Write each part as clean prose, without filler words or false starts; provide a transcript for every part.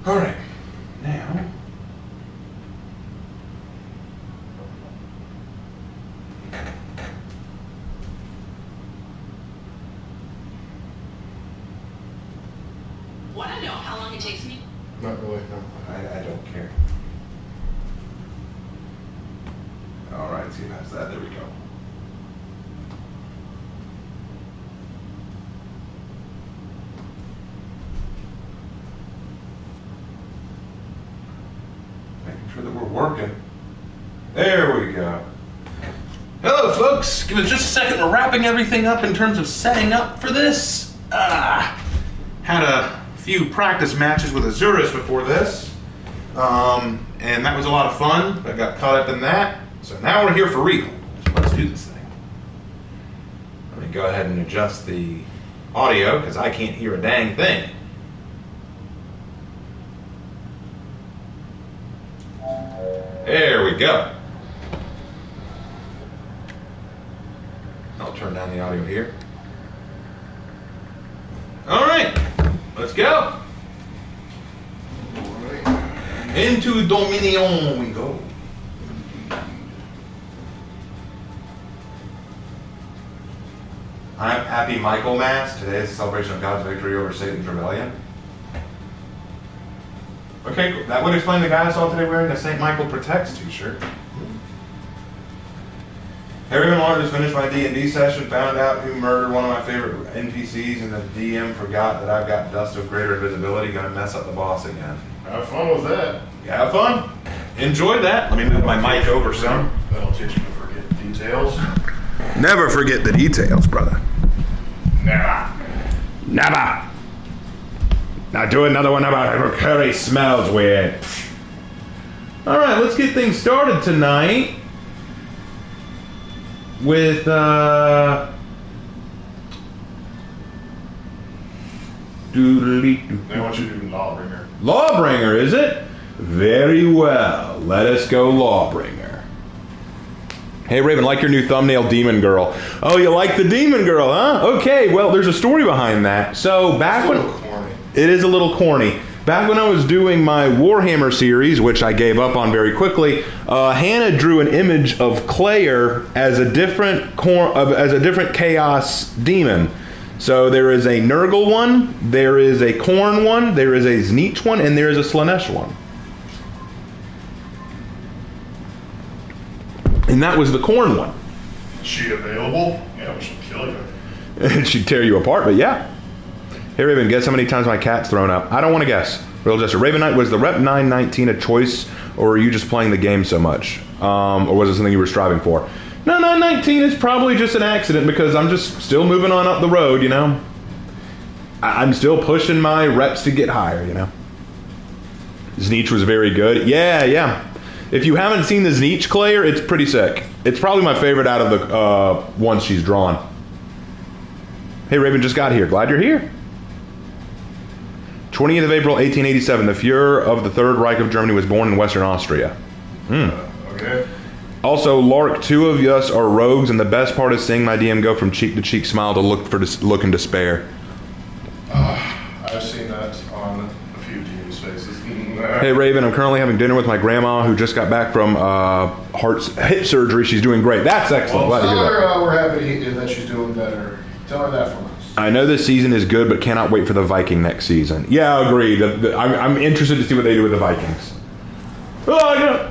Alright, now... Want to know how long it takes me? Not really, no. I don't care. Alright, see past that, there we go. Making sure that we're working. There we go. Hello folks, give us just a second, we're wrapping everything up in terms of setting up for this. Had a few practice matches with Azuris before this, and that was a lot of fun. I got caught up in that, so now we're here for real. So let's do this thing. Let me go ahead and adjust the audio because I can't hear a dang thing. There we go. I'll turn down the audio here. All right, let's go. Into Dominion we go. I'm Happy Michael Mass. Today is the celebration of God's victory over Satan's rebellion. Okay, cool. That would explain the guy I saw today wearing a St. Michael Protects t-shirt. Everyone wanted to finish my D&D session, found out who murdered one of my favorite NPCs, and the DM forgot that I've got Dust of Greater Invisibility, gonna mess up the boss again. Have fun with that. You have fun? Enjoyed that. Let me move my mic over some. That'll teach you to forget details. Never forget the details, brother. Never. Never. Now do another one about her curry smells weird. All right, let's get things started tonight with They want you to do Lawbringer. Lawbringer, is it? Very well. Let us go Lawbringer. Hey Raven, like your new thumbnail, Demon Girl. Oh, you like the Demon Girl, huh? Okay, well, there's a story behind that. So back when... It is a little corny. Back when I was doing my Warhammer series, which I gave up on very quickly, Hannah drew an image of Claire as a different chaos demon. So there is a Nurgle one, there is a Khorne one, there is a Tzeentch one, and there is a Slaanesh one. And that was the Khorne one. Is she available? Yeah, we should kill you. She'd tear you apart, but yeah. Hey Raven, guess how many times my cat's thrown up? I don't want to guess. Real Jester. Raven Knight, was the Rep 919 a choice, or were you just playing the game so much? Or was it something you were striving for? No, 919 is probably just an accident because I'm just still moving on up the road, you know? I'm still pushing my reps to get higher, you know? Tzeentch was very good. Yeah. If you haven't seen the Tzeentch Claire, it's pretty sick. It's probably my favorite out of the ones she's drawn. Hey Raven, just got here. Glad you're here. 20th of April, 1887. The Fuhrer of the Third Reich of Germany was born in Western Austria. Okay. Also, Lark, two of us are rogues, and the best part is seeing my DM go from cheek to cheek smile to look in despair. I've seen that on a few teams' faces. Hey Raven, I'm currently having dinner with my grandma who just got back from hip surgery. She's doing great. That's excellent. Well, glad to tell hear that. her we're happy that she's doing better. Tell her that from us. I know this season is good, but cannot wait for the Viking next season. Yeah, agreed. I'm interested to see what they do with the Vikings. Oh, yeah.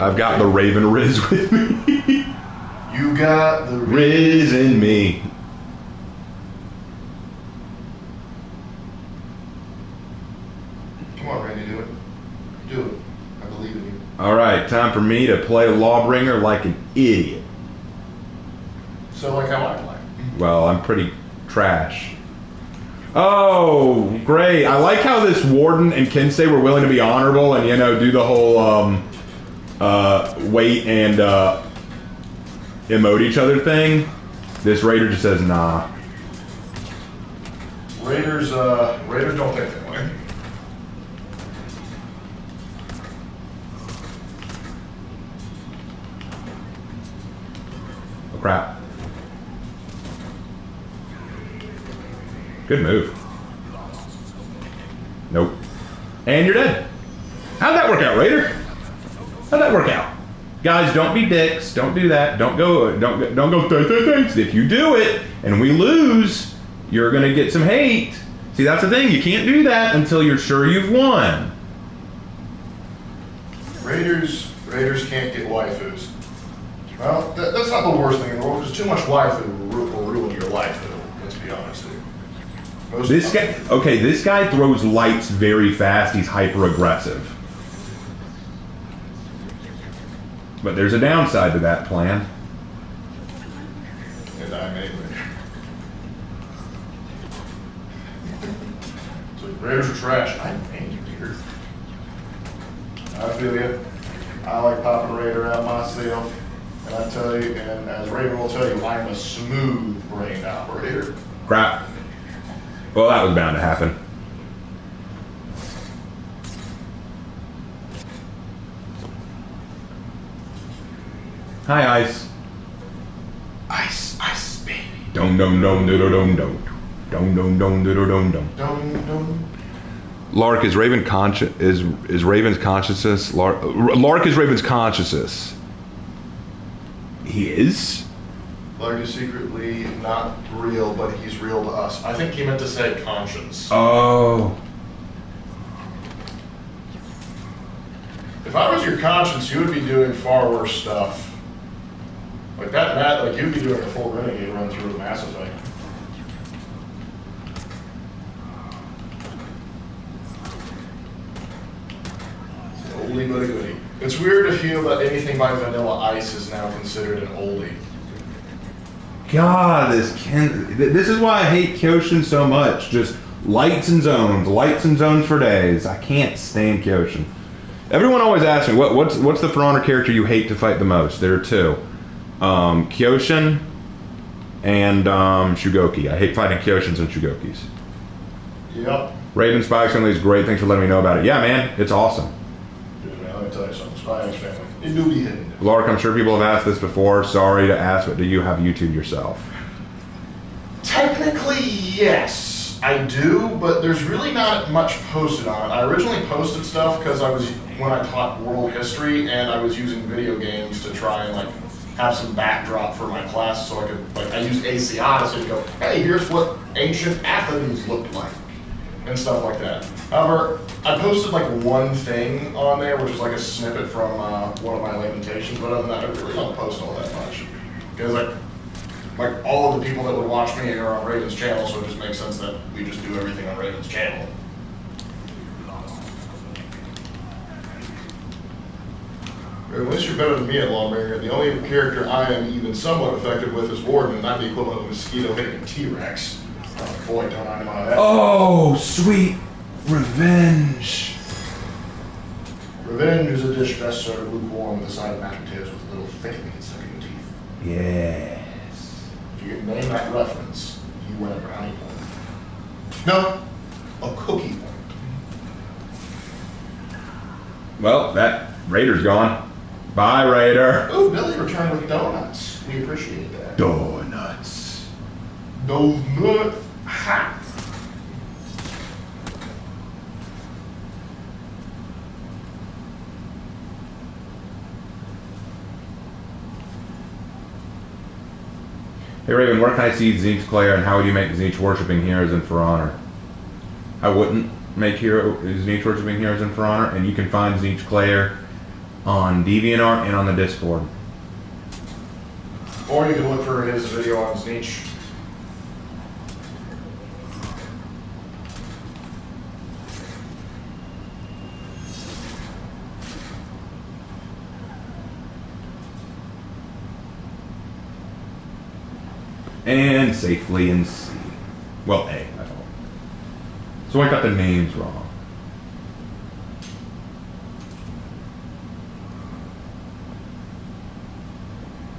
I've got the Raven Riz with me. You got the Riz in me. Come on, Randy, do it. Do it. I believe in you. All right, time for me to play Lawbringer like an idiot. So like how I play. Well, I'm pretty trash. Oh, great. I like how this Warden and Kinsey were willing to be honorable and, you know, do the whole wait and emote each other thing. This Raider just says, nah. Raiders don't think that way. Oh, crap. Nope. And you're dead. How'd that work out, Raider? How'd that work out? Guys, don't be dicks. Don't do that. Don't go. Thanks. If you do it and we lose, you're gonna get some hate. See, that's the thing. You can't do that until you're sure you've won. Raiders can't get waifus. Well, that's not the worst thing in the world, because too much waifu will ruin your life, let's be honest here. This guy throws lights very fast. He's hyper aggressive. But there's a downside to that plan. And I made it. So Raiders are trash. I made you here. I feel you. I like popping a Raider out myself. And I tell you, and as Raven will tell you, I'm a smooth brain operator. Crap. Well, that was bound to happen. Hi, Ice. Ice, baby. Dum dum dum dum dum dum dum dum dum dum dum. Dum. Lark is Raven is Raven's consciousness. Lark is Raven's consciousness. He is? Lark is secretly not real, but he's real to us. I think he meant to say conscience. Oh. If I was your conscience, you would be doing far worse stuff. Like that, like you'd be doing a full renegade run through a Mass Effect. It's an oldie but a goodie. It's weird to feel that anything by Vanilla Ice is now considered an oldie. God, this is why I hate Kyoshin so much. Just lights and zones for days. I can't stand Kyoshin. Everyone always asks me, what's the For Honor character you hate to fight the most? There are two. Kyoshin and Shugoki. I hate fighting Kyoshins and Shugokis. Yep. Raven Spikes Family is great. Thanks for letting me know about it. Yeah, man, it's awesome. Dude, man, let me tell you something. Spy X Family. It do be hidden. Lark, I'm sure people have asked this before. Sorry to ask, but do you have YouTube yourself? Technically, yes, I do, but there's really not much posted on it. I originally posted stuff because when I taught world history, and I was using video games to try and like have some backdrop for my class, so I could I used AC Odyssey to go, hey, here's what ancient Athens looked like, and stuff like that. However, I posted like one thing on there, which is like a snippet from one of my lamentations, but other than that, I really don't post all that much. Because like all of the people that would watch me are on Raven's channel, so it just makes sense that we just do everything on Raven's channel. At least you're better than me at Lawbringer. The only character I am even somewhat effective with is Warden, and I'm the equivalent of a mosquito hitting a T-Rex. Oh boy, don't I know how that. Oh, sweet revenge. Revenge is a dish best served lukewarm with a side of mashed potatoes with a little thick meat stuck in your teeth. Yes. If you can name that reference, you win a brownie point. No, a cookie point. Well, that Raider's gone. Bye, Raider. Oh, Billy returned with donuts. We appreciate that. Donuts. Donut. Ha! Hey Raven, where can I see Tzeentch Claire, and how would you make Tzeentch worshipping heroes in For Honor? I wouldn't make Tzeentch worshipping heroes in For Honor, and you can find Tzeentch Claire on DeviantArt and on the Discord. Or you can look for his video on Tzeentch. And safely in C. Well, A, I thought. So I got the names wrong.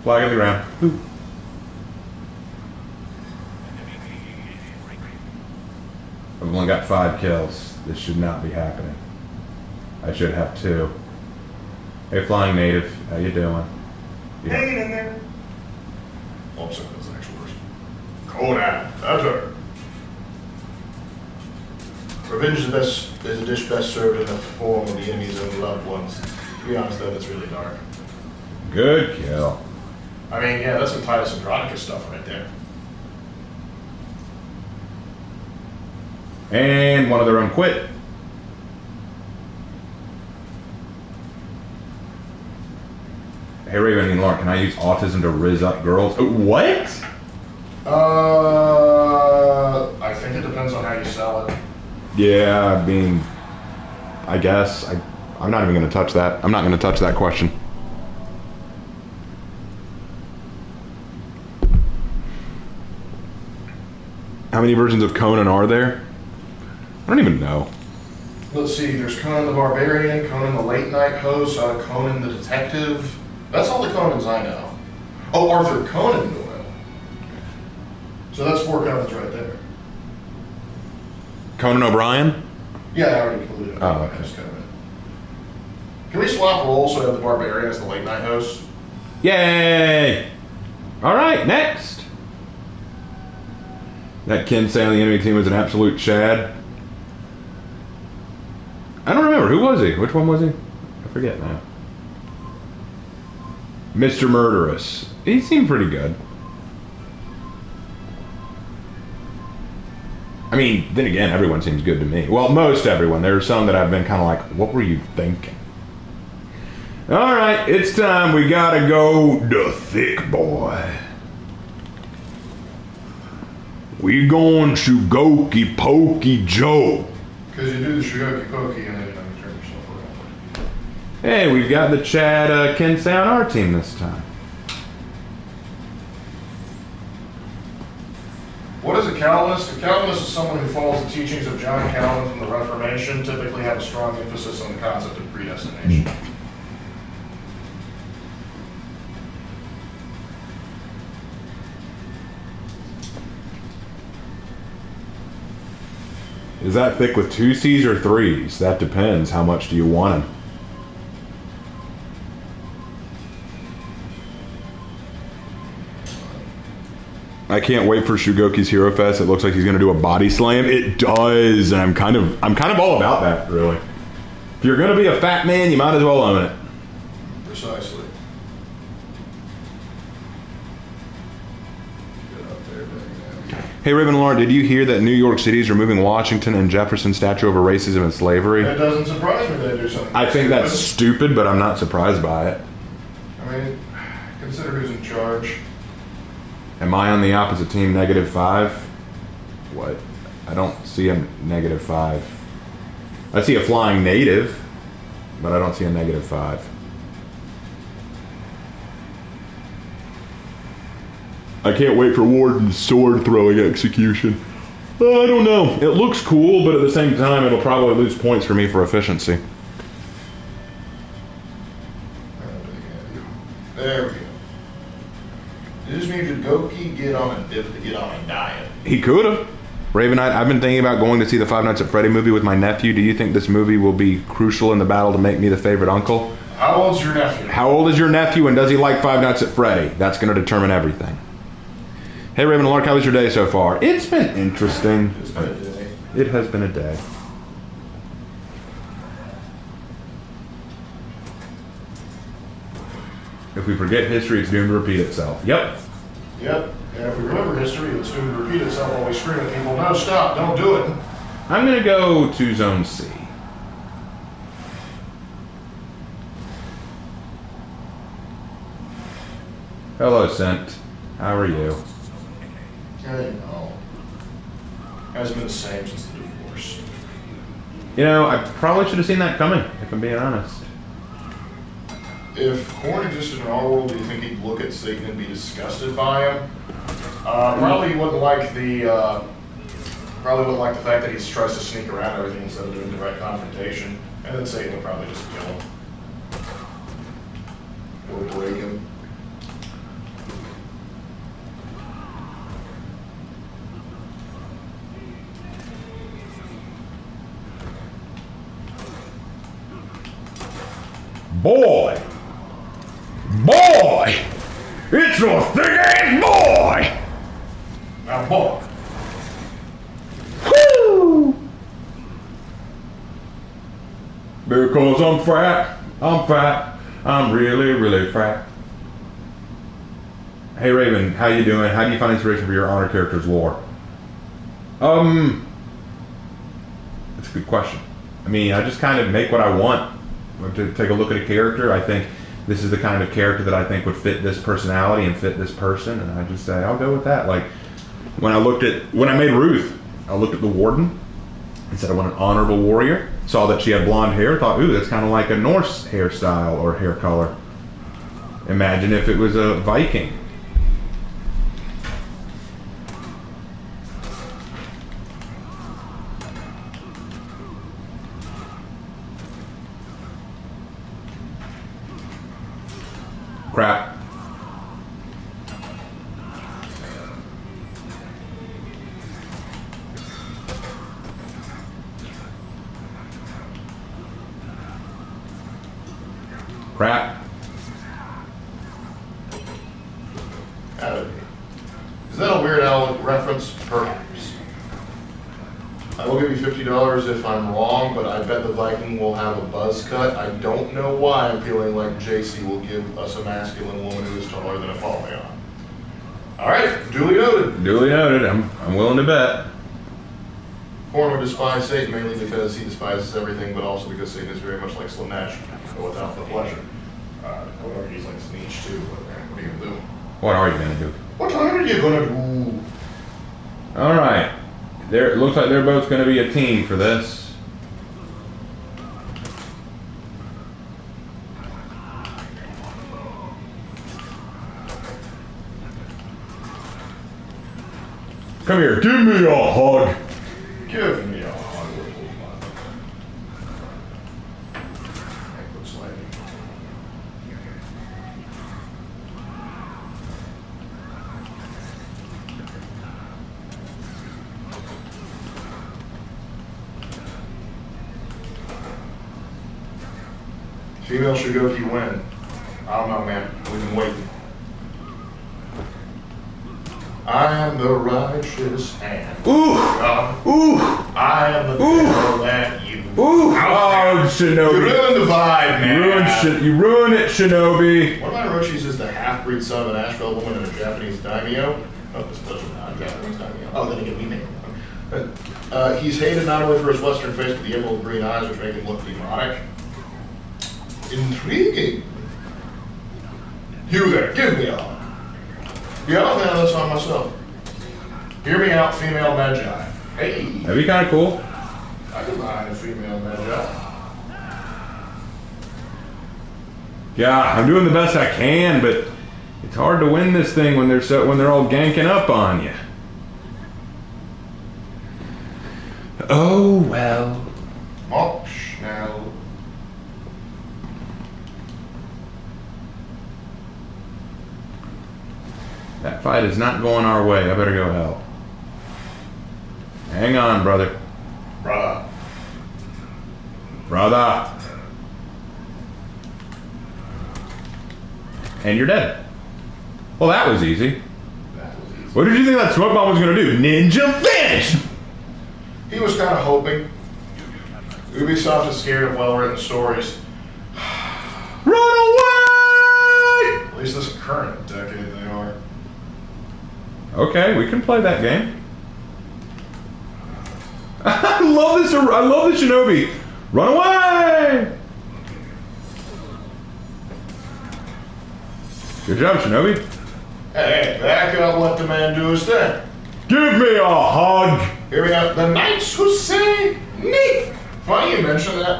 Flag on the ground. Ooh. I've only got 5 kills. This should not be happening. I should have 2. Hey, Flying Native, how you doing? Yeah. Hang in there. Oh, sorry, that's actual worse. Conan, that's her. Revenge is a dish best served in the form of the enemy's own loved ones. To be honest, though, that's really dark. Good kill. I mean, yeah, that's some Titus Andronicus stuff right there. And one of their own quit. Hey Raven and Lauren, can I use autism to rizz up girls? What? I think it depends on how you sell it. Yeah, I mean, I guess. I'm not even going to touch that. I'm not going to touch that question. How many versions of Conan are there? I don't even know. Let's see, there's Conan the Barbarian, Conan the Late Night Host, Conan the Detective. That's all the Conans I know. Oh, Arthur Conan Doyle. So that's 4 Conans right there. Conan O'Brien? Yeah, I already included him. Oh, okay. Can we swap roles so I have the Barbarian as the Late Night Host? Yay! Alright, next. That Kensei on the enemy team was an absolute Chad. I don't remember. Who was he? Which one was he? I forget now. Mr. Murderous. He seemed pretty good. I mean, then again, everyone seems good to me. Well, most everyone. There are some that I've been kind of like, what were you thinking? Alright, it's time. We gotta go the thick boy. We going Shugoki Pokey Joe. Because you do the Shugoki Pokey and then you turn yourself around. Hey, we've got the Chad Kensei on our team this time. What is a Calvinist? A Calvinist is someone who follows the teachings of John Calvin from the Reformation, typically have a strong emphasis on the concept of predestination. Is that thick with 2 C's or 3's? That depends. How much do you want him? I can't wait for Shugoki's Hero Fest. It looks like he's going to do a body slam. It does, and I'm kind of all about that, really. If you're going to be a fat man, you might as well own it. Precisely. Get up there, baby. Hey, Raven and Laura, did you hear that New York City is removing Washington and Jefferson statue over racism and slavery? It doesn't surprise me they do something. I think that's stupid, but I'm not surprised by it. I mean, consider who's in charge. Am I on the opposite team, -5? What? I don't see a -5. I see a flying native, but I don't see a -5. I can't wait for Warden's sword throwing execution. I don't know. It looks cool, but at the same time, it'll probably lose points for me for efficiency. There we go. Does this mean Shugoki get on a diet? He could have. Raven Knight, I've been thinking about going to see the Five Nights at Freddy movie with my nephew. Do you think this movie will be crucial in the battle to make me the favorite uncle? How old's your nephew? How old is your nephew, and does he like Five Nights at Freddy? That's going to determine everything. Hey, Raven and Lark, how was your day so far? It's been interesting. It's been a day. It has been a day. If we forget history, it's doomed to repeat itself. Yep. Yep. And if we remember history, it's doomed to repeat itself while we scream at people, no, stop, don't do it. I'm going to go to Zone C. Hello, Sent. How are you? I know. Hasn't been the same since the divorce. You know, I probably should have seen that coming, if I'm being honest. If Korn existed in our world, do you think he'd look at Satan and be disgusted by him? Probably wouldn't like the fact that he tries to sneak around everything instead of doing direct confrontation. And then Satan would probably just kill him. Or break him. Boy! Boy! It's a thick-ass boy! Now, boy. Woo! Because I'm fat. I'm fat. I'm really, really fat. Hey Raven, how you doing? How do you find inspiration for your Honor character's lore? That's a good question. I mean, I just kind of make what I want. To take a look at a character, I think this is the kind of character that I think would fit this personality and fit this person, and I just say, I'll go with that. Like, when I made Ruth, I looked at the Warden and said I want an honorable warrior. Saw that she had blonde hair, thought, ooh, that's kind of like a Norse hairstyle or hair color. Imagine if it was a Viking. Crap. Crap. Is that a Weird Al reference? Perhaps. I will give you $50 if I'm wrong, but I bet the Viking will have a buzz cut. I don't know why I'm feeling like JC will give us a masculine woman who is taller than a Apollyon. All right, duly noted. Duly noted. I'm willing to bet. Horn would despise Satan mainly because he despises everything, but also because Satan is very much like Slanesh, but without the pleasure. I would argue he's like Sneech too, but what are you gonna do? What are you gonna do? What are you gonna do? All right. It looks like they're both going to be a team for this. Come here, give me a hug. Give me a hug. Female Shugoki win. I don't know, man. We've been waiting. I am the righteous hand. Ooh! Ooh! I am the devil that you. Ooh! Oh, Shinobi. You ruined the vibe, man. You ruined it, Shinobi. One of my Orochis is the half-breed son of an Asheville woman and a Japanese daimyo. Oh, this doesn't not Japanese daimyo. Oh, then again, we made it. He's hated not only for his western face, but the emerald green eyes, which make him look demonic. Intriguing. You there, give me a hug. Yeah, I'll handle this on myself. Hear me out, female magi. Hey. That'd be kind of cool. I can mind a female magi. Yeah, I'm doing the best I can, but it's hard to win this thing when they're all ganking up on you. Oh well. Mosh now. That fight is not going our way. I better go help. Hang on, brother. Brother. And you're dead. Well, that was easy. What did you think that smoke bomb was going to do? Ninja vanish! He was kind of hoping. Ubisoft is scared of well-written stories. Run away! At least this current decade they are. Okay, we can play that game. I love this Shinobi. Run away! Good job, Shinobi. Hey, back up, let the man do his thing. Give me a hug! Here we go. The Knights Who Say Neat. Funny you mentioned that.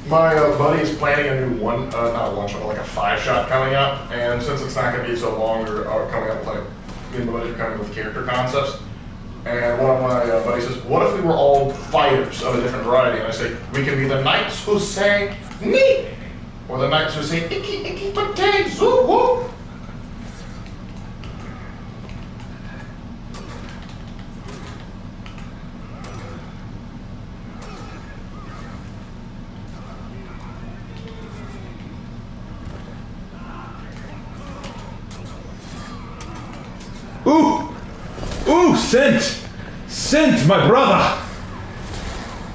My buddy is planning a new not a one-shot, but like a 5-shot coming up. And since it's not going to be so long, we're coming up with like, me and my buddies are coming with character concepts. And one of my buddies says, what if we were all fighters of a different variety? And I say, we can be the Knights Who Say Neat. Or the Knights Who Say Icky Icky Pate Zoo Whoop. Ooh! Ooh, Sint, my brother!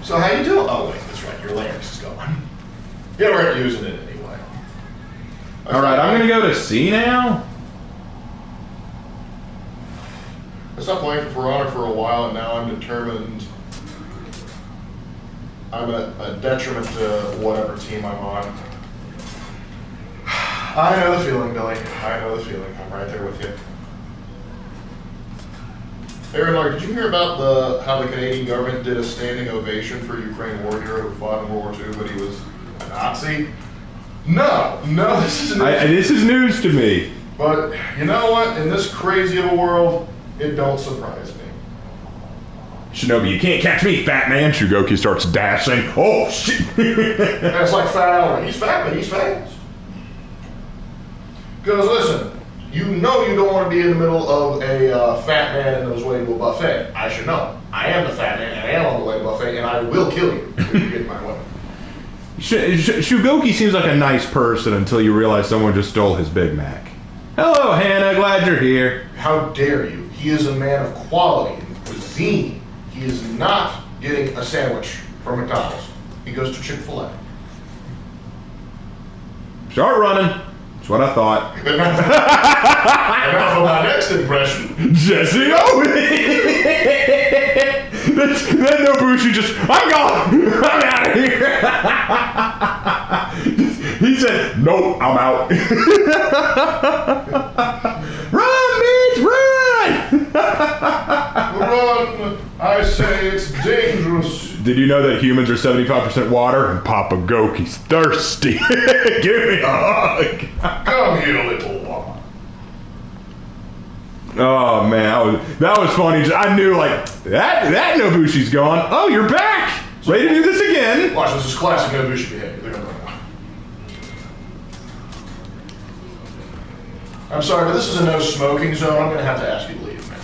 So how you doing? Oh wait, that's right, your larynx is You weren't using it anyway. Alright, I'm gonna go to C now. I stopped playing For Honor for a while, and now I'm determined I'm a detriment to whatever team I'm on. I know the feeling, Billy. I know the feeling. I'm right there with you. Aaron, Lark, did you hear about how the Canadian government did a standing ovation for a Ukraine war hero who fought in World War II, but he was a Nazi? No, this is news. This is news to me. But you know what? In this crazy of a world, it don't surprise me. Shinobi, you can't catch me, fat man. Shugoki starts dashing. Oh, shit. That's like Fat Albert. He's fat, but he's fast. Because listen, you know you don't want to be in the middle of a fat man in those way to a buffet. I should know. I am the fat man, and I am on the way to a buffet, and I will kill you if you get my way. Shugoki seems like a nice person until you realize someone just stole his Big Mac. Hello, Hannah. Glad you're here. How dare you? He is a man of quality and cuisine. He is not getting a sandwich from McDonald's. He goes to Chick-fil-A. Start running. That's what I thought. And now for my next impression. Jesse Owens! Then Nobushi just, I'm gone! I'm out of here! He said, nope, I'm out. Run, bitch, run! Run! I say it's dangerous. Did you know that humans are 75% water and Papa Goki's thirsty? Give me a hug. Come here, little one. Oh man, that was funny. I knew like that Nobushi's gone. Oh, you're back. Ready to do this again? Watch, this is classic Nobushi behavior. They're gonna run out. I'm sorry, but this is a no smoking zone. I'm gonna have to ask you to leave, man.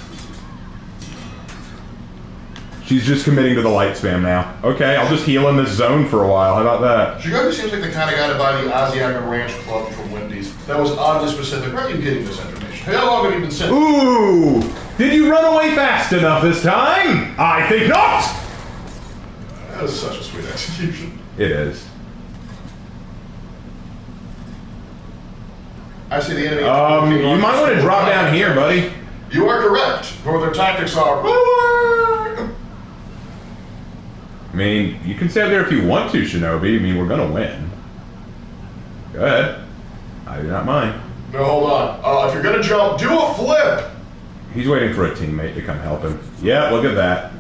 She's just committing to the light spam now. Okay, I'll just heal in this zone for a while. How about that? Shugoki seems like the kind of guy to buy the Asiago Ranch Club from Wendy's. That was oddly specific. Where are you getting this information? How long have you been sitting? Ooh! Did you run away fast enough this time? I think not! That is such a sweet execution. It is. I see the enemy. You might want to drop down here, buddy. You are correct. For their tactics are. I mean, you can stay up there if you want to, Shinobi. I mean, we're gonna win. Go ahead. I do not mind. No, hold on. If you're gonna jump, do a flip! He's waiting for a teammate to come help him. Yeah, look at that.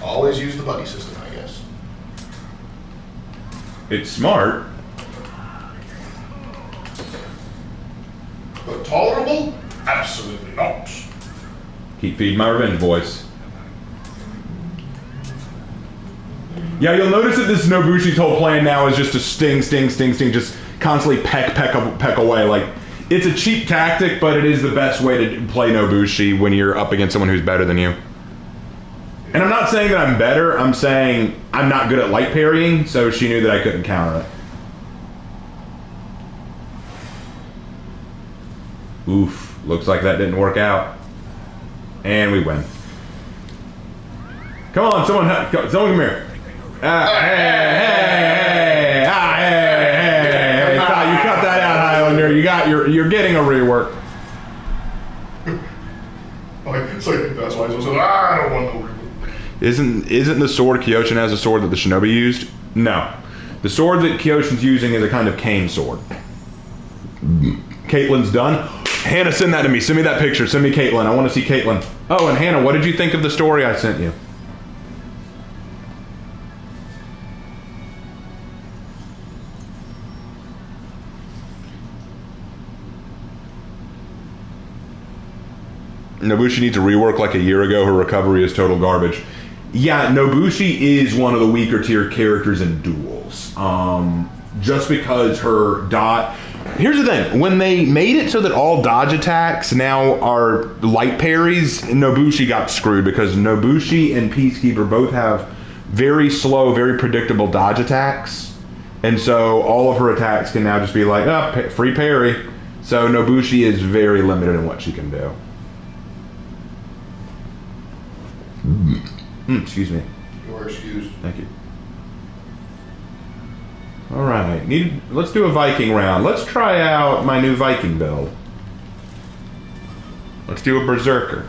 Always use the buddy system, I guess. It's smart. But tolerable? Absolutely not. Keep feeding my revenge voice. Yeah, you'll notice that this Nobushi's whole plan now is just to sting, just constantly peck away. Like, it's a cheap tactic, but it is the best way to play Nobushi when you're up against someone who's better than you. And I'm not saying that I'm better, I'm saying I'm not good at light parrying, so she knew that I couldn't counter it. Oof, looks like that didn't work out. And we win. Come on, someone come here. Hey, you cut that out, Highlander. You're getting a rework. So that's why I was like, I don't want no rework. Isn't the sword Kyoshin has a sword that the Shinobi used? No. The sword that Kyoshin's using is a kind of cane sword. Caitlin's done. Hannah, send that to me. Send me that picture. Send me Caitlin. I want to see Caitlin. Oh, and Hannah, what did you think of the story I sent you? Nobushi needs a rework like a year ago. Her recovery is total garbage. Yeah, Nobushi is one of the weaker tier characters in duels. Just because her dot... Here's the thing. When they made it so that all dodge attacks now are light parries, Nobushi got screwed because Nobushi and Peacekeeper both have very slow, very predictable dodge attacks. And so all of her attacks can now just be like, oh, free parry. So Nobushi is very limited in what she can do. You Excuse me. are We're excused. Thank you. All right, let's do a Viking round. Let's try out my new Viking build. Let's do a Berserker.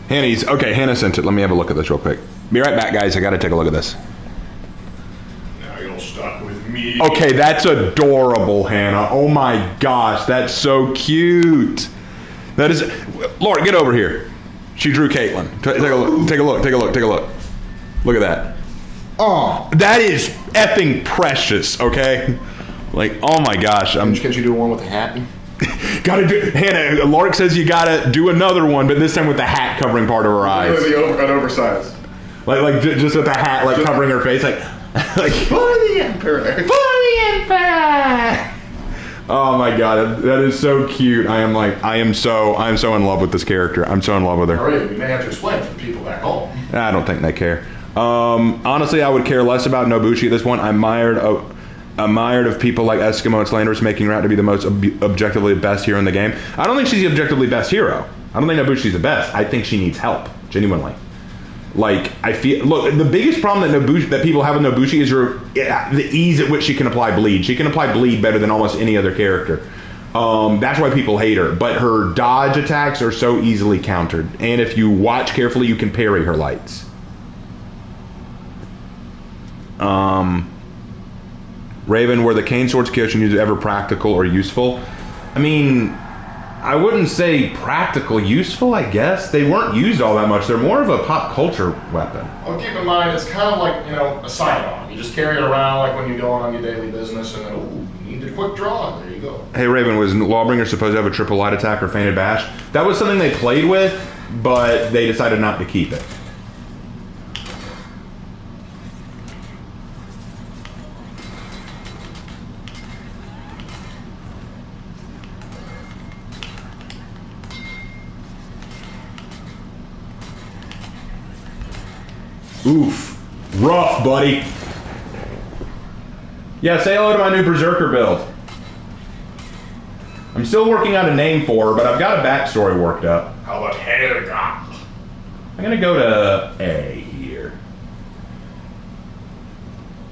Hannah sent it. Let me have a look at this real quick. Be right back, guys. I got to take a look at this. Now you're stuck with me. Okay, that's adorable, Hannah. Oh my gosh, that's so cute. That is, Laura, get over here. She drew Caitlin. Take a look. Take a look. Take a look. Take a look. Look at that. Oh, that is effing precious. Okay, like, oh my gosh. Can't you do one with a hat? Gotta do, Hannah. Lark says you gotta do another one, but this time with the hat covering part of her eyes. An oversized. Like just with the hat, like covering her face, like for the Emperor. For the Emperor. Oh my god, that is so cute. I'm so in love with this character. I'm so in love with her. Alright, we may have to explain for the people back home. I don't think they care. Honestly, I would care less about Nobushi at this point. I'm mired of people like Eskimo and Slanderous making her out to be the most objectively best hero in the game. I don't think she's the objectively best hero. I don't think Nobushi's the best. I think she needs help, genuinely. Like, I feel, look, the biggest problem that people have with Nobushi is the ease at which she can apply bleed. She can apply bleed better than almost any other character. That's why people hate her. But her dodge attacks are so easily countered. And if you watch carefully, you can parry her lights. Raven, were the cane swords Kyoshi used ever practical or useful? I mean, I wouldn't say practical, useful, I guess. They weren't used all that much. They're more of a pop culture weapon. Well, keep in mind, it's kind of like, a side-on. You just carry it around like when you're going on your daily business, and then, ooh, you need a quick draw. There you go. Hey, Raven, was Lawbringer supposed to have a triple light attack or fainted bash? That was something they played with, but they decided not to keep it. Oof. Rough, buddy. Yeah, say hello to my new Berserker build. I'm still working out a name for her, but I've got a backstory worked up. How about Helga? I'm going to go to A here.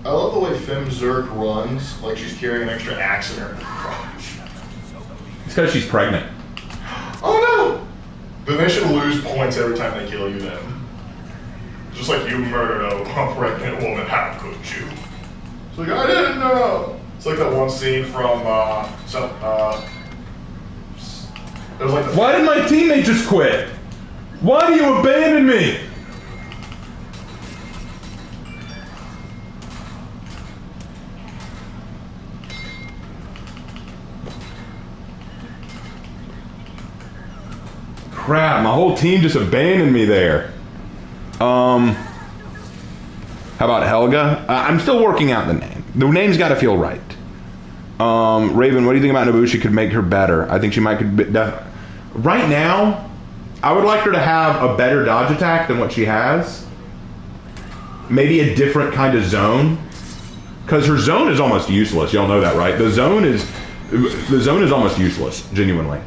I love the way Femzerk runs, like she's carrying an extra axe in her crotch. It's because she's pregnant. Oh no! Then they should lose points every time they kill you then. Just like you murdered a pregnant woman, how could you? It's like, I didn't know! It's like that one scene from, it was like Why did my teammate just quit? Why do you abandon me? Crap, my whole team just abandoned me there. How about Helga? I'm still working out the name. The name's got to feel right. Raven, what do you think about Nobushi could make her better? I think she might right now, I would like her to have a better dodge attack than what she has. Maybe a different kind of zone. Because her zone is almost useless. Y'all know that, right? The zone is almost useless, genuinely.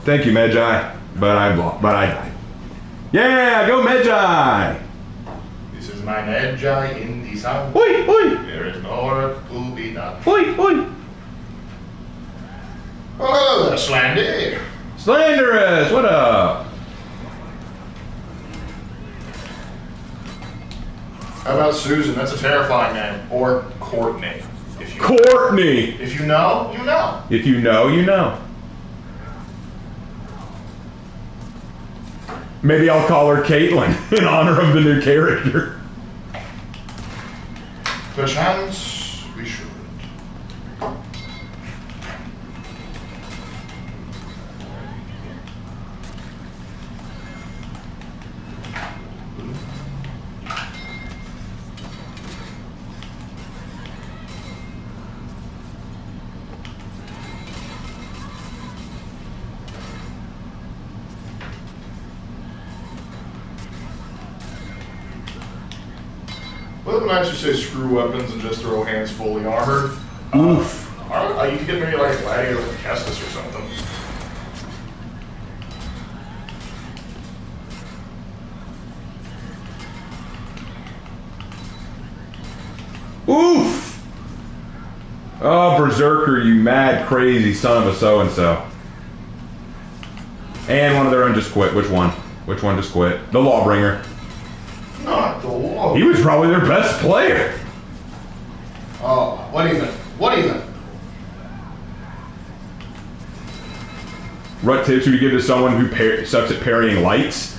Thank you, Medjai. But I died. Yeah, go Medjai! This is my Medjai in the south. Oi, oi! There is no work to be done. Oi, oi! Oh, that's Slandy. Slanderous, what up? How about Susan? That's a terrifying name. Or Courtney. Courtney! If you know, you know. If you know, you know. Maybe I'll call her Caitlin in honor of the new character. Perchance we should. What the knights who say screw weapons and just throw hands fully armored? Oof. You could get maybe like a gladiator with Kestis or something. Oof! Oh, Berserker, you mad, crazy son of a so-and-so. And one of their own just quit. Which one? Which one just quit? The Lawbringer. Not the law. He was probably their best player. Oh, what even? What even? What tips would you give to someone who sucks at parrying lights?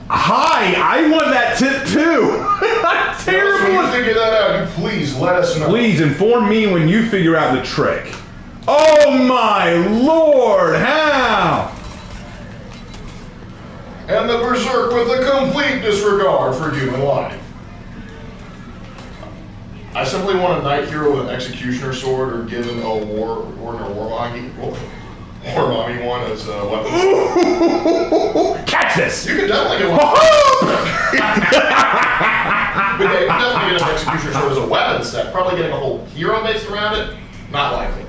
Hi, I want that tip too. I'm terrible. So you figure that out, you please let us know. Please inform me when you figure out the trick. Oh my lord, how? And the Berserk with a complete disregard for human life. I simply want a knight hero with an executioner sword, or given a war mommy one as a weapon. Catch this! You can definitely get one. But yeah, you can definitely get an executioner sword as a weapon set. Probably getting a whole hero based around it, not likely.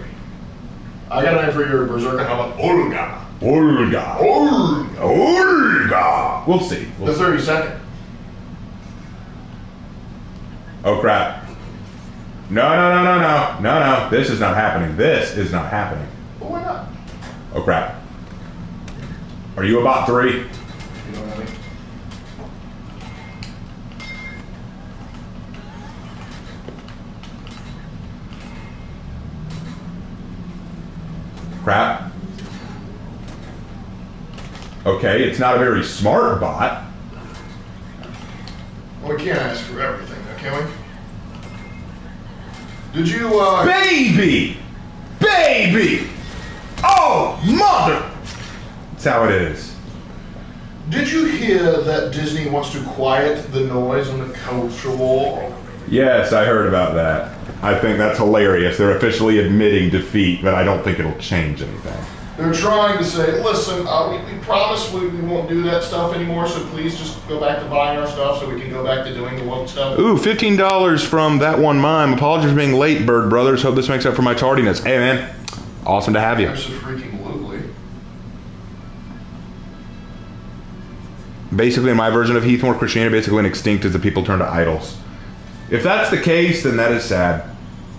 I got an name for your Berserker. How about Olga? Olga. We'll see. The 32nd. Oh crap. No. This is not happening. This is not happening. Well, why not? Oh crap. Are you about 3? You know what I mean? Crap. Okay, it's not a very smart bot. Well, we can't ask for everything, though, can we? Did you, Baby! Oh, mother! That's how it is. Did you hear that Disney wants to quiet the noise on the culture war? Yes, I heard about that. I think that's hilarious. They're officially admitting defeat, but I don't think it'll change anything. They're trying to say, listen, we promise we won't do that stuff anymore, so please just go back to buying our stuff so we can go back to doing the woke stuff. Ooh, $15 from that one mime. Apologies for being late, Bird Brothers. Hope this makes up for my tardiness. Hey, man. Awesome to have you. Absolutely. Basically, in my version of Heathmore, Christianity basically went extinct as the people turned to idols. If that's the case, then that is sad.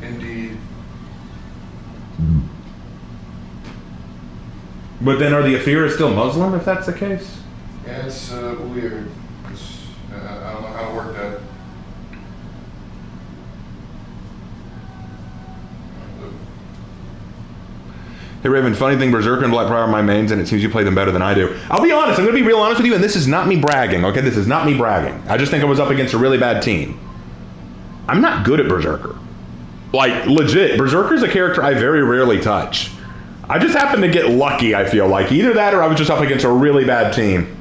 Indeed. But then are the Afira still Muslim if that's the case? Yeah, it's weird. I don't know how to work that. Hey Raven, funny thing, Berserker and Black Prior are my mains, and it seems you play them better than I do. I'll be honest, I'm going to be real honest with you, and this is not me bragging, okay? This is not me bragging. I just think I was up against a really bad team. I'm not good at Berserker. Like, legit, Berserker's a character I very rarely touch. I just happened to get lucky, I feel like. Either that or I was just up against a really bad team.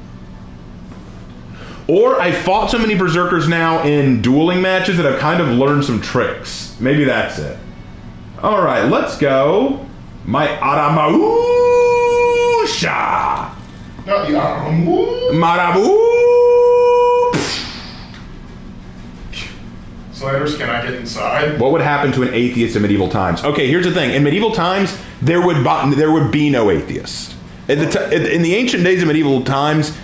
Or I fought so many Berserkers now in dueling matches that I've kind of learned some tricks. Maybe that's it. Alright, let's go. My Aramusha! Not the Aramusha! Marabu! Sliders, can I get inside? What would happen to an atheist in medieval times? Okay, here's the thing. In medieval times, there would be no atheists. In the ancient days of medieval times,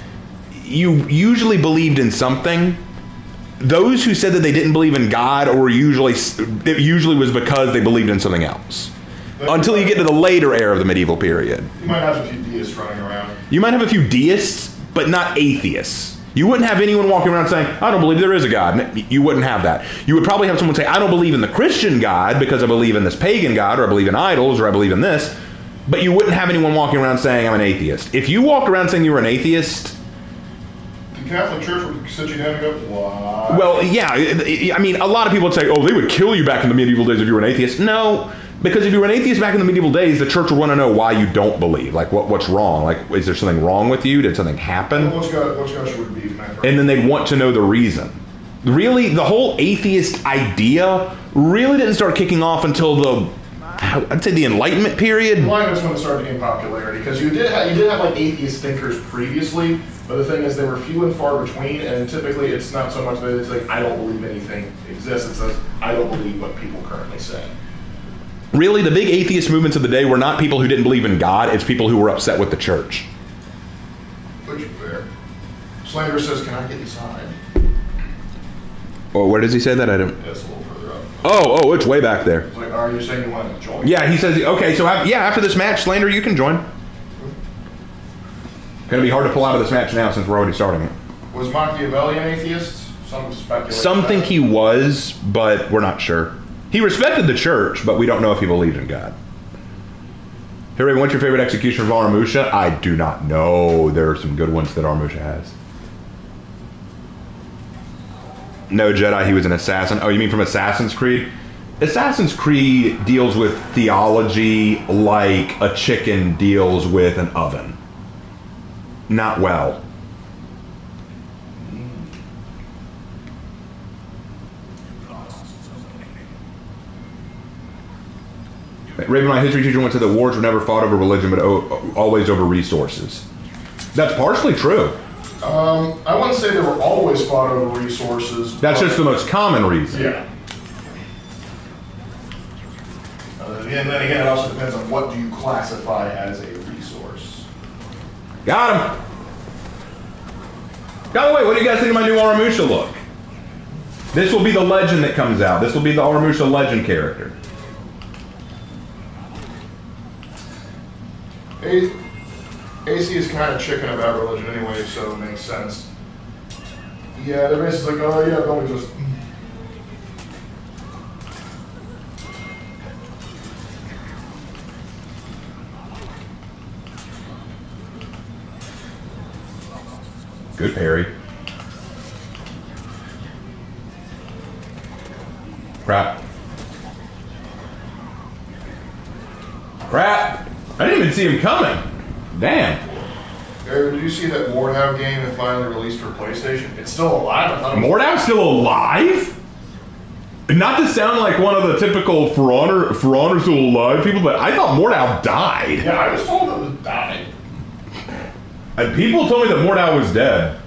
you usually believed in something. Those who said that they didn't believe in God, it usually was because they believed in something else. Until you get to the later era of the medieval period. You might have a few deists running around. You might have a few deists, but not atheists. You wouldn't have anyone walking around saying, I don't believe there is a God. You wouldn't have that. You would probably have someone say, I don't believe in the Christian God because I believe in this pagan God, or I believe in idols, or I believe in this. But you wouldn't have anyone walking around saying, I'm an atheist. If you walked around saying you were an atheist, Catholic Church would sit you down and go, what? Well, yeah. I mean, a lot of people would say, oh, they would kill you back in the medieval days if you were an atheist. No, because if you were an atheist back in the medieval days, the church would want to know why you don't believe. Like, what's wrong? Like, is there something wrong with you? Did something happen? What's got you with beef, man? And then they'd want to know the reason. Really, the whole atheist idea really didn't start kicking off until I'd say the Enlightenment period. Enlightenment's when it started to gain popularity, because you did have like atheist thinkers previously, but the thing is they were few and far between, and typically it's not so much that it's like, I don't believe anything exists, it says, I don't believe what people currently say. Really, the big atheist movements of the day were not people who didn't believe in God, it's people who were upset with the church. Which is fair. Slander says, can I get inside? Oh, where does he say that? I don't. That's a little further up. Oh, it's way back there. It's like, are you saying you want to join? Yeah, he says, okay, so after this match, Slander, you can join. Gonna be hard to pull out of this match now since we're already starting it. Was Machiavelli an atheist? Some speculate. Some think he was, but we're not sure. He respected the church, but we don't know if he believed in God. Hey, Raven, what's your favorite execution of Aramusha? I do not know. There are some good ones that Aramusha has. No Jedi, he was an assassin. Oh, you mean from Assassin's Creed? Assassin's Creed deals with theology like a chicken deals with an oven. Not well. Raven, my history teacher went to the wars were never fought over religion, but always over resources. That's partially true. I wouldn't say they were always fought over resources. That's just the most common reason. Yeah. And then again, it also depends on what do you classify as a resource. Got him. By the way, what do you guys think of my new Aramusha look? This will be the legend that comes out. This will be the Aramusha legend character. AC is kind of chicken about religion anyway, so it makes sense. Yeah, they're basically like, oh yeah, don't we just... Good parry. Crap. Crap! I didn't even see him coming. Damn. Did you see that Mordhau game that finally released for PlayStation? It's still alive. Mordhau's still alive? Not to sound like one of the typical For Honor still alive people, but I thought Mordhau died. Yeah, I was told it was died. And people told me that Mordhau was dead.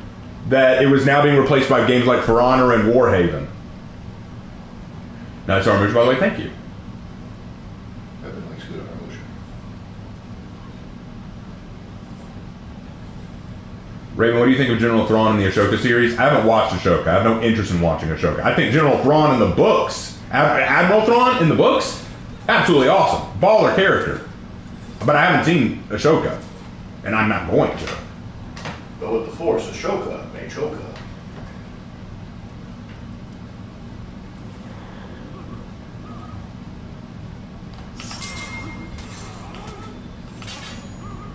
That it was now being replaced by games like For Honor and Warhaven. Nice Aramusha, by the way, thank you. Raven, what do you think of General Thrawn in the Ashoka series? I haven't watched Ashoka. I have no interest in watching Ashoka. I think General Thrawn in the books, Admiral Thrawn in the books, absolutely awesome. Baller character. But I haven't seen Ashoka. And I'm not going to. But with the Force, Ashoka may choke.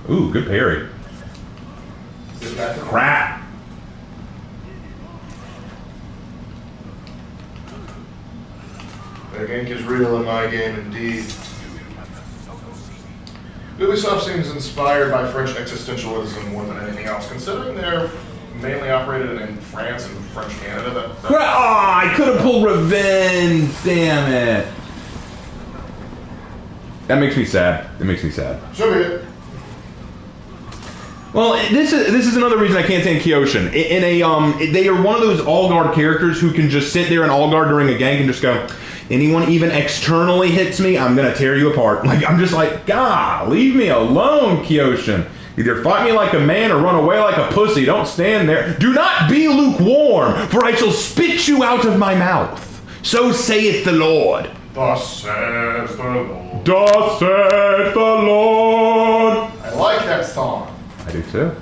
Ooh, good parry. Crap. That ink is real in my game, indeed. Ubisoft seems inspired by French existentialism more than anything else, considering they're mainly operated in France and French Canada. I could have pulled revenge. Damn it. That makes me sad. It makes me sad. So be it. Well, this is another reason I can't stand Kyoshin. They are one of those all-guard characters who can just sit there in all-guard during a gank and just go, anyone even externally hits me, I'm gonna tear you apart. Like, I'm just like, God, leave me alone, Kyoshin. Either fight me like a man or run away like a pussy. Don't stand there. Do not be lukewarm, for I shall spit you out of my mouth. So saith the Lord. Thus saith the Lord. Thus saith the Lord. I like that song. I do too.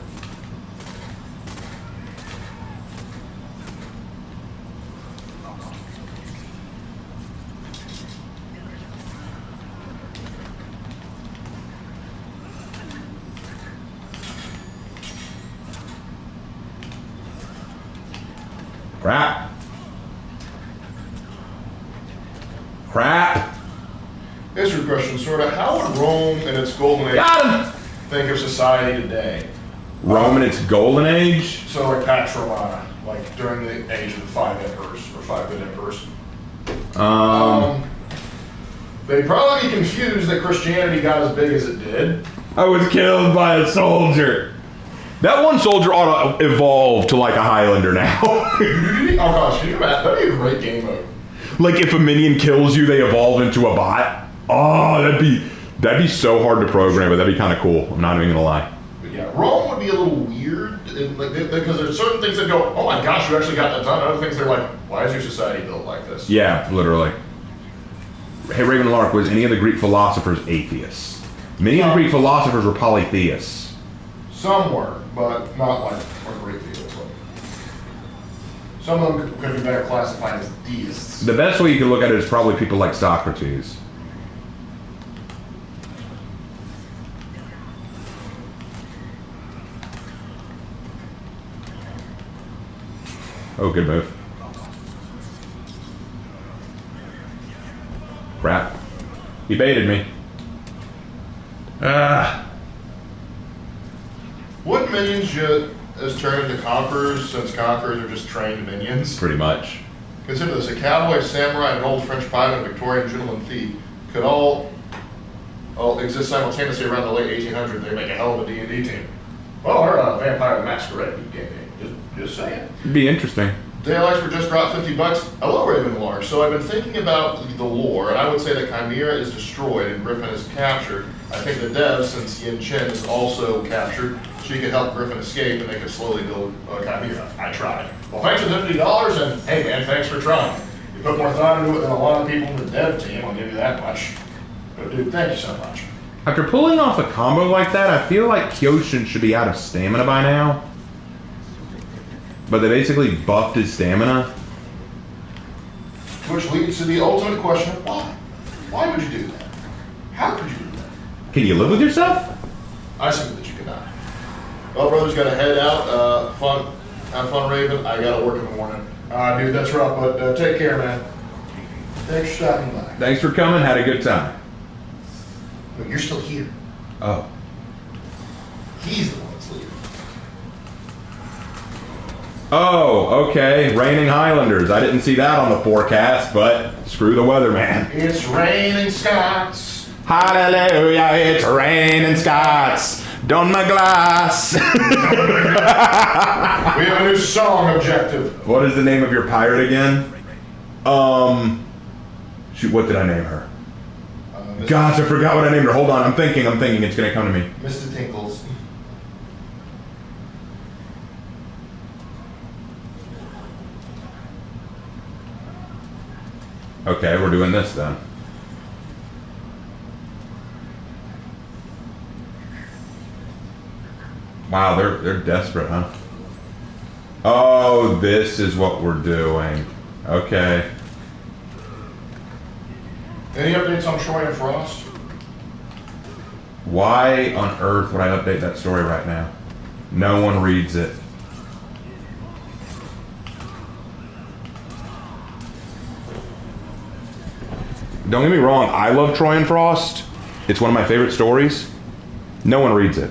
Crap. Crap. History question, sort of. How would Rome in its golden age Got him. think of society today? Rome in its golden age? So like Pax Romana, like during the age of the 5 emperors, or 5 good emperors. They'd probably be confused that Christianity got as big as it did. I was killed by a soldier. That one soldier ought to evolve to like a Highlander now. Oh gosh, can you imagine? That'd be a great game mode. Like if a minion kills you, they evolve into a bot. Oh, that'd be so hard to program, but that'd be kind of cool. I'm not even gonna lie. But yeah, Rome would be a little weird, because there's certain things that go, oh my gosh, you actually got that done. Other things they're like, why is your society built like this? Yeah, literally. Hey, Raven Lark, was any of the Greek philosophers atheists? Many of the Greek philosophers were polytheists. Some were, but not like a great deal. Some of them could be better classified as deists. The best way you can look at it is probably people like Socrates. Oh, good move. Crap. He baited me. Would minions as turned into conquerors, since conquerors are just trained minions? Pretty much. Consider this: a cowboy, samurai, an old French pirate, and a Victorian gentleman thief could all exist simultaneously around the late 1800s. They make a hell of a D&D team. Well, or a Vampire the Masquerade game. Just saying. It'd be interesting. Daylights were just dropped $50. Hello, Raven Large. So I've been thinking about the lore, and I would say that Chimera is destroyed and Griffin is captured. I think the devs, since Yin Chen is also captured, she could help Griffin escape, and they could slowly build Chimera. I tried. Well, thanks for the $50, and hey man, thanks for trying. You put more thought into it than a lot of people in the dev team, I'll give you that much. But dude, thank you so much. After pulling off a combo like that, I feel like Kyoshin should be out of stamina by now. But they basically buffed his stamina. Which leads to the ultimate question of why? Why would you do that? How could you do that? Can you live with yourself? I see that you cannot. Well, brother's got to head out. Have fun, Raven. I got to work in the morning. Dude, that's rough, but take care, man. Thanks for stopping by. Thanks for coming. Had a good time. No, you're still here. Oh. He's the one that's leaving. Oh, okay. Raining Highlanders. I didn't see that on the forecast, but screw the weather, man. It's raining Scots. Hallelujah, it's raining Scots. Don my glass. We have a new song objective. What is the name of your pirate again? Shoot, what did I name her? Gosh, I forgot what I named her. Hold on, I'm thinking. It's gonna come to me. Mr. Tinkles. Okay, we're doing this then. Wow, they're desperate, huh? Oh, this is what we're doing. Okay. Any updates on Troy and Frost? Why on earth would I update that story right now? No one reads it. Don't get me wrong, I love Troy and Frost. It's one of my favorite stories. No one reads it.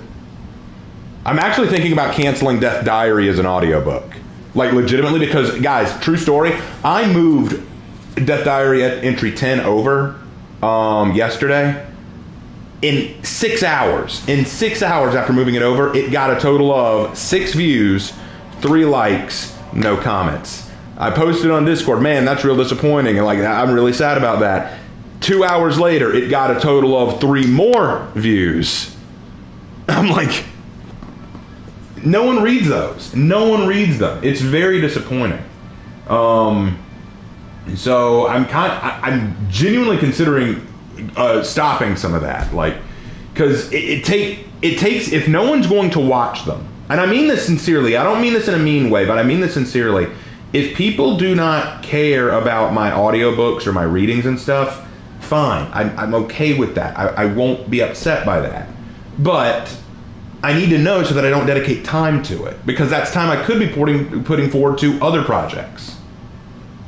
I'm actually thinking about canceling Death Diary as an audiobook. Like legitimately, because guys, true story, I moved Death Diary at entry 10 over yesterday. In 6 hours. In 6 hours after moving it over, it got a total of 6 views, 3 likes, no comments. I posted on Discord, man, that's real disappointing. And like, I'm really sad about that. 2 hours later, it got a total of 3 more views. I'm like, no one reads those. No one reads them. It's very disappointing. So I'm genuinely considering stopping some of that, like, because it takes, if no one's going to watch them, and I mean this sincerely, I don't mean this in a mean way, but I mean this sincerely. If people do not care about my audiobooks or my readings and stuff, fine. I'm okay with that. I won't be upset by that. But I need to know so that I don't dedicate time to it, because that's time I could be putting forward to other projects.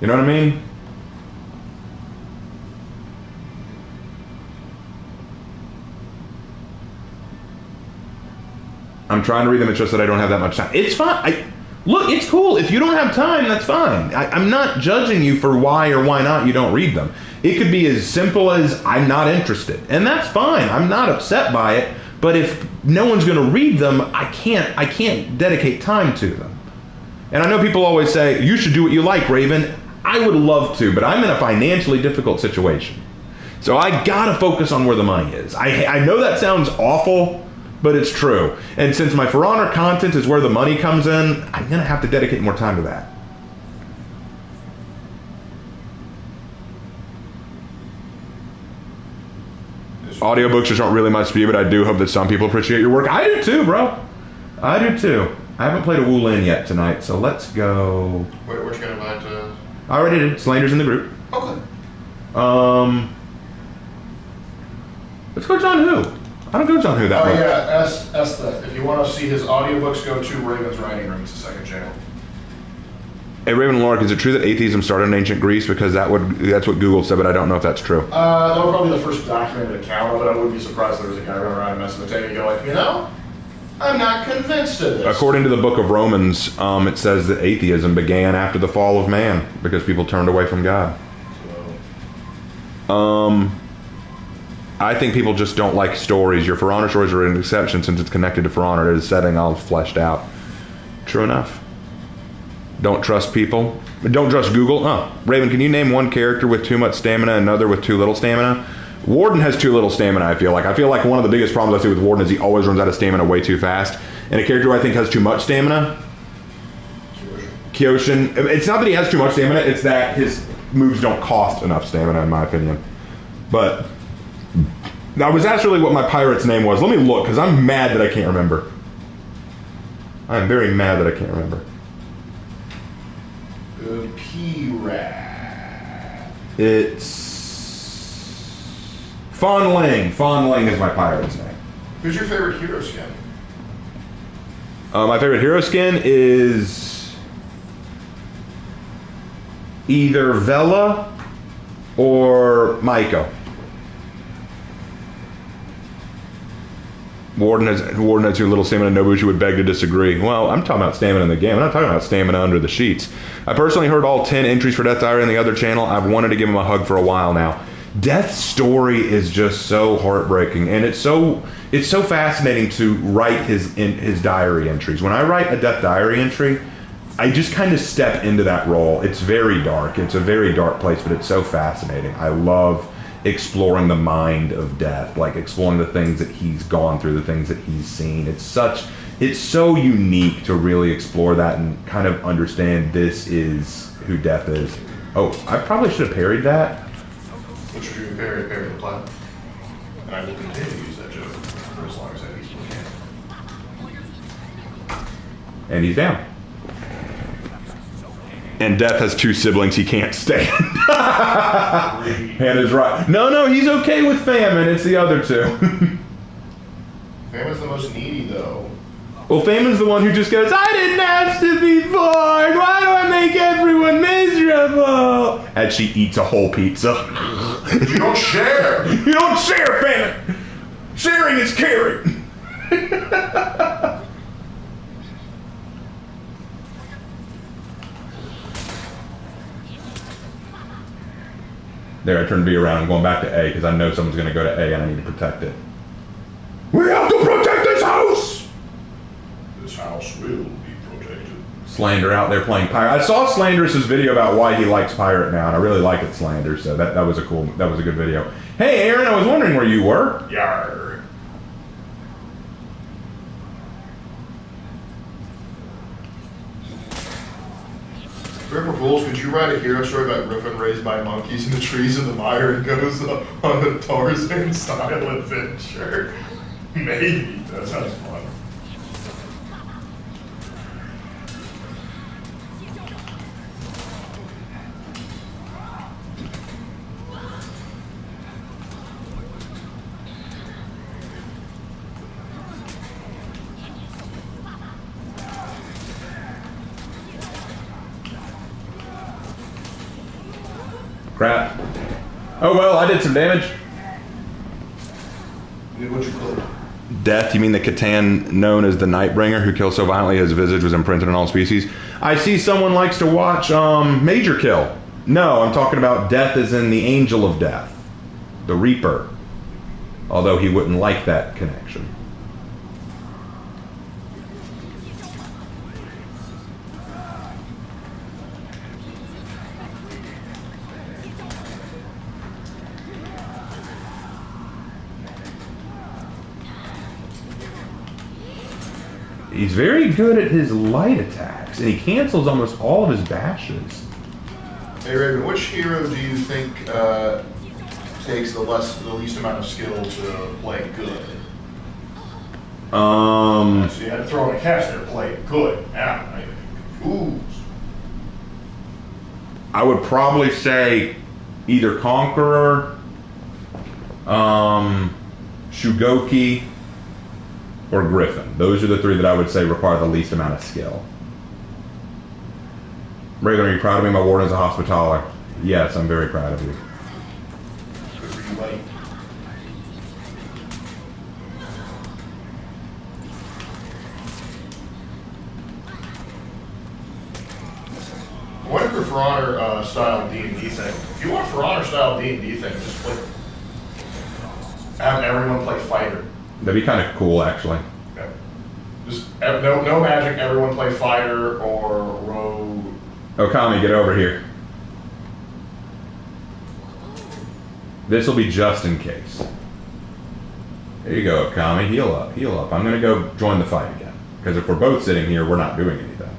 You know what I mean? I'm trying to read them. It's just that I don't have that much time. It's fine. Look, it's cool. If you don't have time, that's fine. I'm not judging you for why or why not you don't read them. It could be as simple as I'm not interested, and that's fine. I'm not upset by it. But if no one's going to read them, I can't dedicate time to them. And I know people always say you should do what you like, Raven. I would love to, but I'm in a financially difficult situation, so I gotta focus on where the money is. I know that sounds awful, but it's true. And since my For Honor content is where the money comes in, I'm gonna have to dedicate more time to that. Audiobooks just aren't really my speed, but I do hope that some people appreciate your work. I do too, bro. I do too. I haven't played a Wu Lin yet tonight, so let's go. What you gonna invite to? I already did. Slander's in the group. Okay. Let's go John Who. I don't go John Who that much. Oh yeah, S the. If you want to see his audiobooks, go to Raven's Writing Room. It's the second channel. Hey Raven Lark, is it true that atheism started in ancient Greece? Because that's what Google said, but I don't know if that's true. That was probably the first documented account of it. I wouldn't be surprised if there was a guy running around in Mesopotamia going, I'm not convinced of this. According to the book of Romans, it says that atheism began after the fall of man because people turned away from God. I think people just don't like stories. Your For Honor stories are an exception since it's connected to For Honor. It is setting all fleshed out. True enough. Don't trust people. Don't trust Google. Raven, can you name one character with too much stamina and another with too little stamina? Warden has too little stamina, I feel like. I feel like one of the biggest problems I see with Warden is he always runs out of stamina way too fast. And a character who I think has too much stamina, Kyoshin. It's not that he has too much stamina, it's that his moves don't cost enough stamina, in my opinion. But I was asked really what my pirate's name was. Let me look, because I'm mad that I can't remember. I'm very mad that I can't remember. P-Rat. It's Fawn Ling. Fawn Ling is my pirate's name. Who's your favorite hero skin? My favorite hero skin is either Vela or Maiko. Warden has too little stamina. Nobushi would beg to disagree. Well, I'm talking about stamina in the game. I'm not talking about stamina under the sheets. I personally heard all 10 entries for Death Diary on the other channel. I've wanted to give him a hug for a while now. Death's story is just so heartbreaking, and it's so fascinating to write his diary entries. When I write a Death Diary entry, I just kind of step into that role. It's very dark. It's a very dark place, but it's so fascinating. I love exploring the mind of Death, like exploring the things that he's gone through, the things that he's seen. It's so unique to really explore that and kind of understand this is who Death is. Oh, I probably should have parried that. What should you parry the plat? And I will continue to use that joke for as long as I reasonably can. And he's down. And Death has 2 siblings he can't stand. And is right. No, he's okay with Famine. It's the other 2. Famine's the most needy, though. Well, Famine's the one who just goes, I didn't ask to be born. Why do I make everyone miserable? And she eats a whole pizza. You don't share. You don't share, Famine. Sharing is caring. There, I turned B around. I'm going back to A because I know someone's going to go to A and I need to protect it. We have to protect this house! This house will be protected. Slander out there playing Pirate. I saw Slander's video about why he likes Pirate now, and I really like it, Slander, so that was a good video. Hey, Aaron, I was wondering where you were. Yarr. Ripper Bulls, could you write a hero story about Griffin raised by monkeys in the trees in the mire and goes on a Tarzan style adventure? Maybe. That sounds fun. Crap. Oh well, I did some damage. What you could. Death, you mean the Catan known as the Nightbringer, who kills so violently his visage was imprinted on all species? I see someone likes to watch Major Kill. No, I'm talking about Death as in the Angel of Death. The Reaper. Although he wouldn't like that connection. He's very good at his light attacks, and he cancels almost all of his bashes. Hey Raven, which hero do you think takes the least amount of skill to play good? So you had to throw in a catch there, play good. Yeah, ooh. I would probably say either Conqueror, Shugoki, or Griffin. Those are the three that I would say require the least amount of skill. Reagan, are you proud of me? My warden is a hospitaller. Yes, I'm very proud of you. Good for you, buddy. I wonder if For Honor style D&D thing. If you want For Honor style D&D thing, just have everyone play fighter. That'd be kind of cool, actually. Okay. Just no magic. Everyone play fighter or rogue. Okami, get over here. This will be just in case. There you go, Okami. Heal up, heal up. I'm going to go join the fight again. Because if we're both sitting here, we're not doing anything.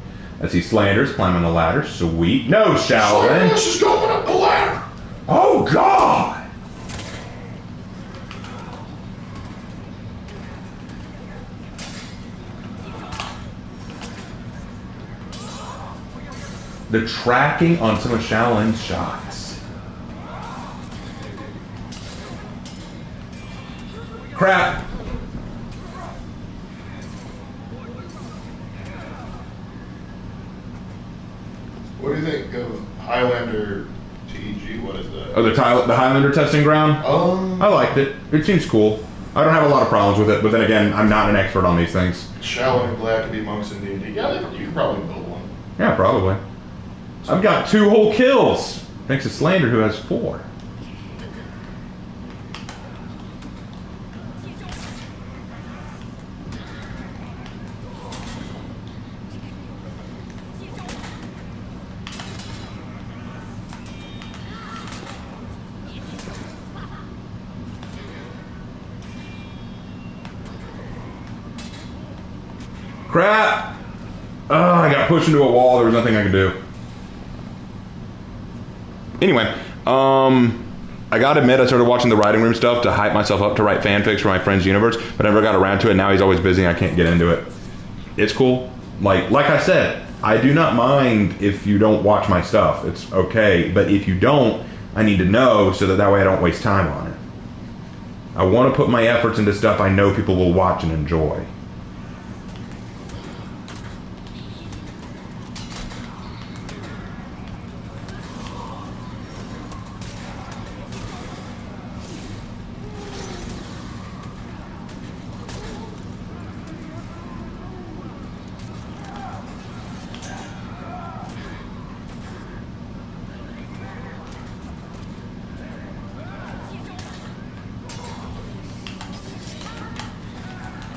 I see Slanders climbing the ladder. Sweet. No, Shaolin. Slanders is going up the ladder. Oh, God. The tracking on some of Shaolin's shots. Crap. What do you think of Highlander TG? What is that? Oh, the Highlander testing ground? I liked it. It seems cool. I don't have a lot of problems with it, but then again, I'm not an expert on these things. Shaolin and Glad to be monks in D&D. Yeah, you could probably build one. Yeah, probably. I've got 2 whole kills, thanks to Slander, who has 4. Crap! Oh, I got pushed into a wall. There was nothing I could do. Anyway, I gotta admit, I started watching the writing room stuff to hype myself up to write fanfics for my friend's universe, but I never got around to it. Now he's always busy and I can't get into it. It's cool. Like I said, I do not mind if you don't watch my stuff. It's okay. But if you don't, I need to know so that way I don't waste time on it. I want to put my efforts into stuff I know people will watch and enjoy.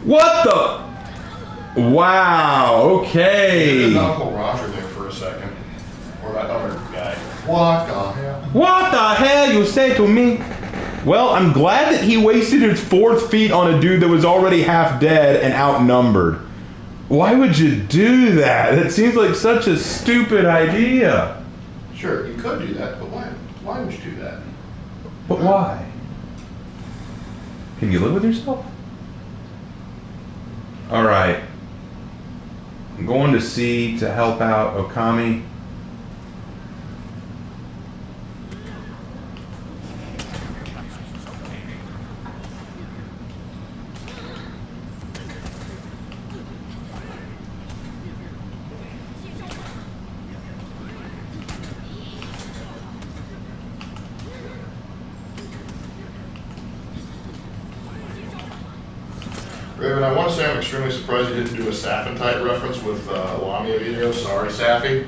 What the? Wow, okay. There's Uncle Roger there for a second. Or that other guy. What the hell? What the hell you say to me? Well, I'm glad that he wasted his 4th feet on a dude that was already half dead and outnumbered. Why would you do that? It seems like such a stupid idea. Sure, you could do that, but why would you do that? But why? Can you live with yourself? Alright. I'm going to C to help out Okami. Raven, I want to say I'm extremely surprised you didn't do a Saphantite reference with Lamia video. Sorry, Safi.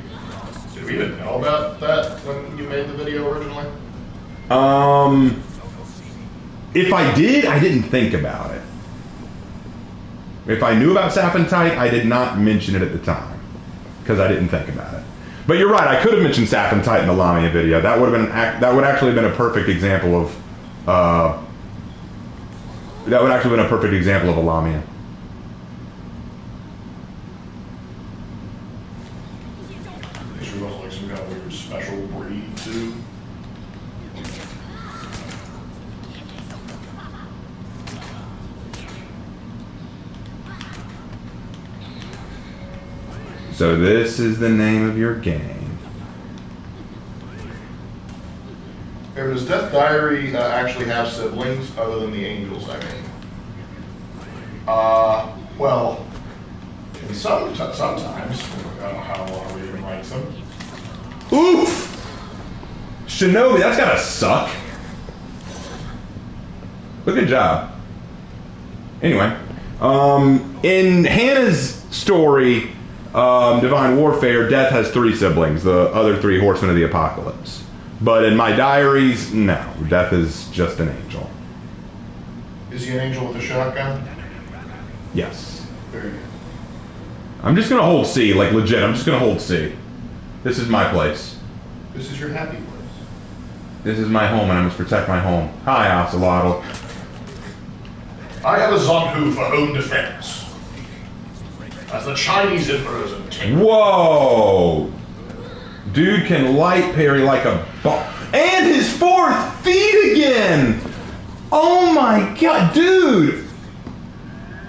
Did we even know about that when you made the video originally? If I did, I didn't think about it. If I knew about Saphantite, I did not mention it at the time because I didn't think about it. But you're right, I could have mentioned Saphantite in the Lamia video. That would actually have been a perfect example of that would actually have been a perfect example of a Lamia. She was like some kind of weird special breed too. So this is the name of your game. Hey, does Death Diary actually have siblings other than the angels, I mean? Well, sometimes. I don't know how long we even likes them. Oof! Shinobi, that's gotta suck. But good job. Anyway, in Hannah's story, Divine Warfare, Death has 3 siblings, the other 3 horsemen of the apocalypse. But in my diaries, no. Death is just an angel. Is he an angel with a shotgun? Yes. Very good. I'm just gonna hold C, like legit, I'm just gonna hold C. This is my place. This is your happy place. This is my home and I must protect my home. Hi, Ocelotl. I have a Zonhu for home defense. As the Chinese emperors and king. Whoa! Dude can light parry like a ball. And his 4th feet again! Oh my god, dude!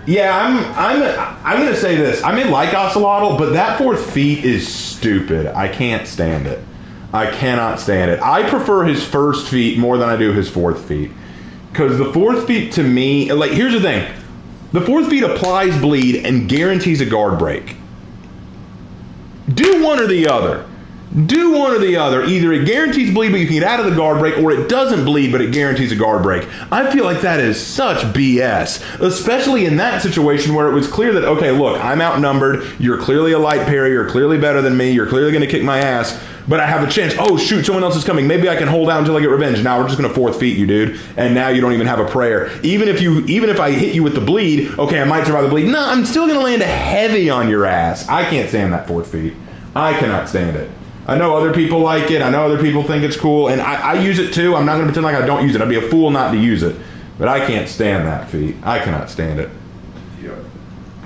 Yeah, I'm gonna say this. I may like Ocelotl, but that 4th feet is stupid. I can't stand it. I cannot stand it. I prefer his 1st feet more than I do his 4th feet. Because the 4th feet to me, like, here's the thing. The 4th feet applies bleed and guarantees a guard break. Do one or the other. Do one or the other. Either it guarantees bleed but you can get out of the guard break, or it doesn't bleed but it guarantees a guard break. I feel like that is such BS. Especially in that situation where it was clear that, okay, look, I'm outnumbered. You're clearly a light parry. You're clearly better than me. You're clearly going to kick my ass. But I have a chance. Oh, shoot, someone else is coming. Maybe I can hold out until I get revenge. Now we're just going to 4th feet you, dude. And now you don't even have a prayer. Even if I hit you with the bleed, okay, I might survive the bleed. No, I'm still going to land heavy on your ass. I can't stand that 4th feet. I cannot stand it. I know other people like it. I know other people think it's cool. And I use it too. I'm not going to pretend like I don't use it. I'd be a fool not to use it. But I can't stand that feat. I cannot stand it. Yep.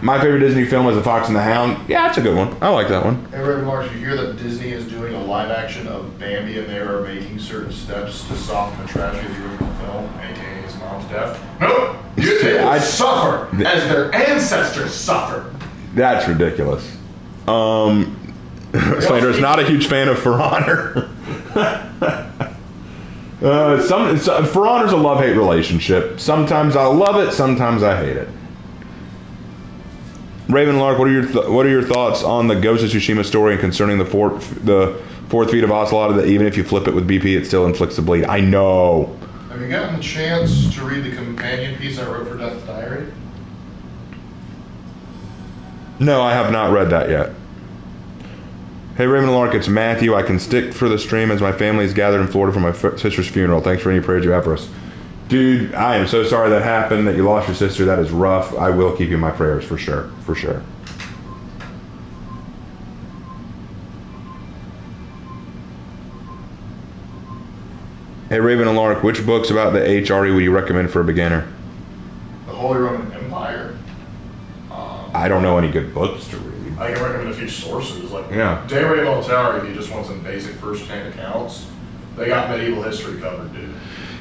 My favorite Disney film is The Fox and the Hound. Yeah, that's a good one. I like that one. Hey, Reverend Marks, you hear that Disney is doing a live action of Bambi and they are making certain steps to soften the tragedy of the original film, aka his mom's death? Nope! They will suffer as their ancestors suffered. That's ridiculous. Slater is not a huge fan of For Honor. For Honor's a love-hate relationship. Sometimes I love it, sometimes I hate it. Raven Lark, what are your thoughts on the Ghost of Tsushima story and concerning the 4th feet of Ocelot, that even if you flip it with BP, it still inflicts a bleed? I know. Have you gotten a chance to read the companion piece I wrote for Death Diary? No, I have not read that yet. Hey, Raven Lark, it's Matthew. I can stick for the stream as my family is gathered in Florida for my sister's funeral. Thanks for any prayers you have for us. Dude, I am so sorry that happened, that you lost your sister. That is rough. I will keep you in my prayers for sure. For sure. Hey, Raven and Lark, which books about the HRE would you recommend for a beginner? The Holy Roman Empire. I don't know any good books to read. I can recommend a few sources, like Yeah. De Re Militari, if you just want some basic first-hand accounts. They got medieval history covered, dude.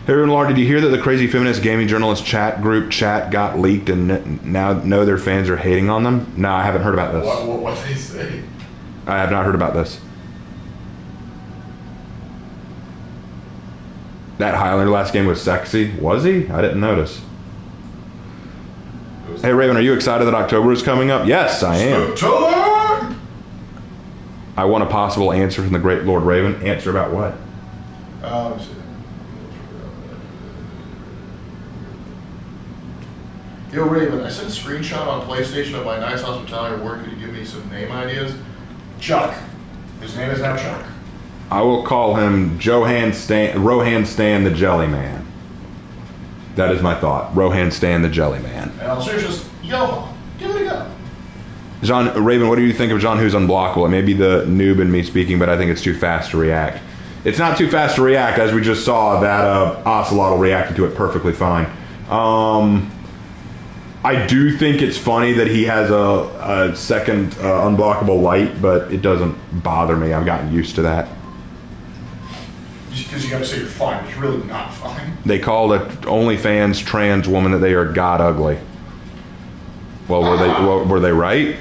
Hey, Raven and Lark, did you hear that the crazy feminist gaming journalist chat got leaked and now know their fans are hating on them? No, I haven't heard about this. What did they say? I have not heard about this. That Highlander last game was sexy. Was he? I didn't notice. Hey, Raven, are you excited that October is coming up? Yes, I am. October! I want a possible answer from the great Lord Raven. Answer about what? Yo, Raven, I sent a screenshot on PlayStation of my nice hospitality work. Could you give me some name ideas? Chuck. His name is now Chuck. I will call him Rohan Stan the Jelly Man. That is my thought. Rohan Stan the Jelly Man. And I'll say just, yo, give it a go. John Raven, what do you think of John Who's Unblockable? It may be the noob in me speaking, but I think it's too fast to react. It's not too fast to react, as we just saw that Ocelotl reacted to it perfectly fine. I do think it's funny that he has a second unblockable light, but it doesn't bother me. I've gotten used to that. Because you gotta say you're fine, but you're really not fine. They called a OnlyFans trans woman that they are god ugly. Well, were they right?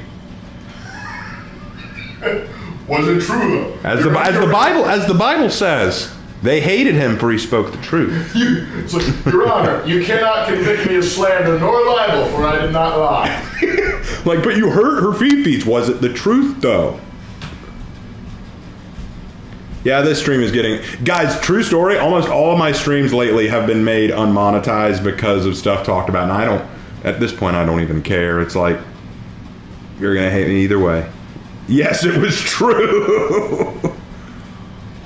Wasn't true though. As the Bible says, they hated him for he spoke the truth. It's like, Your Honor, you cannot convict me of slander nor libel, for I did not lie. Like, but you hurt her feet. Was it the truth though? Yeah, this stream is getting... Guys, true story, almost all of my streams lately have been made unmonetized because of stuff talked about. And at this point, I don't even care. It's like, you're going to hate me either way. Yes, it was true.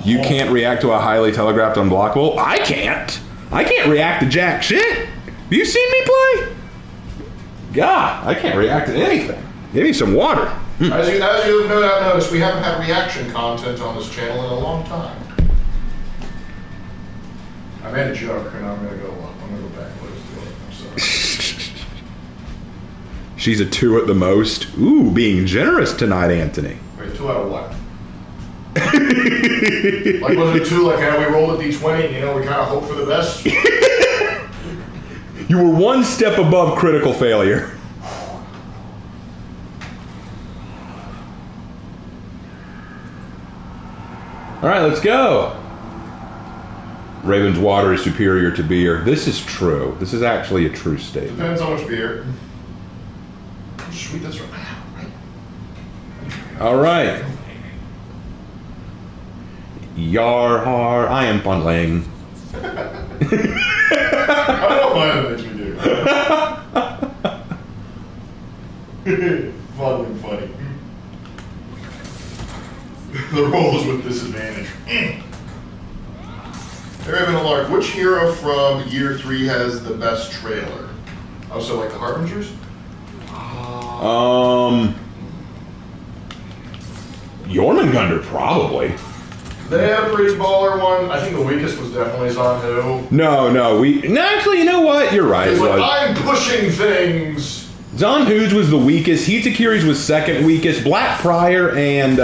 You can't react to a highly telegraphed unblockable? I can't. I can't react to jack shit. Have you seen me play? God, I can't react to anything. Give me some water. As you have no doubt noticed, we haven't had reaction content on this channel in a long time. I made a joke, and I'm gonna go backwards to it. I'm sorry. She's a 2 at the most. Ooh, being generous tonight, Anthony. Wait, 2 out of what? Like, was it 2, like, how we rolled a d20, and, we kind of hope for the best? You were 1 step above critical failure. All right, let's go. Raven's water is superior to beer. This is true. This is actually a true statement. Depends on which beer. Oh, sweet, that's right. All right. Yar har, I am funneling. I don't mind what you do. Funny. The roll is with disadvantage. Raven Alark, which hero from year 3 has the best trailer? Oh, so like the Harbingers? Jormungandr, probably. They had a pretty baller one. I think the weakest was definitely Zanhu. No, actually, you know what? You're right. It's like, I'm pushing things. Zanhu's was the weakest. Hitakiri's was second weakest. Black Prior and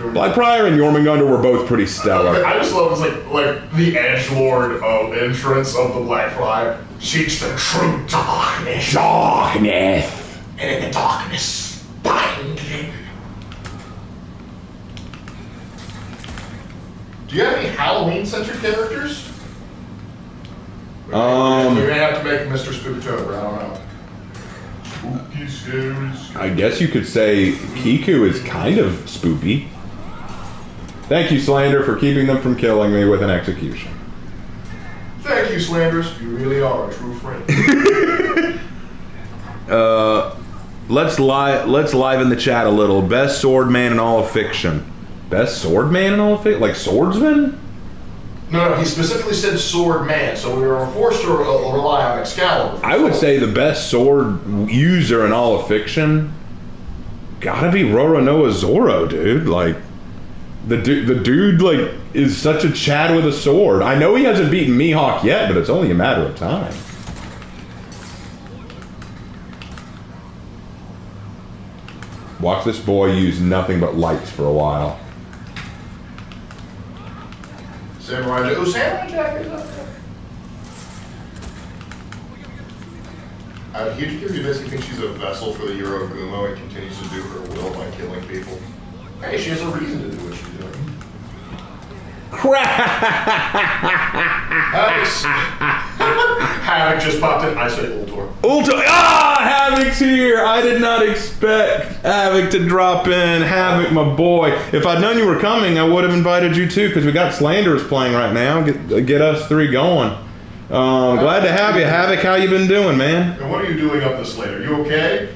Jormungandr were both pretty stellar. I just love it's like the edgelord of entrance of the Black Prior. Seeks the true darkness. And in the darkness, bind him. Do you have any Halloween-centric characters? We may have to make Mr. Spooktober, I don't know. Spooky, scary. I guess you could say Kiku is kind of spooky. Thank you, Slander, for keeping them from killing me with an execution. Thank you, Slanders. You really are a true friend. Let's liven the chat a little. Best sword man in all of fiction. Best sword man in all of fiction? Like swordsman? No, he specifically said sword man, so we were forced to rely on Excalibur. I would say the best sword user in all of fiction gotta be Roronoa Zoro, dude. Like, the dude like is such a Chad with a sword. I know he hasn't beaten Mihawk yet, but it's only a matter of time. Watch this boy use nothing but lights for a while. Samurai Jack. Oh, Samurai Jack is up there. Hitakiri basically thinks she's a vessel for the hero Gumo and continues to do her will by killing people. Hey, she has a reason to do what she's doing. Havoc just popped in. I say Ultor. Havoc's here. I did not expect Havoc to drop in. Havoc, my boy. If I'd known you were coming, I would have invited you too, because we got Slanderers playing right now. Get us 3 going. Glad to have you, Havoc. How you been doing, man? And what are you doing up this late? Are you okay?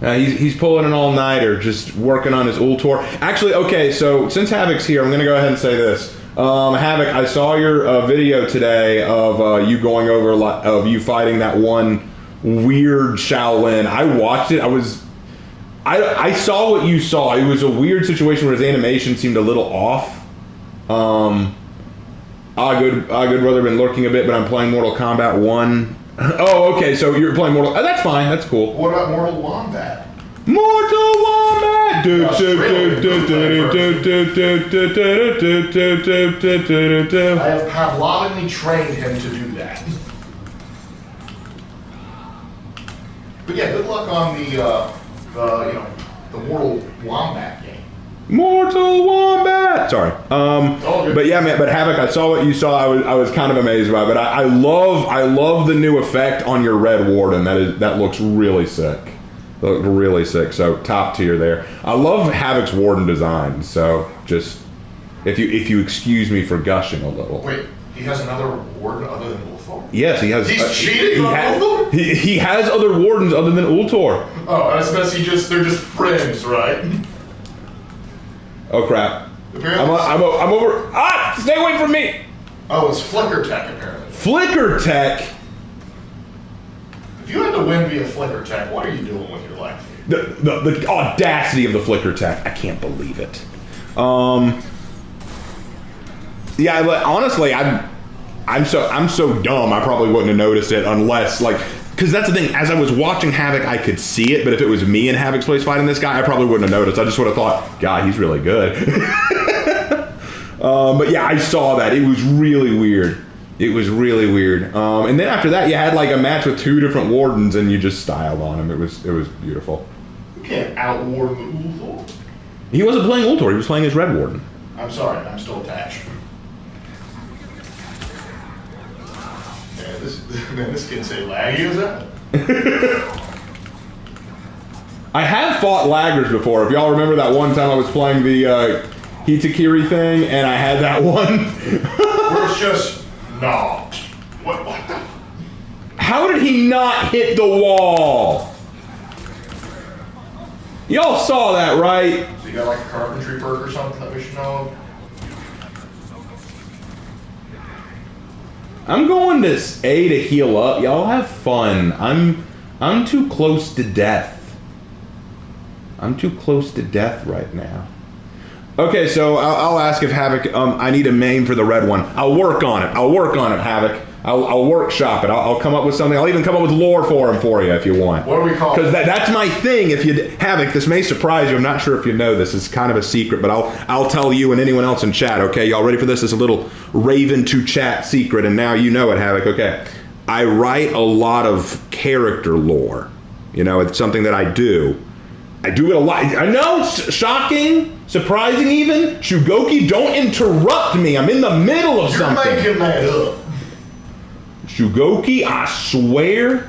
He's pulling an all-nighter, just working on his Ultor. Actually, okay, so since Havoc's here, I'm going to go ahead and say this. Havoc, I saw your video today of you going over, of you fighting that one weird Shaolin. I watched it. I saw what you saw. It was a weird situation where his animation seemed a little off. Good brother, been lurking a bit, but I'm playing Mortal Kombat 1. Oh, okay, so you're playing Mortal... that's fine, that's cool. What about Mortal Wombat? Mortal Wombat! I have Pavlovically trained him to do that. But yeah, good luck on the Mortal Wombat game. Mortal Wombat. Sorry. But yeah, man. But Havoc, I saw what you saw. I was kind of amazed by it. But I love the new effect on your Red Warden. That looks really sick. Looked really sick. So top tier there. I love Havoc's Warden design. So just if you excuse me for gushing a little. Wait, he has another Warden other than Ultor? Yes, he has. He's cheating on Ultor? He has other Wardens other than Ultor. Oh, I suppose they're just friends, right? Oh crap! I'm over. Ah! Stay away from me! Oh, it's Flicker Tech apparently. Flicker Tech. If you had to win via Flicker Tech, what are you doing with your life? The audacity of the Flicker Tech! I can't believe it. Yeah, but honestly, I'm so dumb. I probably wouldn't have noticed it unless because that's the thing. As I was watching Havoc, I could see it, but if it was me in Havoc's place fighting this guy, I probably wouldn't have noticed. I just would have thought, God, he's really good. But yeah, I saw that. It was really weird. It was really weird. And then after that, you had a match with two different Wardens, and you just styled on him. It was beautiful. You can't out-Warden Ultor. He wasn't playing Ultor. He was playing his Red Warden. I'm sorry. I'm still attached. This kid's say laggy as that. I have fought laggers before. If y'all remember that one time I was playing the Hitakiri thing, and I had that one. Where it's just not. What the? How did he not hit the wall? Y'all saw that, right? So you got a carpentry perk or something that we should know of? I'm going to A to heal up. Y'all have fun. I'm too close to death. I'm too close to death right now. Okay, so I'll ask if Havoc. I need a main for the red one. I'll work on it. Havoc. I'll workshop it. I'll come up with something. I'll even come up with lore for him for you if you want. What do we call it? Because that's my thing. If you Havoc, this may surprise you. I'm not sure if you know this. It's kind of a secret, but I'll tell you and anyone else in chat. Okay, y'all ready for this? It's a little Raven to chat secret, and now you know it, Havoc. Okay, I write a lot of character lore. It's something that I do. I do it a lot. I know, shocking, surprising even. Shugoki, don't interrupt me. I'm in the middle of something. You're making that up. Shugoki, I swear.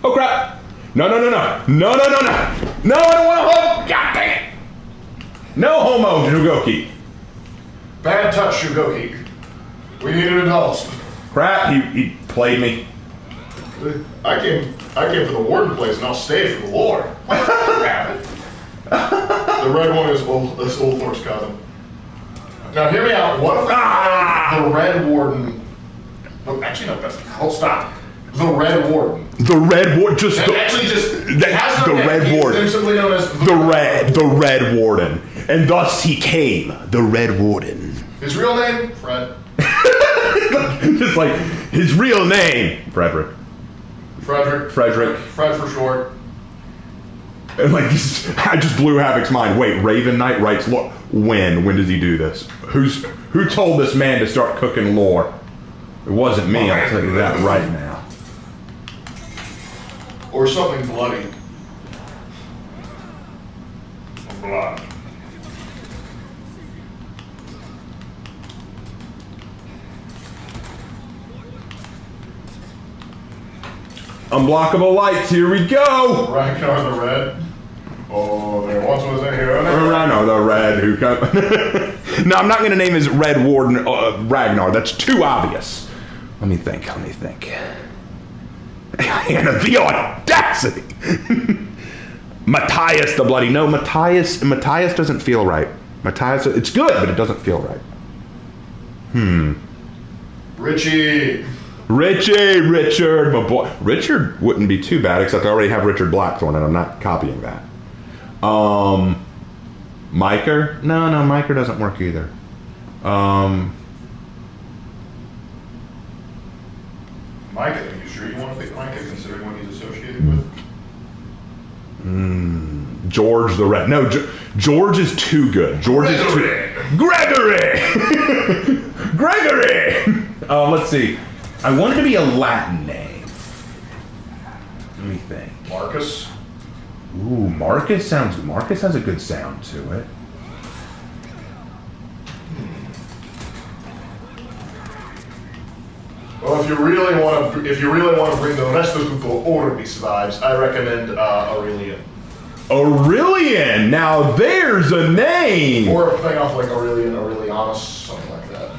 Oh crap! No! No, I don't want to hold. God dang it! No homo, Shugoki. Bad touch, Shugoki. We need an adult. Crap! He played me. I came for the warden place, and I'll stay for the lore. Damn it. The red one is Ulthor's cousin. Now hear me out. What if the red warden? Oh, actually, no. Hold stop. The red warden. The red warden. Just the red warden. He's simply known as the red warden, and thus he came the red warden. His real name, Fred. Just like his real name, Frederick. Fred for short. And I just blew Havoc's mind. Wait, Raven Knight writes lore. When does he do this? Who told this man to start cooking lore? It wasn't me. I'll tell you that right now. Or something bloody. Blood. Unblockable lights, here we go! Ragnar the Red. Oh, there once was a hero. Ragnar the Red who come. No, I'm not going to name his Red Warden Ragnar. That's too obvious. Let me think. And the audacity! Matthias the Bloody. No, Matthias doesn't feel right. Matthias, it's good, but it doesn't feel right. Richard, my boy. Richard wouldn't be too bad, except I already have Richard Blackthorne, and I'm not copying that. Miker? No, Miker doesn't work either. Micah, are you sure you want to pick Micah, considering what he's associated with? George the Red. No, George is too good. Gregory! Let's see. I want it to be a Latin name. Let me think. Marcus? Ooh, Marcus has a good sound to it. Well, if you really want to bring the rest of the Orbis vibes, I recommend Aurelian. Aurelian. Now there's a name. Or a thing off like Aurelian, Aurelianus, something like that.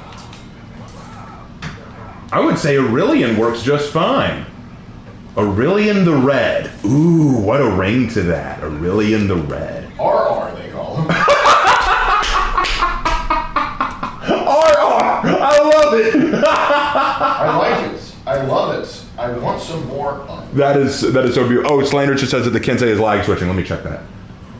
I would say Aurelian works just fine. Aurelian the Red. Ooh, what a ring to that. Aurelian the Red. RR, they call him. RR. I love it. I like it. I love it. I want some more of it. That is so beautiful. Oh, Slander just says that the Kensei is lag switching. Let me check that.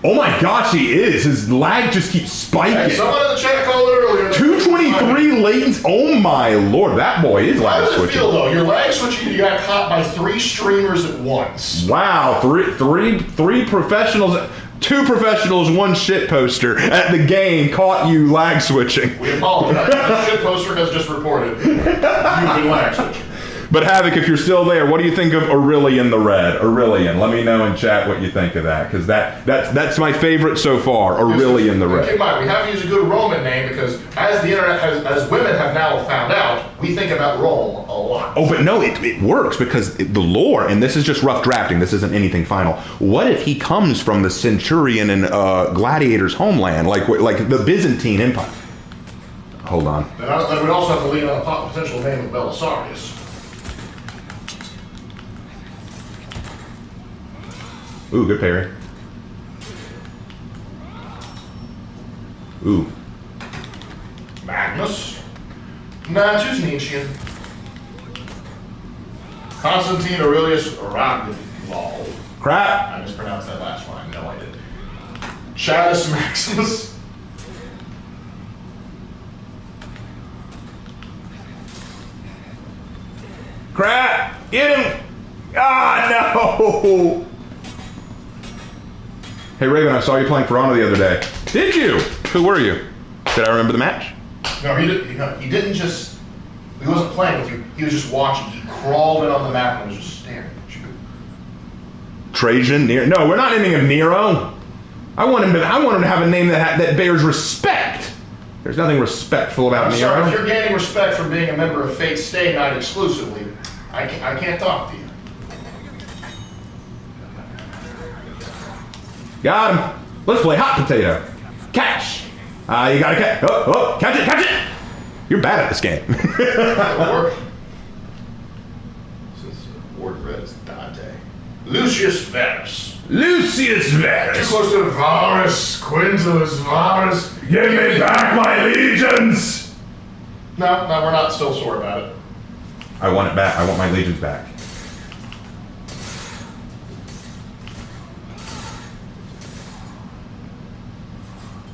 Oh my gosh, he is. His lag just keeps spiking. Hey, someone in the chat called earlier. 223 latency. Oh my lord, that boy is lag switching. How does it feel though? You're lag switching. You got caught by 3 streamers at once. Wow, three professionals. 2 professionals, 1 shit poster at the game caught you lag switching. We apologize. The shit poster has just reported you've been lag switching. But Havoc, if you're still there, what do you think of Aurelian the Red? Aurelian, let me know in chat what you think of that, because that's my favorite so far. Aurelian the Red. Keep in mind, we have to use a good Roman name because, as the internet as women have now found out, we think about Rome a lot. Oh, but no, it works because the lore, and this is just rough drafting. This isn't anything final. What if he comes from the Centurion and Gladiator's homeland, like the Byzantine Empire? Hold on. Then we'd also have to lean on the potential name of Belisarius. Ooh, good parry. Ooh. Magnus. Nah, choose Nietzschean. Constantine Aurelius Ragnvald. Crap. I mispronounced that last one. I know I did. Chadus Maximus. Crap. Get him. Ah, no. Hey Raven, I saw you playing For Honor the other day. Did you? Who were you? Did I remember the match? No, he didn't just. He wasn't playing with you. He was just watching. He crawled in on the map and was just staring at you. Trajan, Nero. No, we're not naming him Nero. I want him to have a name that bears respect. There's nothing respectful about Nero. Sorry, if you're gaining respect from being a member of Fate Stay Night exclusively, I can't talk to you. Got him. Let's play hot potato. Catch. You gotta catch. Oh, catch it. You're bad at this game. Since Ward Red is Dante. Lucius Verus. Too close to Varus. Quintus Varus. Give me back my legions. No, we're not still sore about it. I want it back. I want my legions back.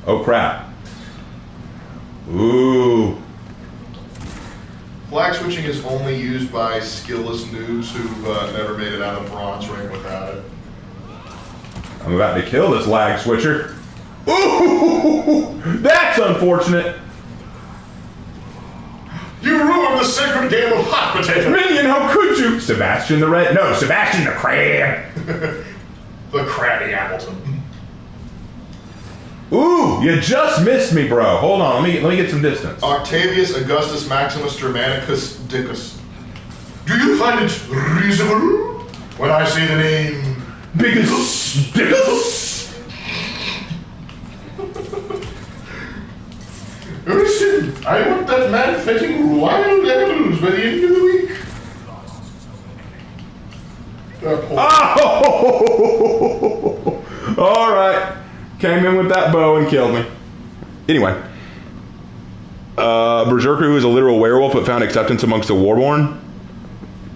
Oh crap. Ooh. Flag switching is only used by skillless noobs who've never made it out of bronze ring without it. I'm about to kill this lag switcher. Ooh, that's unfortunate. You ruined the sacred game of hot potato. Minion, how could you? Sebastian the Red. No, Sebastian the Crab. The crabby Appleton. Ooh, you just missed me, bro. Hold on, let me get some distance. Octavius Augustus Maximus Germanicus Dicus. Do you find it reasonable? When I say the name... Biggest. Listen, I want that man fetching wild animals by the end of the week. Oh! Alright. Came in with that bow and killed me. Anyway. Berserker, who is a literal werewolf but found acceptance amongst the Warborn.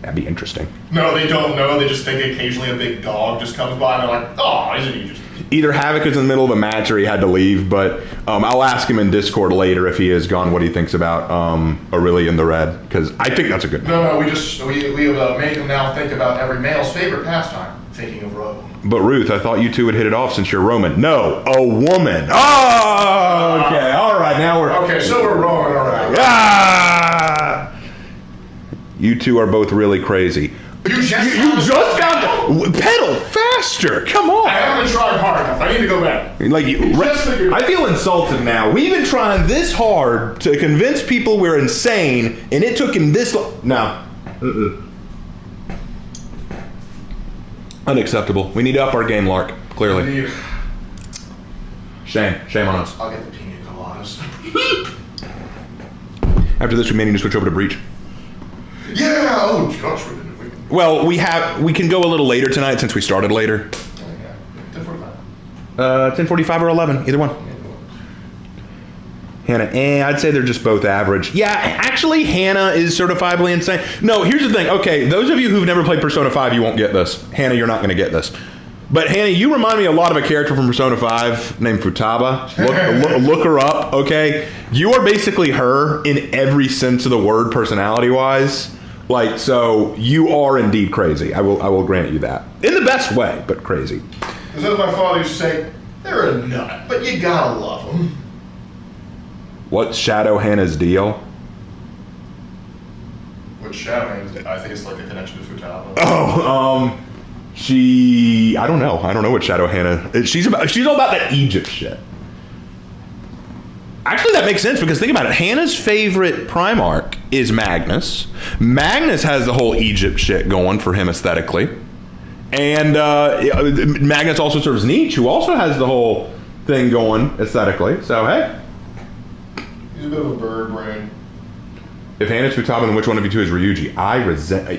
That'd be interesting. No, they don't know. They just think occasionally a big dog just comes by and they're like, oh, isn't he just... Either Havoc is in the middle of a match or he had to leave, but I'll ask him in Discord later if he is gone what he thinks about Aurelia in the Red, because I think that's a good name. No, we made him now think about every male's favorite pastime, thinking of Rome. But Ruth, I thought you two would hit it off since you're Roman. No, a woman. Oh, okay, all right, now we're... Okay, so we're Roman, all right. Ah! You two are both really crazy. You just found pedal faster. Come on. I haven't tried hard enough. I need to go back. I feel insulted now. We've been trying this hard to convince people we're insane, and it took him this long. No. Unacceptable. We need to up our game, Lark. Clearly. Indeed. Shame on us. I'll get the pina coladas. After this, we may need to switch over to Breach. Yeah. Oh gosh, we didn't. Well, we can go a little later tonight since we started later. 10:45. 10:45 or 11, either one. Hannah, I'd say they're just both average. Yeah, actually, Hannah is certifiably insane. No, here's the thing. Okay, those of you who've never played Persona 5, you won't get this. Hannah, you're not going to get this. But Hannah, you remind me a lot of a character from Persona 5 named Futaba. Look her up, okay? You are basically her in every sense of the word, personality-wise. Like, so you are indeed crazy. I will grant you that. In the best way, but crazy. Because as my father used to say, they're a nut, but you gotta love them. What's Shadow Hannah's deal? What's Shadow Hannah's deal? I think it's like a connection to Futaba. Oh, I don't know. I don't know what Shadow Hannah... She's all about that Egypt shit. Actually, that makes sense because think about it. Hannah's favorite Primarch is Magnus. Magnus has the whole Egypt shit going for him aesthetically. And Magnus also serves Nietzsche, who also has the whole thing going aesthetically. So, hey. He's a bit of a bird brain. If Hannah's Futaba, then which one of you two is Ryuji? I resent...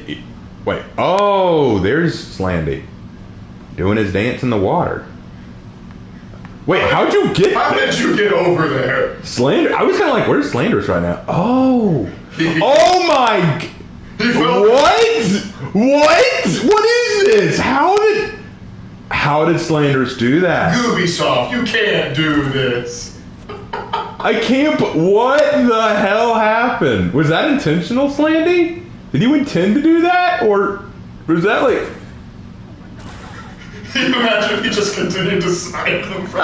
Wait. Oh, there's Slandy. Doing his dance in the water. Wait, how'd you get How did you get over there? Slander? I was kind of like, where's Slanderous right now? Oh. Oh my... What? What is this? How did Slanderous do that? Ubisoft, you can't do this. I can't... What the hell happened? Was that intentional, Slandy? Did you intend to do that? Or was that like... Can you imagine if he just continued to snipe them from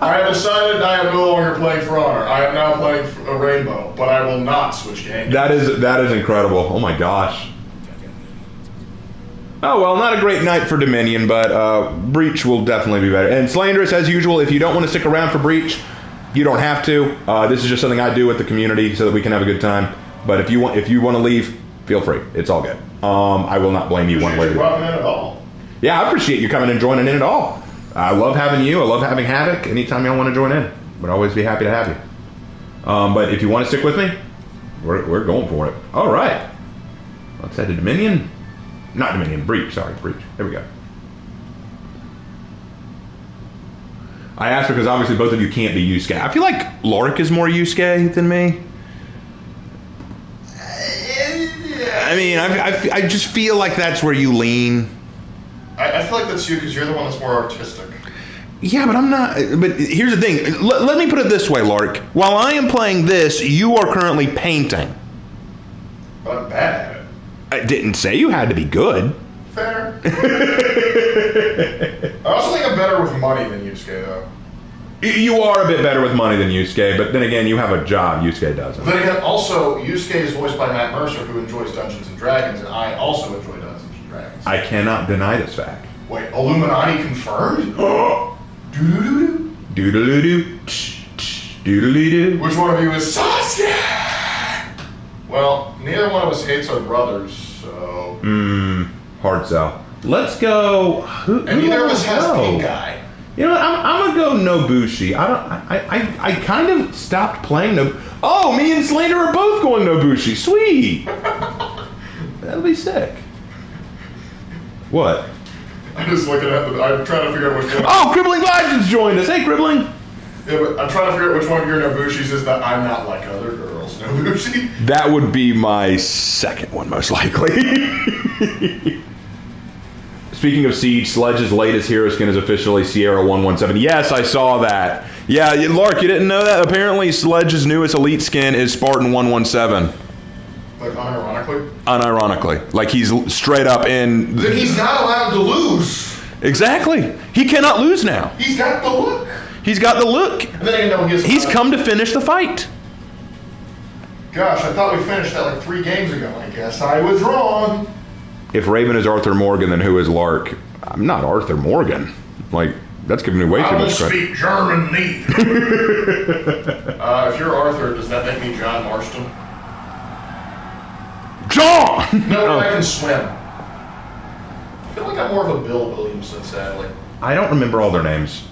I have decided I am no longer playing For Honor. I am now playing a Rainbow, but I will not switch games. That is incredible. Oh my gosh. Oh, well, not a great night for Dominion, but Breach will definitely be better. And Slanderous, as usual, if you don't want to stick around for Breach, you don't have to. This is just something I do with the community so that we can have a good time. But if you want to leave, feel free. It's all good. I will not blame you one way or the other. At all. Yeah, I appreciate you coming and joining in at all. I love having you. I love having Havoc. Anytime y'all want to join in, would always be happy to have you. But if you want to stick with me, we're going for it. All right. Let's head to Dominion. Not Dominion. Breach. Sorry, Breach. There we go. I asked because obviously both of you can't be Yusuke. I feel like Lorik is more Yusuke than me. I mean, I just feel like that's where you lean. I feel like that's you because you're the one that's more artistic. Yeah, but I'm not. But here's the thing. Let me put it this way, Lark. While I am playing this, you are currently painting. But I'm bad at it. I didn't say you had to be good. Fair. I also think I'm better with money than Yusuke, though. You are a bit better with money than Yusuke, but then again, you have a job Yusuke doesn't. But then again, also, Yusuke is voiced by Matt Mercer, who enjoys Dungeons & Dragons, and I also enjoy Dungeons & Dragons. I cannot deny this fact. Wait, Illuminati confirmed? Doo-doo-doo-doo. Doodle-doo-doo. Doodle-doo-doo. Which one of you is Sasuke? Well, neither one of us hates our brothers, So. Hard sell. Let's go. Who neither of us has pink guy. You know what? I'm gonna go Nobushi. I kind of stopped playing Oh, me and Slater are both going Nobushi. Sweet. That'll be sick. What? I'm just looking at I'm trying to figure out which one. Oh, Crippling Legends joined us. Hey, Crippling. Yeah, but I'm trying to figure out which one of your Nobushis is that I'm not like other girls. Nobushi? That would be my second one, most likely. Speaking of Siege, Sledge's latest hero skin is officially Sierra 117. Yes, I saw that. Yeah, Lark, you didn't know that? Apparently, Sledge's newest elite skin is Spartan 117. Like, unironically? Unironically. Like, he's straight up in... Then he's not allowed to lose. Exactly. He cannot lose now. He's got the look. He's got the look. And then, you know, he's come to finish the fight. Gosh, I thought we finished that like 3 games ago. I guess I was wrong. If Raven is Arthur Morgan, then who is Lark? I'm not Arthur Morgan. Like, that's giving me way too much credit. I don't speak German neither. If you're Arthur, does that make me John Marston? John! No, I can swim. I feel like I'm more of a Bill Williamson, sadly. I don't remember all their names.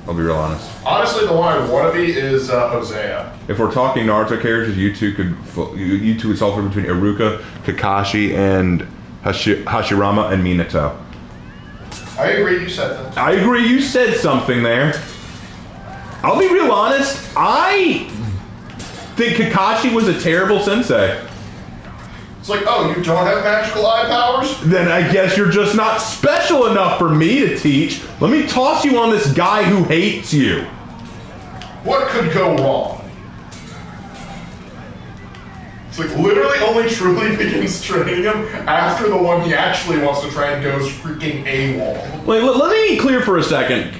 I'll be real honest. Honestly, the one I want to be is Hosea. If we're talking Naruto characters, you two would suffer between Iruka, Kakashi, and Hashirama and Minato. I agree, you said that. I agree, you said something there. I'll be real honest, I think Kakashi was a terrible sensei. It's like, oh, you don't have magical eye powers? Then I guess you're just not special enough for me to teach. Let me toss you on this guy who hates you. What could go wrong? It's like literally only truly begins training him after the one he actually wants to train goes freaking AWOL. Wait, let me be clear for a second.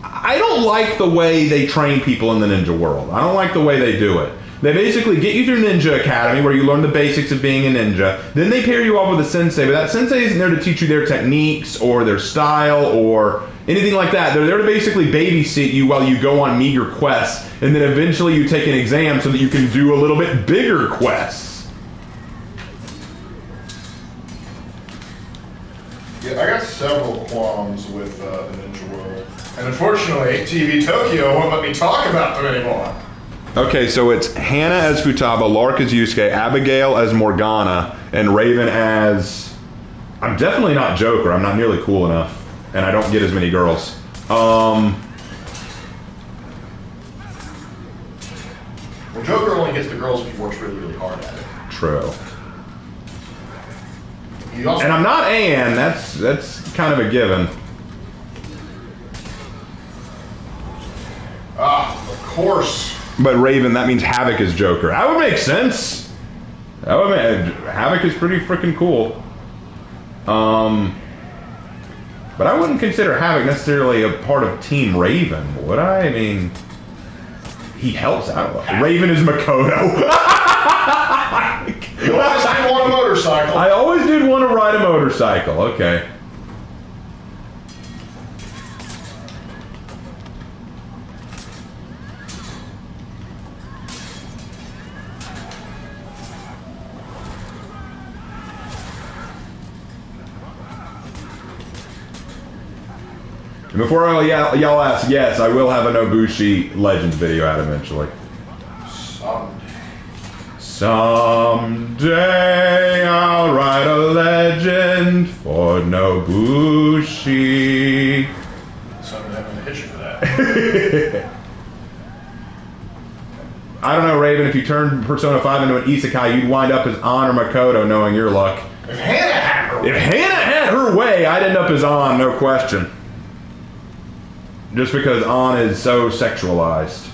I don't like the way they train people in the ninja world. I don't like the way they do it. They basically get you through Ninja Academy where you learn the basics of being a ninja. Then they pair you off with a sensei, but that sensei isn't there to teach you their techniques or their style or anything like that. They're there to basically babysit you while you go on meager quests, and then eventually you take an exam so that you can do a little bit bigger quests. Yeah, I got several qualms with the ninja world. And unfortunately, TV Tokyo won't let me talk about them anymore. Okay, so it's Hannah as Futaba, Lark as Yusuke, Abigail as Morgana, and Raven as... I'm definitely not Joker. I'm not nearly cool enough. And I don't get as many girls. Well, Joker only gets the girls if he works really, really hard at it. True. And I'm not Anne. That's kind of a given. Of course. But Raven, that means Havoc is Joker. That would make sense. That would make, Havoc is pretty freaking cool. But I wouldn't consider Havoc necessarily a part of Team Raven, would I? I mean, he helps out. Raven is Makoto. You always did want a motorcycle. I always did want to ride a motorcycle. Okay. And before y'all ask, yes, I will have a Nobushi Legends video out eventually. Someday I'll write a legend for Nobushi. Someday I'm gonna hit you for that. I don't know, Raven, if you turned Persona 5 into an Isekai, you'd wind up as An or Makoto, knowing your luck. If Hannah had her way, I'd end up as An, no question. Just because An is so sexualized.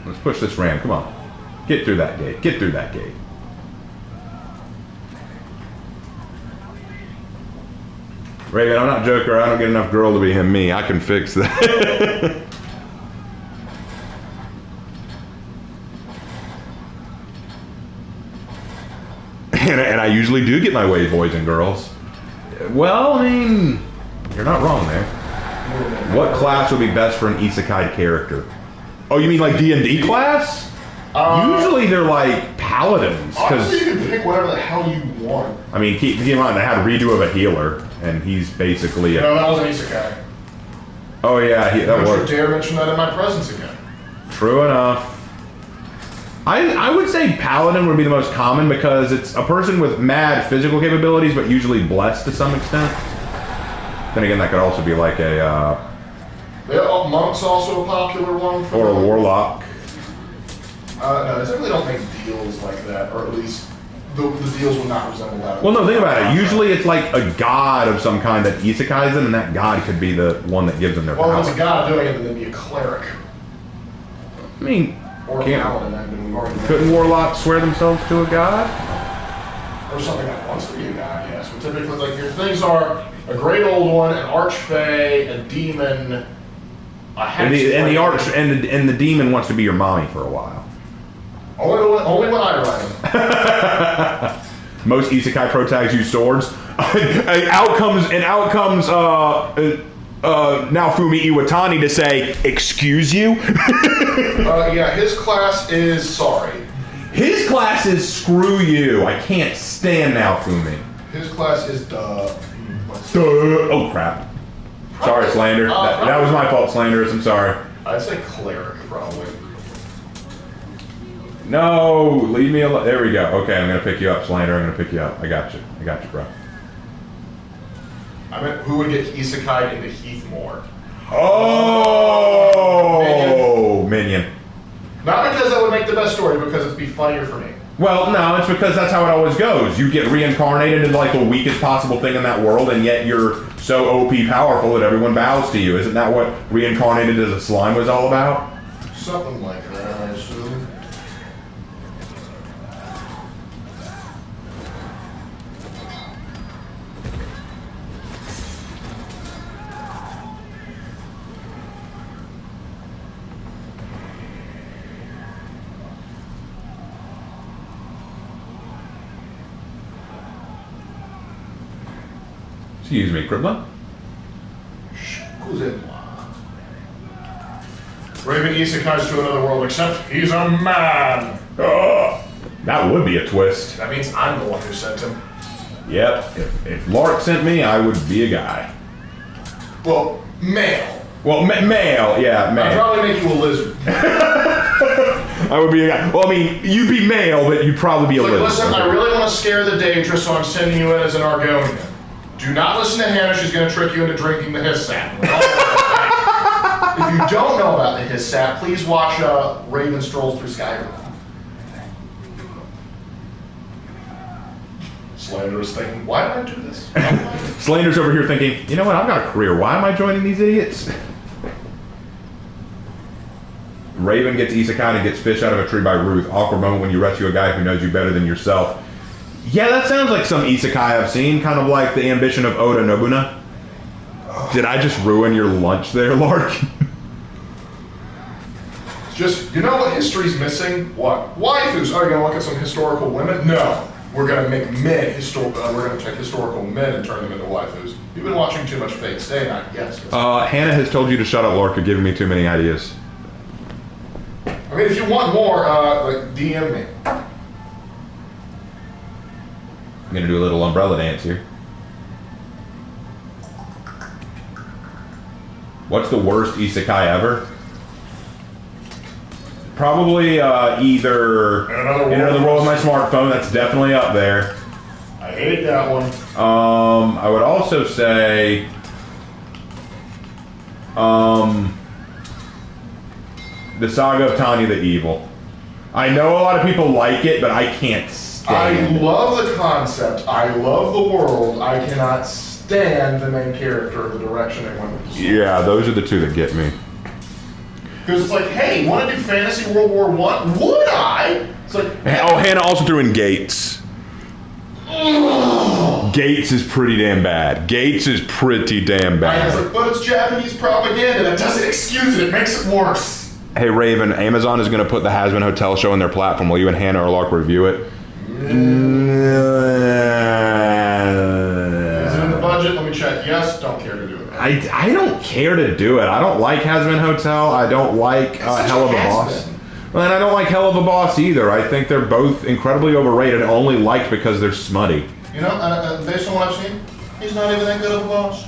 Let's push this ram. Come on. Get through that gate. Get through that gate. Raven, I'm not Joker. I don't get enough girl to be him. Me. I can fix that. and I usually do get my way, boys and girls. Well, I mean, you're not wrong there. What class would be best for an isekai character? Oh, you mean like D&D class? Usually they're like paladins. Honestly, you can pick whatever the hell you want. I mean, keep in mind, they had a redo of a healer, and he's basically... No, that was an isekai. Oh, yeah, that was... Don't you dare mention that in my presence again. True enough. I would say paladin would be the most common because it's a person with mad physical capabilities, but usually blessed to some extent. Then again, that could also be like a... Yeah, monk's also a popular one. Or a warlock. No, they really don't make deals like that, or at least the deals will not resemble that. Well, no, think about it. Usually it's like a god of some kind that isekais them, and that god could be the one that gives them their power. Well, if it's a god doing it, then they'd be a cleric. I mean... Or a paladin, and we've already... Couldn't warlocks swear themselves to a god? Or something that wants to be a god, yes. But typically, like, your things are a great old one, an archfey, a demon, a hex... And the demon wants to be your mommy for a while. Only when I write them. Most isekai pro tags use swords. out comes Naofumi Iwatani to say, excuse you? Yeah, his class is sorry. His class is screw you. I can't stand Naofumi. His class is duh. Oh, crap. Sorry, Slander. That was my fault, Slanderous. I'm sorry. I'd say cleric, probably. No, leave me alone. There we go. Okay, I'm going to pick you up, Slander. I'm going to pick you up. I got you, bro. I meant who would get isekai into Heathmore. Oh! Minion. Not because that would make the best story, because it'd be funnier for me. Well, no, it's because that's how it always goes. You get reincarnated into like the weakest possible thing in that world, and yet you're so OP powerful that everyone bows to you. Isn't that what reincarnated as a slime was all about? Something like that, I assume. Excuse me, Criblin? Raven isekais to another world, except he's a man. That would be a twist. That means I'm the one who sent him. Yep. If Lark sent me, I would be a guy. Well, male. Well, male, yeah, male. I'd probably make you a lizard. I would be a guy. Well, I mean, you'd be male, but you'd probably be a lizard. Listen, I really want to scare the Daedra, so I'm sending you in as an Argonian. Do not listen to Hannah, she's going to trick you into drinking the Hiss sap. If you don't know about the Hiss sap, please watch Raven Strolls Through Skyrim. Slander's thinking, why did I do this? Slander's over here thinking, you know what, I've got a career. Why am I joining these idiots? Raven gets isekai and gets fished out of a tree by Ruth. Awkward moment when you rescue a guy who knows you better than yourself. Yeah, that sounds like some isekai I've seen, kind of like the ambition of Oda Nobunaga. Did I just ruin your lunch there, Lark? Just, you know what history's missing? What? Waifus. Oh, you're going to look at some historical women? No. We're going to make men we're going to take historical men and turn them into waifus. You've been watching too much Fate Stay Night, yes. Hannah has told you to shut up, Lark. You're giving me too many ideas. I mean, if you want more, like, DM me. I'm going to do a little umbrella dance here. What's the worst isekai ever? Probably either In Another World with My Smartphone. That's definitely up there. I hate that one. I would also say the Saga of Tanya the Evil. I know a lot of people like it, but I can't stand it. I love the concept. I love the world. I cannot stand the main character or the direction they went with. Yeah, those are the two that get me. Because it's like, hey, want to do Fantasy World War I? Would I? It's like, oh, Hannah also threw in Gates. Gates is pretty damn bad. Gates is pretty damn bad. I was like, but it's Japanese propaganda. That doesn't excuse it. It makes it worse. Hey, Raven, Amazon is going to put the Has-Been Hotel show on their platform. Will you and Hannah or Lark review it? Is it in the budget? Let me check. Yes, don't care to do it. I don't care to do it. I don't like Has-Been Hotel. I don't like Hell of a Boss. And I don't like Hell of a Boss either. I think they're both incredibly overrated and only liked because they're smutty. You know, based on what I've seen, he's not even that good of a boss.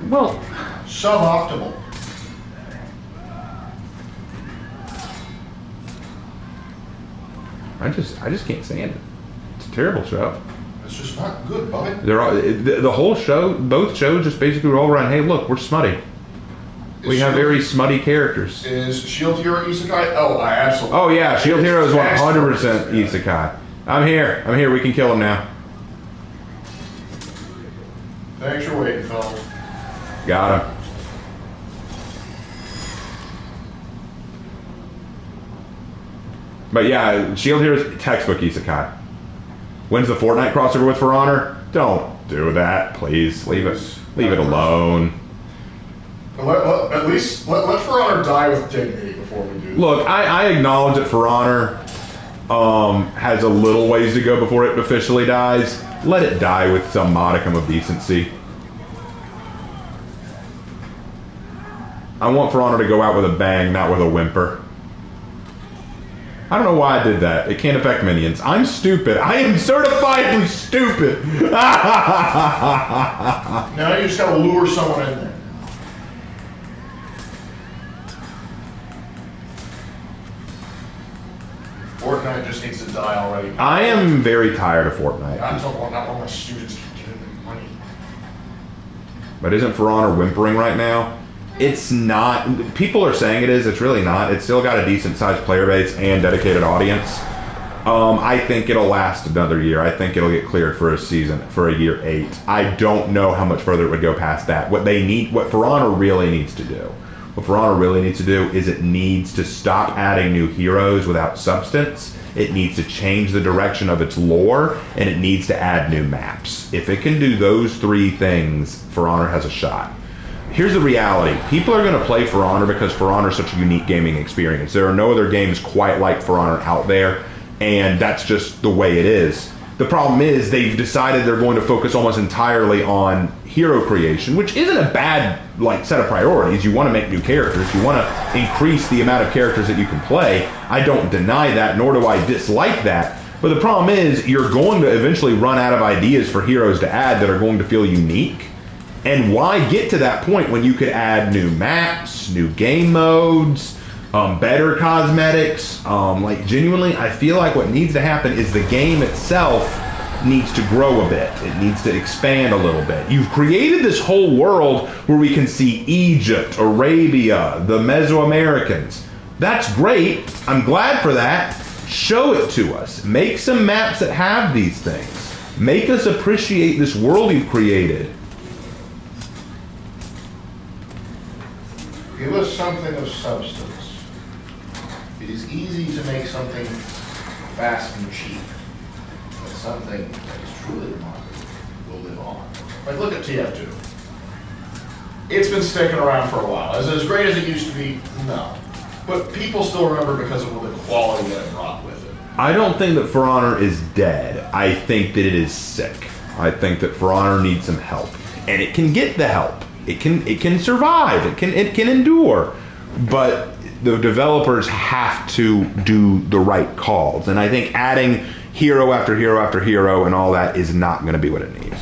Well, suboptimal. I just can't stand it. It's a terrible show. It's just not good, buddy. They're all, the whole show, both shows just basically roll around, hey, look, we're smutty. We have very smutty characters. Is Shield Hero Isekai? Oh, I absolutely. Oh, yeah, Shield Hero is 100% Isekai. I'm here, we can kill him now. Thanks for waiting, fellas. Got him. But yeah, Shield Hero is textbook Isekai. When's the Fortnite crossover with For Honor? Don't do that, please. Leave it alone. At least let For Honor die with dignity before we do that. Look, I acknowledge that For Honor has a little ways to go before it officially dies. Let it die with some modicum of decency. I want For Honor to go out with a bang, not with a whimper. I don't know why I did that. It can't affect minions. I'm stupid. I am certifiably stupid. Now you just gotta lure someone in there. Fortnite just needs to die already. I am very tired of Fortnite. I don't want my students to give them money. But isn't For Honor whimpering right now? It's not. People are saying it is. It's really not. It's still got a decent sized player base and dedicated audience. I think it'll last another year. I think it'll get cleared for a season, for a year 8. I don't know how much further it would go past that. What For Honor really needs to do, is it needs to stop adding new heroes without substance. It needs to change the direction of its lore, and it needs to add new maps. If it can do those 3 things, For Honor has a shot. Here's the reality. People are going to play For Honor because For Honor is such a unique gaming experience. There are no other games quite like For Honor out there, and that's just the way it is. The problem is they've decided they're going to focus almost entirely on hero creation, which isn't a bad set of priorities. You want to make new characters. You want to increase the amount of characters that you can play. I don't deny that, nor do I dislike that. But the problem is you're going to eventually run out of ideas for heroes to add that are going to feel unique. And why get to that point when you could add new maps, new game modes, better cosmetics? Genuinely, I feel like what needs to happen is the game itself needs to grow a bit. It needs to expand a little bit. You've created this whole world where we can see Egypt, Arabia, the Mesoamericans. That's great. I'm glad for that. Show it to us. Make some maps that have these things. Make us appreciate this world you've created. Give us something of substance. It is easy to make something fast and cheap, but something that is truly remarkable will live on. Like, look at TF2. It's been sticking around for a while. Is it as great as it used to be? No. But people still remember because of the quality that it brought with it. I don't think that For Honor is dead. I think that it is sick. I think that For Honor needs some help. And it can get the help. It can survive. It can endure. But the developers have to do the right calls. And I think adding hero after hero after hero and all that is not going to be what it needs.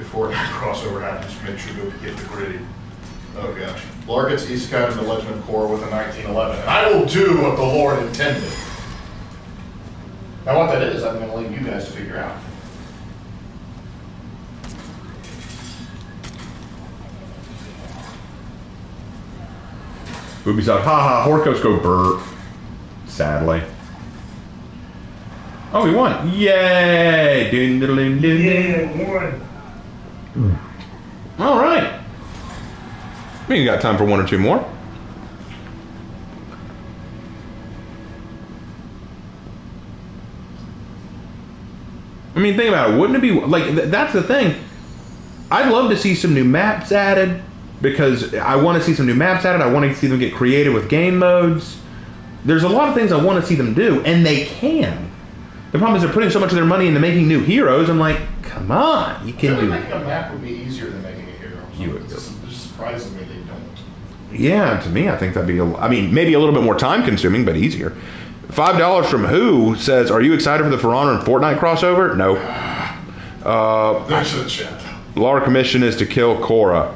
Fortnite crossover happens, make sure to get the gritty. Oh gosh. Lore gets Isekai and the Legend Core with a 1911. And I will do what the Lord intended. Now what that is, I'm going to leave you guys to figure out. Ubisoft, haha, Horkos go burp. Sadly. Oh, we won. Yay! Dun, dun, dun, dun. Yeah, one. All right. We got time for 1 or 2 more. I mean, think about it. Wouldn't it be like that's the thing? I'd love to see some new maps added. because I want to see some new maps added. I want to see them get creative with game modes. There's a lot of things I want to see them do, and they can. The problem is they're putting so much of their money into making new heroes. I'm like, come on, you can do. Making a map would be easier than making a hero. You would. It's surprising me they don't. Yeah, to me, I think that'd be. I mean, maybe a little bit more time consuming, but easier. $5 from Who says, "Are you excited for the For Honor and Fortnite crossover?" No. Thanks for the chat. Laura commission is to kill Korra.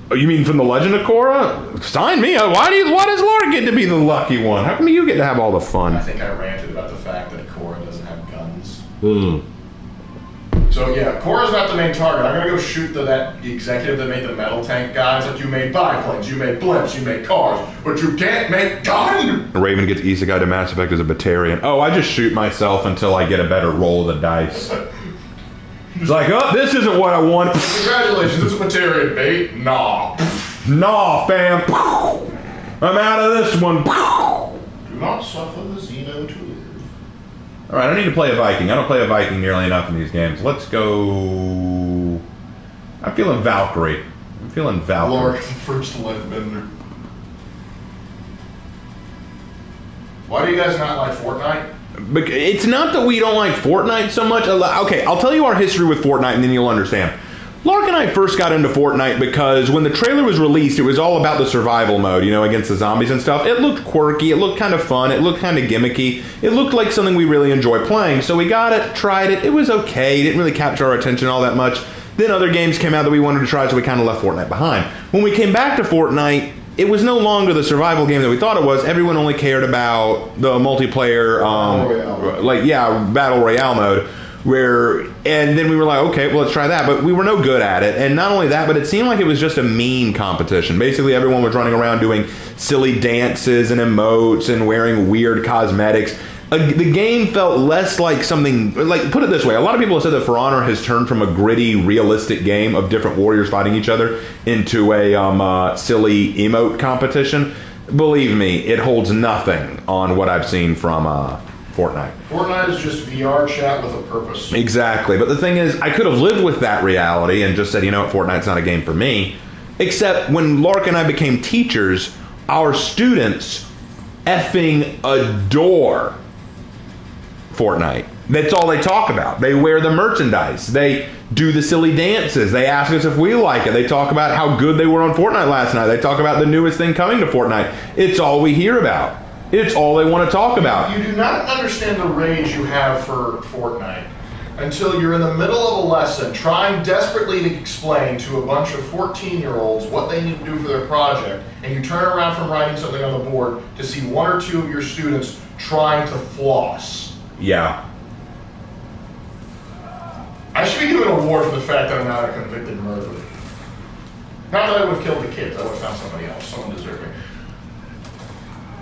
Oh, you mean from the Legend of Korra? Sign me up. Why does Laura get to be the lucky one? How come you get to have all the fun? I think I ranted about the fact that Korra doesn't have guns. Hmm. So yeah, Korra's not the main target. I'm gonna go shoot that executive that made the metal tank guys. Like, you made biplanes, you made blimps, you made cars, but you can't make guns. Raven gets Isekai to Mass Effect as a Batarian. Oh, I just shoot myself until I get a better roll of the dice. It's like, oh, this isn't what I want. Congratulations, this is Batarian bait. Nah. Nah, fam. I'm out of this one. Do not suffer the Xeno to live. Alright, I need to play a Viking. I don't play a Viking nearly enough in these games. Let's go... I'm feeling Valkyrie. Lord, the first life bender. Why do you guys not like Fortnite? It's not that we don't like Fortnite so much. Okay, I'll tell you our history with Fortnite and then you'll understand. Lark and I first got into Fortnite because when the trailer was released, it was all about the survival mode, you know, against the zombies and stuff. It looked quirky, it looked kind of fun, it looked kind of gimmicky. It looked like something we really enjoy playing. So we got it, tried it, it was okay, it didn't really capture our attention all that much. Then other games came out that we wanted to try, so we kind of left Fortnite behind. When we came back to Fortnite, it was no longer the survival game that we thought it was. Everyone only cared about the multiplayer, battle royale mode. And then we were like, okay, well, let's try that. But we were no good at it. And not only that, but it seemed like it was just a meme competition. Basically, everyone was running around doing silly dances and emotes and wearing weird cosmetics. The game felt less like something, like, put it this way, a lot of people have said that For Honor has turned from a gritty, realistic game of different warriors fighting each other into a silly emote competition. Believe me, it holds nothing on what I've seen from Fortnite. Fortnite is just VR chat with a purpose. Exactly, but the thing is, I could have lived with that reality and just said, you know what, Fortnite's not a game for me. Except when Lark and I became teachers, our students effing adore Fortnite. That's all they talk about. They wear the merchandise. They do the silly dances. They ask us if we like it. They talk about how good they were on Fortnite last night. They talk about the newest thing coming to Fortnite. It's all we hear about. It's all they want to talk about. You do not understand the rage you have for Fortnite until you're in the middle of a lesson trying desperately to explain to a bunch of 14-year-olds what they need to do for their project, and you turn around from writing something on the board to see one or two of your students trying to floss. Yeah. I should be given an award for the fact that I'm not a convicted murderer. Not that I would have killed the kids. I would have found somebody else, someone deserving.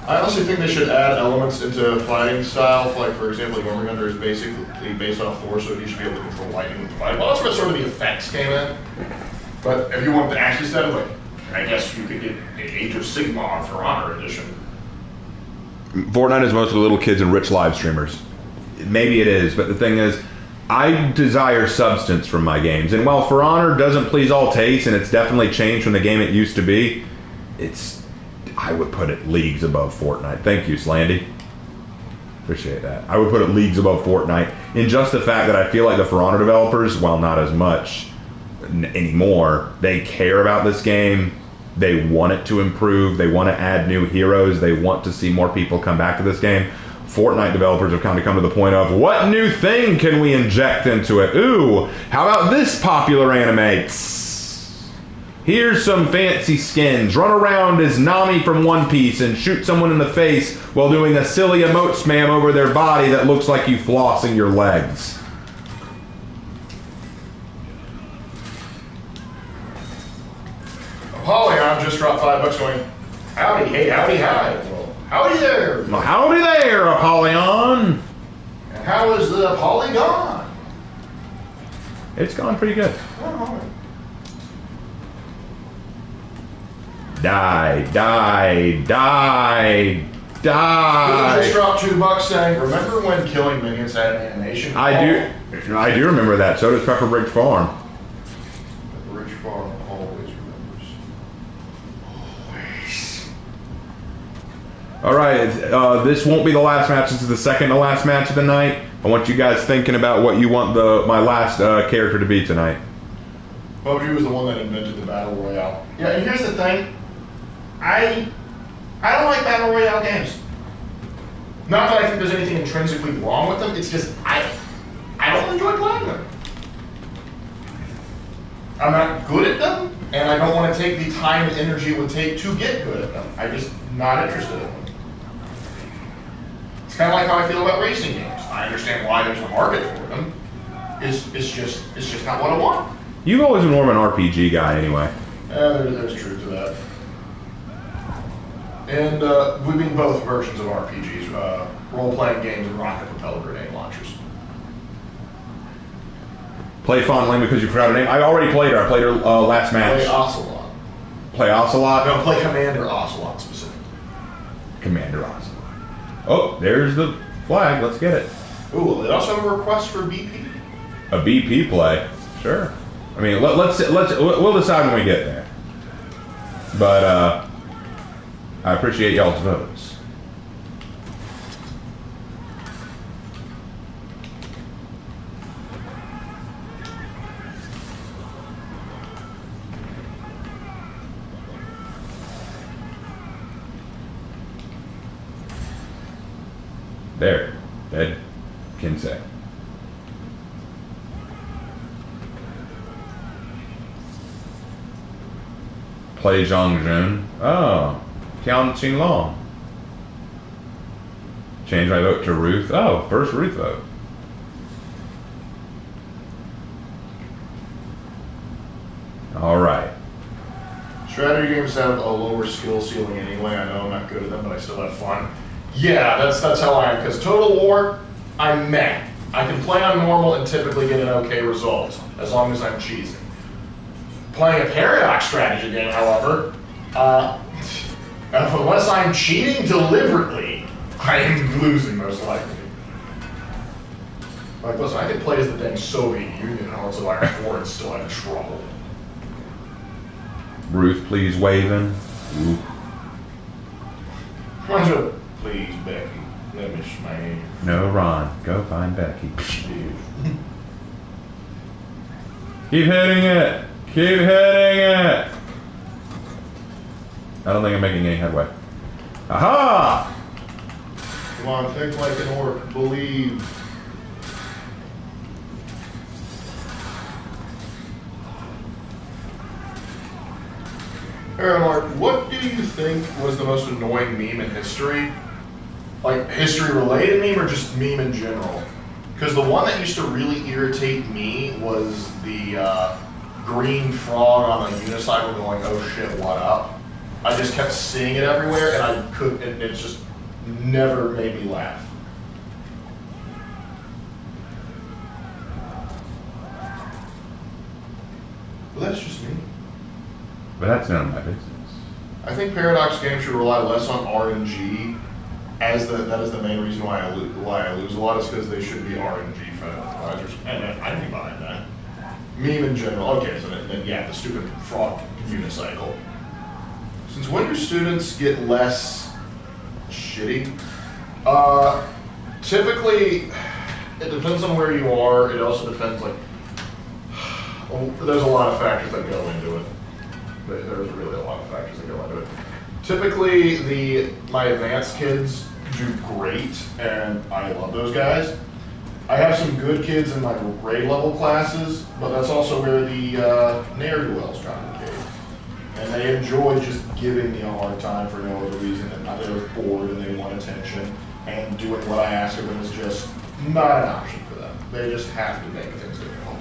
I honestly think they should add elements into fighting styles. Like, for example, Lawbringer is basically based off Thor, so you should be able to control lightning with fighting. Well, that's where sort of the effects came in. But if you want to actually set it, like, I guess you could get Age of Sigmar For Honor edition. Fortnite is most of the little kids and rich live streamers. Maybe it is, but the thing is, I desire substance from my games. And while For Honor doesn't please all tastes, and it's definitely changed from the game it used to be, I would put it leagues above Fortnite. Thank you, Slandy. Appreciate that. I would put it leagues above Fortnite in just the fact that I feel like the For Honor developers, while not as much anymore, they care about this game. They want it to improve. They want to add new heroes. They want to see more people come back to this game. Fortnite developers have kind of come to the point of, what new thing can we inject into it? Ooh, how about this popular anime? Here's some fancy skins. Run around as Nami from One Piece and shoot someone in the face while doing a silly emote spam over their body that looks like you flossing your legs. Apollyon just dropped $5 going, howdy, hey, howdy, hi. Well, howdy there. Well, howdy there, Apollyon. And how is the Polygon? It's gone pretty good. Oh, Die, die, die, die. just dropped $2 saying, remember when killing minions had an animation? I do remember that. So does Pepper Bridge Farm. Pepper Bridge Farm always remembers. All right, this won't be the last match. This is the second to last match of the night. I want you guys thinking about what you want my last character to be tonight. PUBG was the one that invented the Battle Royale. Yeah, and here's the thing. I don't like Battle Royale games. Not that I think there's anything intrinsically wrong with them, it's just I don't enjoy playing them. I'm not good at them, and I don't want to take the time and energy it would take to get good at them. I'm just not interested in them. It's kind of like how I feel about racing games. I understand why there's a market for them. It's just not what I want. You've always been more of an RPG guy anyway. There's truth to that. And we mean both versions of RPGs, role-playing games and rocket propelled grenade launchers. Play Font Lane because you forgot her name. I already played her. I played her last match. Play Ocelot. Play Ocelot? No, play Commander Ocelot specifically. Commander Ocelot. Oh, there's the flag. Let's get it. Ooh, well, they also have a request for BP. A BP play? Sure. I mean, we'll decide when we get there. But I appreciate y'all's votes. There, Ed Kinsey. Play Zhang Jun. Oh, Tian Qing Long. Change my vote to Ruth. Oh, first Ruth vote. All right. Strategy games have a lower skill ceiling anyway. I know I'm not good at them, but I still have fun. Yeah, that's how I am. Because Total War, I'm meh. I can play on normal and typically get an okay result, as long as I'm cheesing. Playing a Paradox strategy game, however, unless I'm cheating deliberately, I am losing most likely. Like, listen, I could play as the dang Soviet Union in Hearts of Iron 4 and still have trouble. Ruth, please waving. Ooh. Please, Becky, let me smile. No, Ron, go find Becky. Keep hitting it. Keep hitting it. I don't think I'm making any headway. Aha! Come on, think like an orc. Believe. Aaron, Mark, what do you think was the most annoying meme in history? Like, history-related meme or just meme in general? Because the one that used to really irritate me was the green frog on a unicycle going, oh shit, what up? I just kept seeing it everywhere, and I couldn't, it just never made me laugh. Well, that's just me. But that's none of my business. I think Paradox games should rely less on RNG, as that is the main reason why I lose a lot, is because they should be RNG fertilizers. And I'd be behind that. Meme in general. Okay, so then yeah, the stupid frog unicycle. Since when do students get less shitty? Typically, it depends on where you are. It also depends, like, there's a lot of factors that go into it. There's really a lot of factors that go into it. Typically, my advanced kids do great, and I love those guys. I have some good kids in my grade level classes, but that's also where the ne'er-do-wells congregate. And they enjoy just giving me a hard time for no other reason than they're bored and they want attention, and doing what I ask of them is just not an option for them. They just have to make things difficult.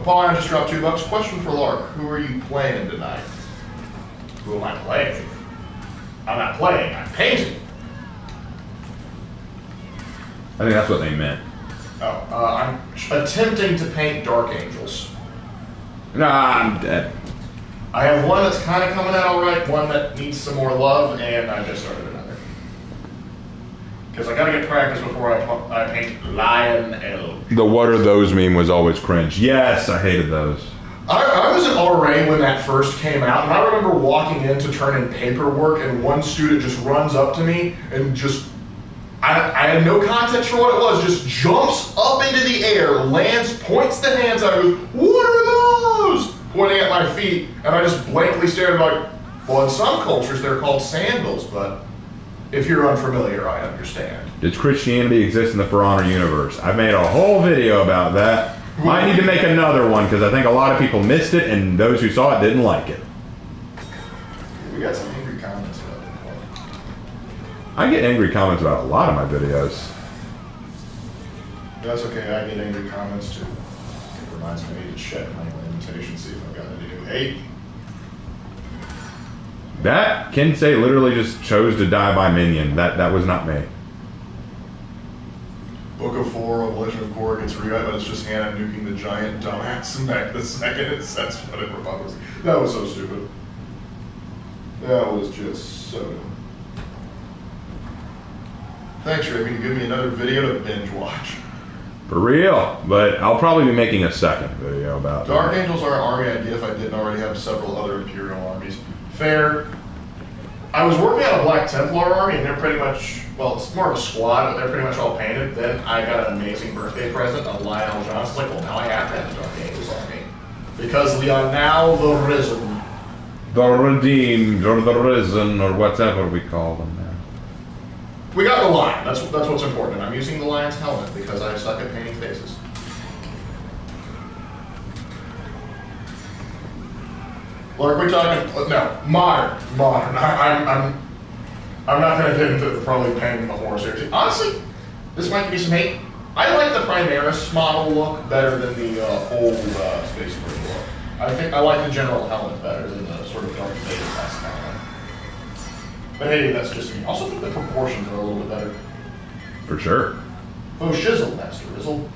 Paul, I just dropped $2. Question for Lark. Who are you playing tonight? Who am I playing? I'm not playing, I'm painting. I think that's what they meant. Oh, I'm attempting to paint Dark Angels. Nah, I'm dead. I have one that's kind of coming out all right, one that needs some more love, and I just started another. Because I gotta get practice before I paint Lion Elk. The what are those meme was always cringe. Yes, I hated those. I was an RA when that first came out, and I remember walking in to turn in paperwork, and one student just runs up to me and just, I had no context for what it was, just jumps up into the air, lands, points the hands out, and goes, "What are those?" Pointing at my feet, and I just blankly stared like, well, in some cultures they're called sandals, but if you're unfamiliar, I understand. Does Christianity exist in the For Honor universe? I've made a whole video about that. Might need to make another one because I think a lot of people missed it and those who saw it didn't like it. We got some angry comments about that one. I get angry comments about a lot of my videos. That's okay, I get angry comments too. It reminds me to check my invitation, see if I've got any new hate. That Kensei literally just chose to die by minion. That was not me. Book of 4 of Legend of Korra gets rewrite, but it's just Hannah nuking the giant dumbass mech the second it sets whatever buttons. That was so stupid. That was just so dumb. Thanks, Raven. You give me another video to binge watch. For real. But I'll probably be making a second video about Dark that. Angels are an army idea if I didn't already have several other Imperial armies. Fair. I was working on a Black Templar army, and they're pretty much, well, it's more of a squad, but they're pretty much all painted. Then I got an amazing birthday present of Lionel Johnson's like, well, now I have to have a Dark Angels army. Because we are now the Risen. The Redeemed, or the Risen, or whatever we call them now. We got the lion. That's what's important. And I'm using the lion's helmet because I suck at painting faces. Or are we talking? No, modern. I'm not going to get into probably painting the horse here. Honestly, this might be some hate. I like the Primaris model look better than the old Space Marine look. I think I like the general helmet better than the sort of Darth Vader-esque helmet. But hey, that's just me. I also think the proportions are a little bit better. For sure. Oh, shizzle, Master Rizzle.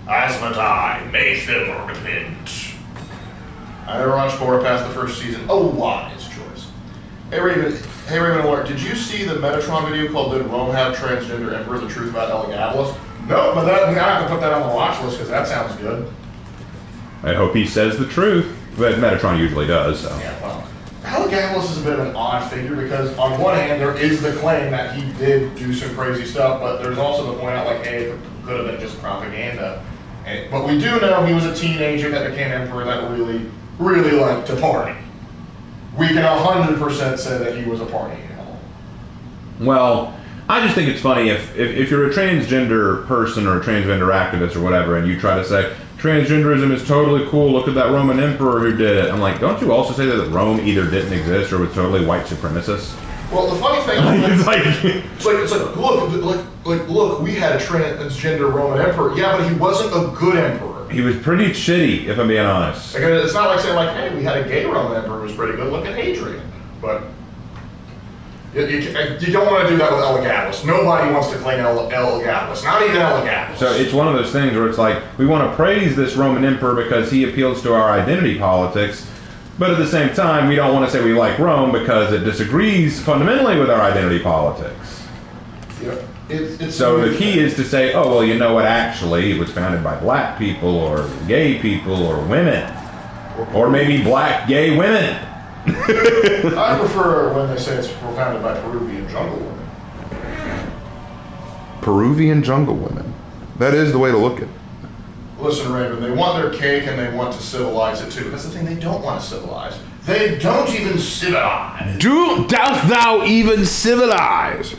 Asmodai, make them repent. I never watched Korra past the first season. Oh, wise choice. Hey Raven Alert, did you see the Metatron video called Did Rome Have Transgender Emperor? The Truth About Elagabalus? No, but I have to put that on the watch list because that sounds good. I hope he says the truth. But Metatron usually does, so. Yeah, well, Elagabalus is a bit of an odd figure because on one hand there is the claim that he did do some crazy stuff, but there's also the point out like, hey, it could have been just propaganda. But we do know he was a teenager that became emperor that really liked to party. We can 100% say that he was a party animal. Well, I just think it's funny if you're a transgender person or a transgender activist or whatever, and you try to say transgenderism is totally cool. Look at that Roman emperor who did it. I'm like, don't you also say that Rome either didn't exist or was totally white supremacist? Well, the funny thing is, it's like look, we had a transgender Roman emperor. Yeah, but he wasn't a good emperor. He was pretty shitty, if I'm being honest. Like, it's not like saying like, hey, we had a gay Roman emperor who was pretty good. Look at Hadrian. But you don't want to do that with Elagabalus. Nobody wants to claim Elagabalus. Not even Elagabalus. So it's one of those things where it's like, we want to praise this Roman emperor because he appeals to our identity politics, but at the same time, we don't want to say we like Rome because it disagrees fundamentally with our identity politics. Yep. So the key is to say, oh, well, you know what, actually, it was founded by black people or gay people or women. Or maybe black gay women. I prefer when they say it's founded by Peruvian jungle women. Peruvian jungle women. That is the way to look at it. Listen, Raven, they want their cake and they want to civilize it too. That's the thing, they don't want to civilize. They don't even civilize. Dost thou even civilize?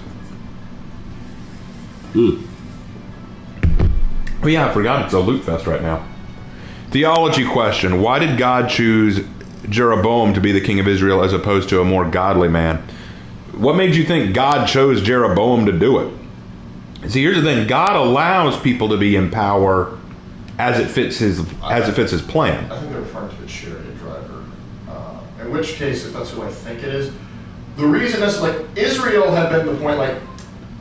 Oh yeah, I forgot it's a loot fest right now. Theology question. Why did God choose Jeroboam to be the king of Israel as opposed to a more godly man? What made you think God chose Jeroboam to do it? See, here's the thing. God allows people to be in power as it fits his plan. I think they're referring to the chariot driver. In which case, if that's who I think it is, the reason is like Israel had been the point like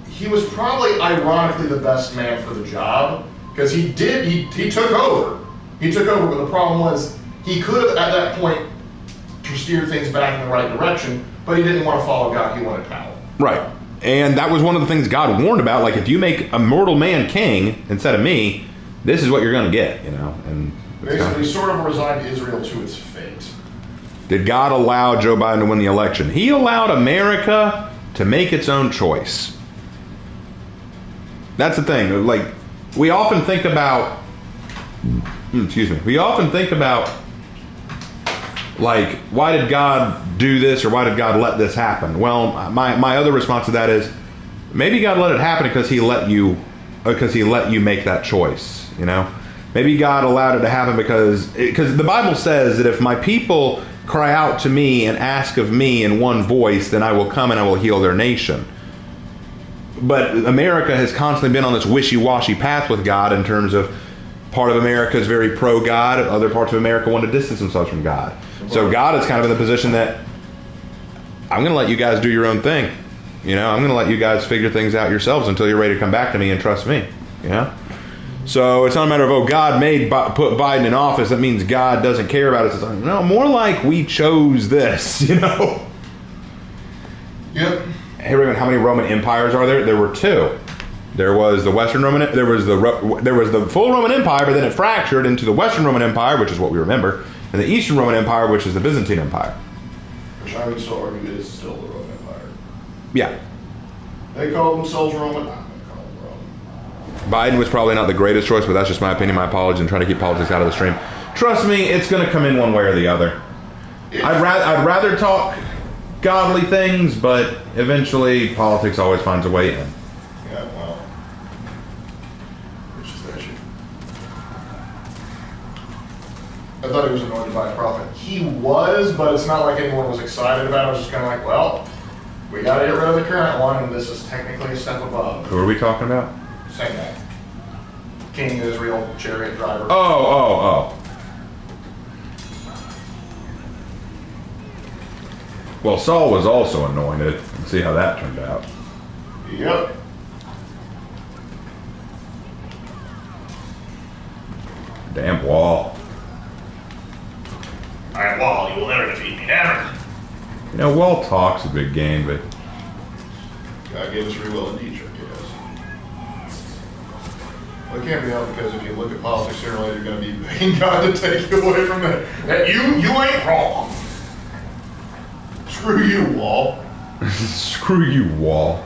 he was probably ironically the best man for the job because he took over. He took over, but the problem was he could have at that point steered things back in the right direction, but he didn't want to follow God. He wanted power. Right. And that was one of the things God warned about. Like, if you make a mortal man king instead of me, this is what you're going to get, you know. And basically, sort of resigned Israel to its fate. Did God allow Joe Biden to win the election? He allowed America to make its own choice. That's the thing. Like, we often think about, we often think about, like, why did God do this or why did God let this happen? Well, my other response to that is, maybe God let it happen because He let you make that choice, you know? Maybe God allowed it to happen because the Bible says that if my people cry out to me and ask of me in one voice, then I will come and I will heal their nation. But America has constantly been on this wishy-washy path with God in terms of part of America is very pro-God, other parts of America want to distance themselves from God. So God is kind of in the position that I'm going to let you guys do your own thing. You know, I'm going to let you guys figure things out yourselves until you're ready to come back to me and trust me. You know? So it's not a matter of, God put Biden in office, that means God doesn't care about us. No, more like we chose this, you know? Yep. Hey, Raymond, how many Roman empires are there? There were two. There was the Western Roman, there was the full Roman Empire, but then it fractured into the Western Roman Empire, which is what we remember, and the Eastern Roman Empire, which is the Byzantine Empire. Which I would still argue is still the Roman Empire. Yeah. They call themselves Roman. I'm going to call them Roman. Biden was probably not the greatest choice, but that's just my opinion. My apologies, and trying to keep politics out of the stream. Trust me, it's going to come in one way or the other. I'd rather talk godly things, but eventually politics always finds a way in. Yeah, well, which is the issue. I thought he was anointed by a prophet. He was, but it's not like anyone was excited about it. I was just kind of like, well, we got to get rid of the current one, and this is technically a step above. Who are we talking about? Same guy. King of Israel, chariot driver. Oh. Well, Saul was also anointed. Let's see how that turned out. Yep. Damn Wall. Alright, Wall, you will never defeat me, never. You know, Wall talks a big game, but God gave us free will and teacher, yes. Well, it can't be helped because if you look at politics sooner or later, you're going to be begging God to take you away from that. You ain't wrong. Screw you, Wall. Screw you, Wall.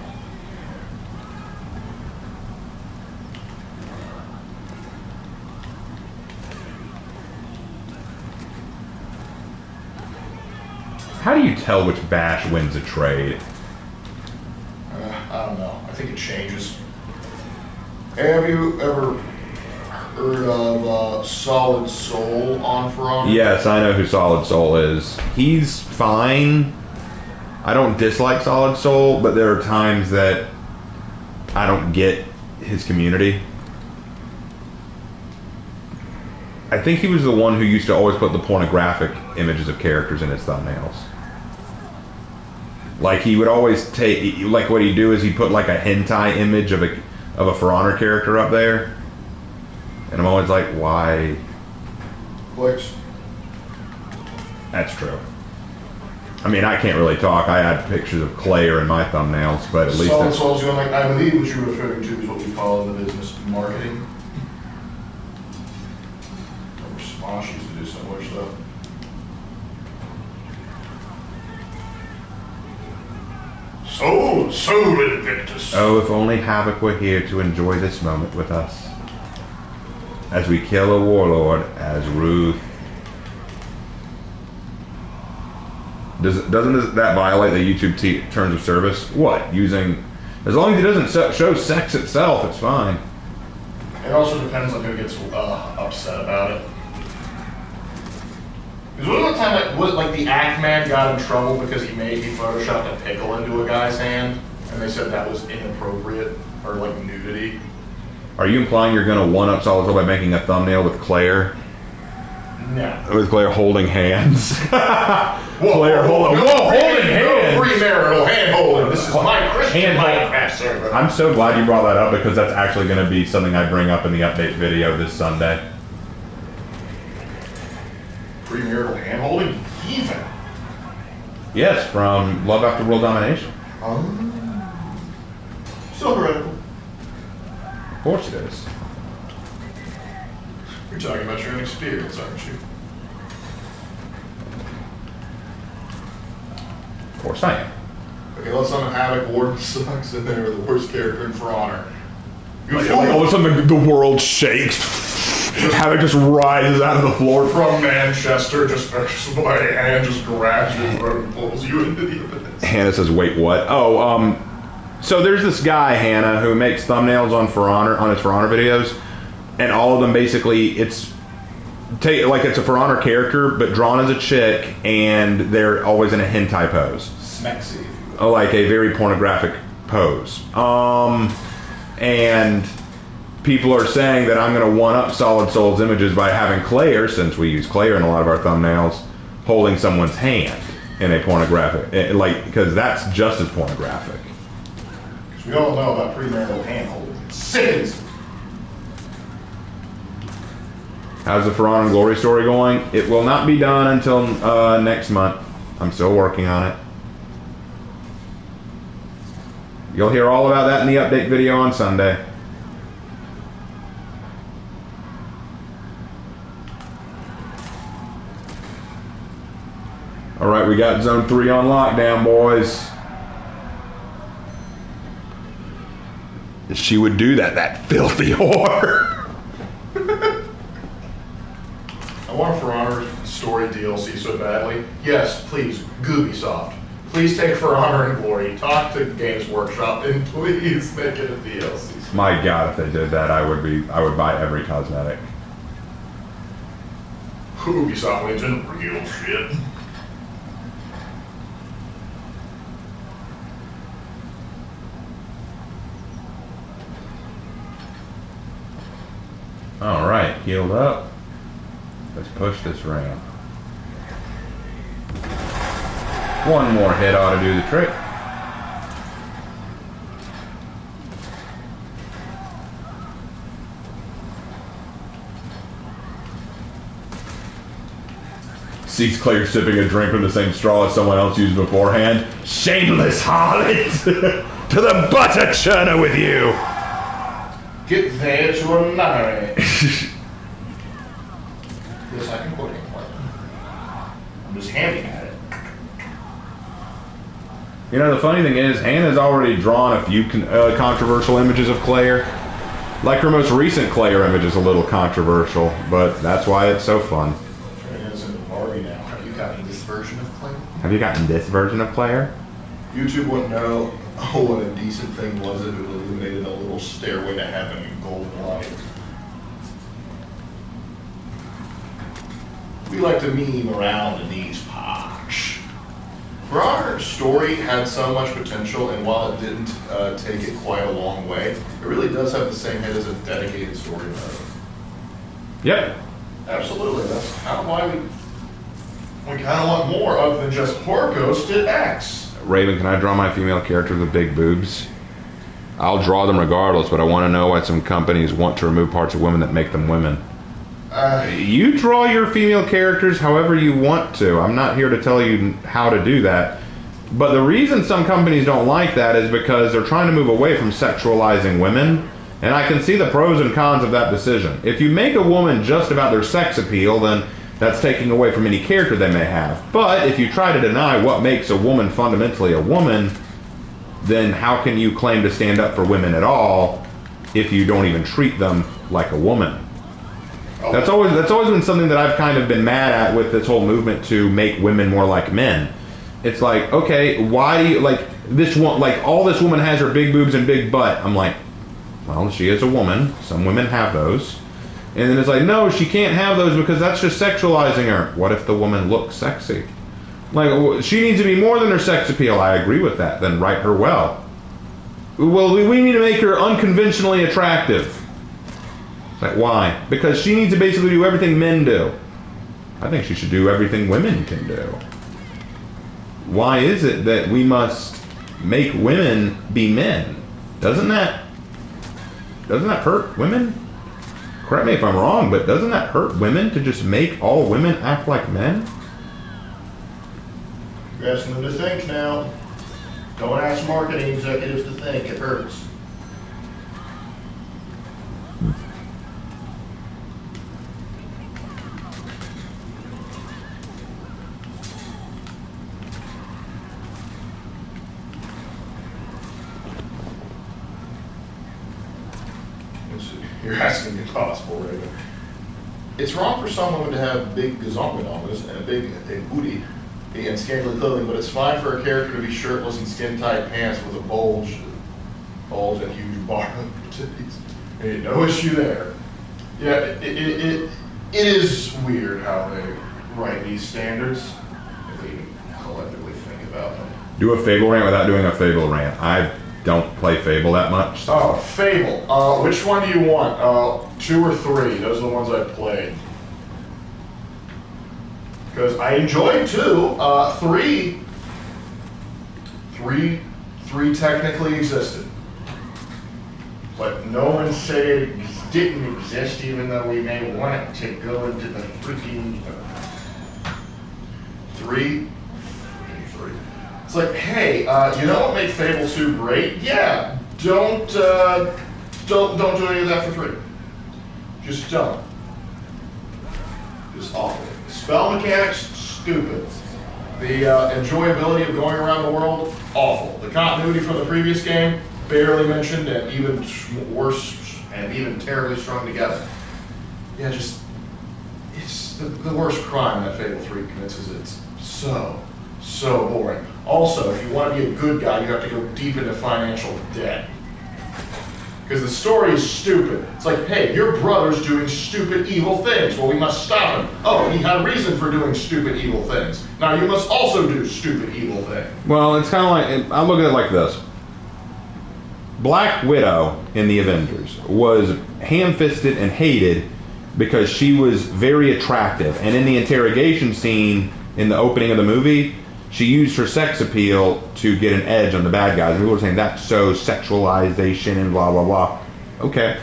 How do you tell which bash wins a trade? I don't know. I think it changes. Have you ever heard of Solid Soul on For Honor? Yes, I know who Solid Soul is. He's fine. I don't dislike Solid Soul, but there are times that I don't get his community. I think he was the one who used to always put the pornographic images of characters in his thumbnails. Like, he would always take, like, what he'd do is he'd put like a hentai image of a For Honor character up there. And I'm always like, why? Clicks. That's true. I mean, I can't really talk. I had pictures of Claire in my thumbnails, but at least Solid Soul's going like, I believe what you're referring to is what we call in the business marketing. Or Smosh used to do similar stuff. So Invictus. Oh, if only Havoc were here to enjoy this moment with us. As we kill a warlord as Ruth. Doesn't that violate the YouTube terms of service? What? Using... As long as it doesn't show sex itself, it's fine. It also depends on who gets upset about it. Because wasn't the time like the Act Man got in trouble because he photoshopped a pickle into a guy's hand, and they said that was inappropriate or like nudity. Are you implying you're going to one-up Solid Soul by making a thumbnail with Claire? No. With Claire holding hands. Claire holding hands. Premarital hand holding. This is my Christian life, sir. I'm so glad you brought that up because that's actually going to be something I bring up in the update video this Sunday. Premarital hand holding? Even. Yes, from Love After World Domination. So heretical. Of course it is. You're talking about your own experience, aren't you? Of course I am. Okay, let's summon Havoc. Warden sucks, and they're the worst character in For Honor. Like, all of a sudden the world shakes. Havoc just rises out of the floor. From Manchester, just by hand, just grabs your throat and pulls you into the abyss. Hannah says, "Wait, what?" Oh, so there's this guy, Hannah, who makes thumbnails on For Honor, on his For Honor videos, and all of them basically it's a For Honor character, but drawn as a chick, and they're always in a hentai pose. Smexy. Like a very pornographic pose. And people are saying that I'm going to one-up Solid Souls images by having Claire, since we use Claire in a lot of our thumbnails, holding someone's hand in a pornographic, because that's just as pornographic. Because we all know about premarital hand holding. It sickens. How's the For Honor Glory story going? It will not be done until next month. I'm still working on it. You'll hear all about that in the update video on Sunday. Alright, we got Zone 3 on lockdown, boys. She would do that filthy whore. I want a For Honor story DLC so badly. Yes, please, Ubisoft. Please take For Honor and Glory. Talk to Games Workshop and please make it a DLC. My God, if they did that, I would buy every cosmetic. Ubisoft wins in real shit. All right, healed up. Let's push this ramp. One more hit ought to do the trick. Sees Claire sipping a drink from the same straw as someone else used beforehand. Shameless harlot! To the butter churner with you! Get there to a nunnery. Yes, I can put it in play. I'm just handy at it. You know, the funny thing is, Hannah's already drawn a few controversial images of Claire. Like her most recent Claire image is a little controversial, but that's why it's so fun. Have you gotten this version of Claire? Have you gotten this version of Claire? YouTube wouldn't know what a decent thing was if it illuminated a little stairway to heaven in golden light. We like to meme around in these parts. For Honor's story had so much potential, and while it didn't take it quite a long way, it really does have the same head as a dedicated story mode. Yep. Absolutely. That's kind of why we kind of want more other than just Horror Ghost at X. Raven, can I draw my female characters with big boobs? I'll draw them regardless, but I want to know why some companies want to remove parts of women that make them women. You draw your female characters however you want to. I'm not here to tell you how to do that. But the reason some companies don't like that is because they're trying to move away from sexualizing women. And I can see the pros and cons of that decision. If you make a woman just about their sex appeal, then that's taking away from any character they may have. But if you try to deny what makes a woman fundamentally a woman, then how can you claim to stand up for women at all if you don't even treat them like a woman? That's always been something that I've kind of been mad at with this whole movement to make women more like men. It's like, okay, why do you, like, this one, like, all this woman has her big boobs and big butt. I'm like, well, she is a woman. Some women have those. And then it's like, no, she can't have those because that's just sexualizing her. What if the woman looks sexy? Like, she needs to be more than her sex appeal. I agree with that. Then write her well. Well, we need to make her unconventionally attractive. It's like, why? Because she needs to basically do everything men do. I think she should do everything women can do. Why is it that we must make women be men? Doesn't that hurt women? Correct me if I'm wrong, but doesn't that hurt women to just make all women act like men? You're asking them to think now. Don't ask marketing executives to think. It hurts. You're asking the impossible, Raven. It's wrong for some women to have big gazongadomas and a booty and scantily clothing, but it's fine for a character to be shirtless in skin-tight pants with a bulge and huge bar titties. Ain't no issue there. Yeah, it is weird how they write these standards, if we even collectively think about them. Do a Fable rant without doing a Fable rant. I don't play Fable that much. So. Oh, Fable. Which one do you want? 2 or 3? Those are the ones I've played. Because I enjoyed 2. 3 technically existed. But no one said it didn't exist, even though we may want it to go into the freaking 3. It's like, hey, you know what made Fable 2 great? Yeah, don't do any of that for 3. Just don't. Just awful. Spell mechanics, stupid. The enjoyability of going around the world, awful. The continuity from the previous game, barely mentioned, and even worse, and even terribly strung together. Yeah, just, it's the worst crime that Fable 3 commits is it's so boring. Also, if you want to be a good guy, you have to go deep into financial debt. Because the story is stupid. It's like, hey, your brother's doing stupid, evil things. Well, we must stop him. Oh, he had a reason for doing stupid, evil things. Now you must also do stupid, evil things. Well, it's kind of like, I look at it like this. Black Widow in the Avengers was ham-fisted and hated because she was very attractive. And in the interrogation scene in the opening of the movie, she used her sex appeal to get an edge on the bad guys. People were saying that's so sexualization and blah, blah, blah. Okay.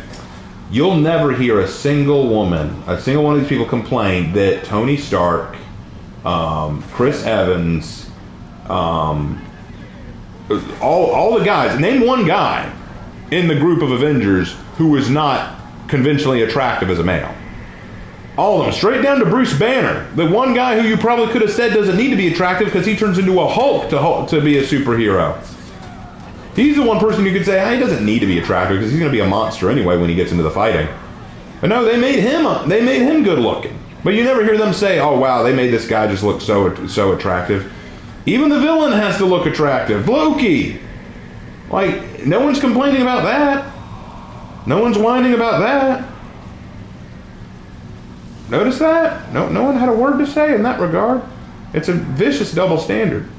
You'll never hear a single one of these people complain that Tony Stark, Chris Evans, all the guys, name one guy in the group of Avengers who was not conventionally attractive as a male. All of them, straight down to Bruce Banner, the one guy who you probably could have said doesn't need to be attractive because he turns into a Hulk to be a superhero. He's the one person you could say, he doesn't need to be attractive because he's going to be a monster anyway when he gets into the fighting. But no, they made him good looking. But you never hear them say, oh wow, they made this guy just look so attractive. Even the villain has to look attractive. Loki. Like, no one's complaining about that. No one's whining about that. Notice that? No one had a word to say in that regard. It's a vicious double standard.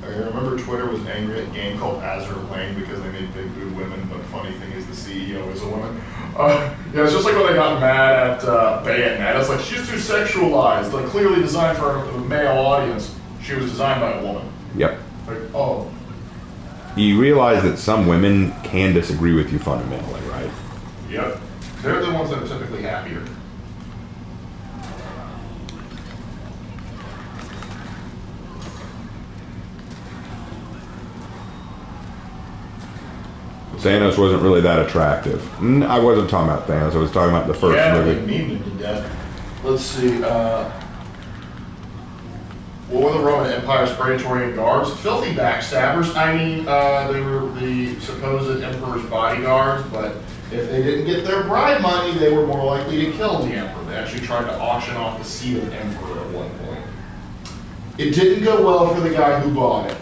I remember Twitter was angry at a game called Azure Lane because they made big boob women, but the funny thing is the CEO is a woman. Yeah, it's just like when they got mad at Bayonetta. It's like, she's too sexualized, like clearly designed for a male audience. She was designed by a woman. Yep. Like, oh. You realize that some women can disagree with you fundamentally, right? Yep. They're the ones that are typically happier. Thanos wasn't really that attractive. I wasn't talking about Thanos. I was talking about the first movie. Yeah, they memed him to death. Let's see. What were the Roman Empire's Praetorian Guards? Filthy backstabbers. I mean, they were the supposed emperor's bodyguards, but if they didn't get their bribe money, they were more likely to kill the emperor. They actually tried to auction off the seat of the emperor at one point. It didn't go well for the guy who bought it.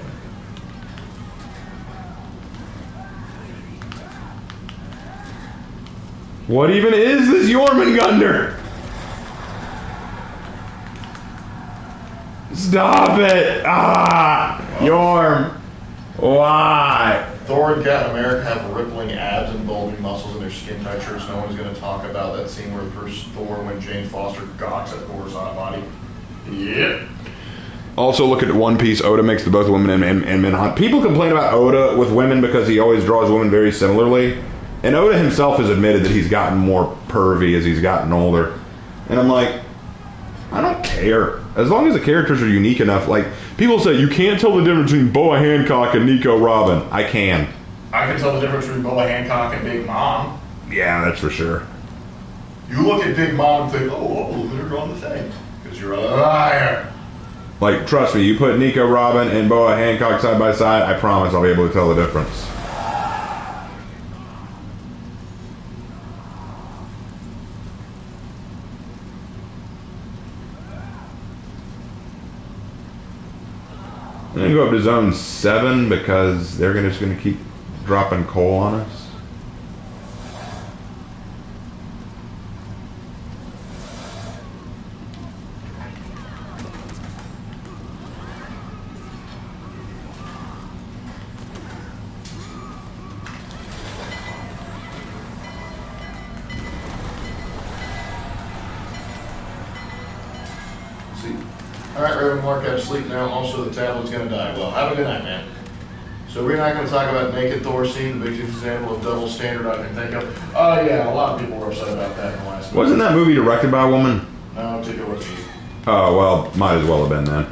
What even is this Jormungandr? Stop it! Jorm. Why? Thor and Captain America have rippling abs and bulging muscles in their skin-tight shirts. No one's going to talk about that scene where first Thor, when Jane Foster gawks at Thor's hot body. Yep. Also, look at One Piece. Oda makes the both women and men hot. People complain about Oda with women because he always draws women very similarly. And Oda himself has admitted that he's gotten more pervy as he's gotten older. And I'm like, I don't care. As long as the characters are unique enough. Like, people say, you can't tell the difference between Boa Hancock and Nico Robin. I can. I can tell the difference between Boa Hancock and Big Mom. Yeah, that's for sure. You look at Big Mom and think, oh, they're drawn the same. Because you're a liar. Like, trust me, you put Nico Robin and Boa Hancock side by side, I promise I'll be able to tell the difference. I'm gonna go up to zone 7 because they're just gonna keep dropping coal on us. Alright, Raven, Mark, have sleep now. Also, the tablet's gonna die. Well, have a good night, man. So we're not gonna talk about Naked Thor scene, the biggest example of double standard I can think of. Oh yeah, a lot of people were upset about that in the last Wasn't that movie directed by a woman? No, take it with me. Oh, well, might as well have been then.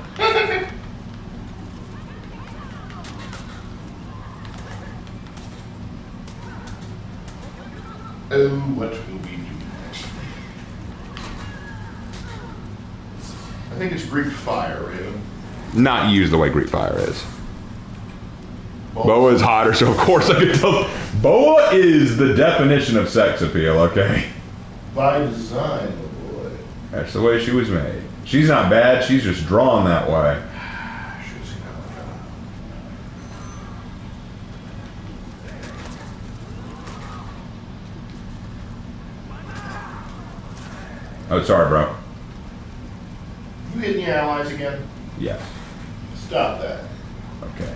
Oh, what will we do next? I think it's Greek fire, Raven. Not used the way Greek fire is. Boa is hotter, so of course I could tell. Boa is the definition of sex appeal, okay? By design, boy. That's the way she was made. She's not bad, she's just drawn that way. Oh, sorry, bro. You hitting your allies again? Yes. Stop that. Okay.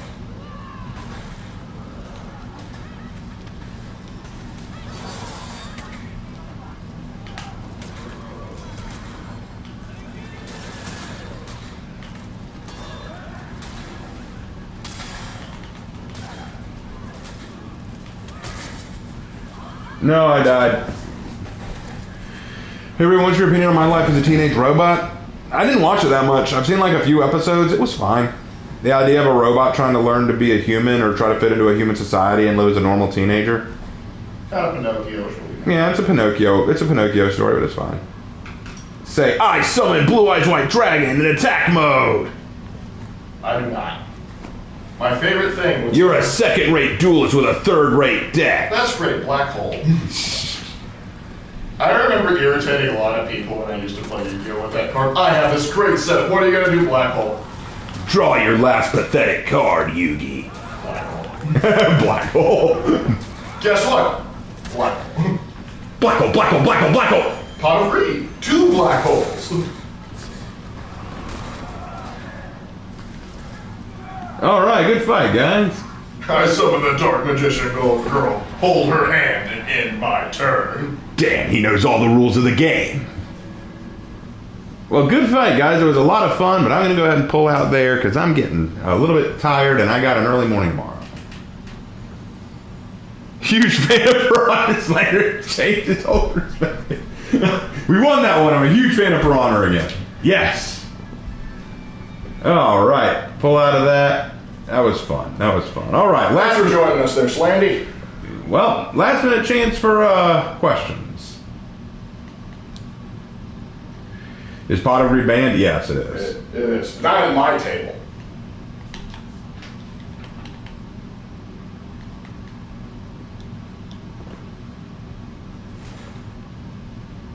No, I died. Hey, everyone, what's your opinion on my life as a teenage robot? I didn't watch it that much. I've seen like a few episodes. It was fine. The idea of a robot trying to learn to be a human or try to fit into a human society and live as a normal teenager. Kind of Pinocchio. Yeah, it's a Pinocchio story, but it's fine. Say, I summon Blue Eyes White Dragon in attack mode. I do not. My favorite thing was... You're a second-rate duelist with a third-rate deck. That's great, Black Hole. I remember irritating a lot of people when I used to play Yu-Gi-Oh! With that card. I have this great set. What are you going to do, Black Hole? Draw your last pathetic card, Yugi. Black Hole. Black Hole. Guess what? Black Hole. Black Hole, Black Hole, Black Hole, Black Hole. Pot of Greed. 2 black holes. Alright, good fight, guys. I summon the Dark Magician Gold Girl. Hold her hand and end my turn. Damn, he knows all the rules of the game. Well, good fight, guys. It was a lot of fun, but I'm going to go ahead and pull out there because I'm getting a little bit tired and I got an early morning tomorrow. Huge fan of Piranha Slayer. Changed his whole perspective. We won that one. I'm a huge fan of For Honor again. Yes. All right. Pull out of that. That was fun. All right. Thanks for joining us there, Slandy. Well, last minute chance for questions. Is Pot of Greed banned? Yes, it is. It is. Not at my table.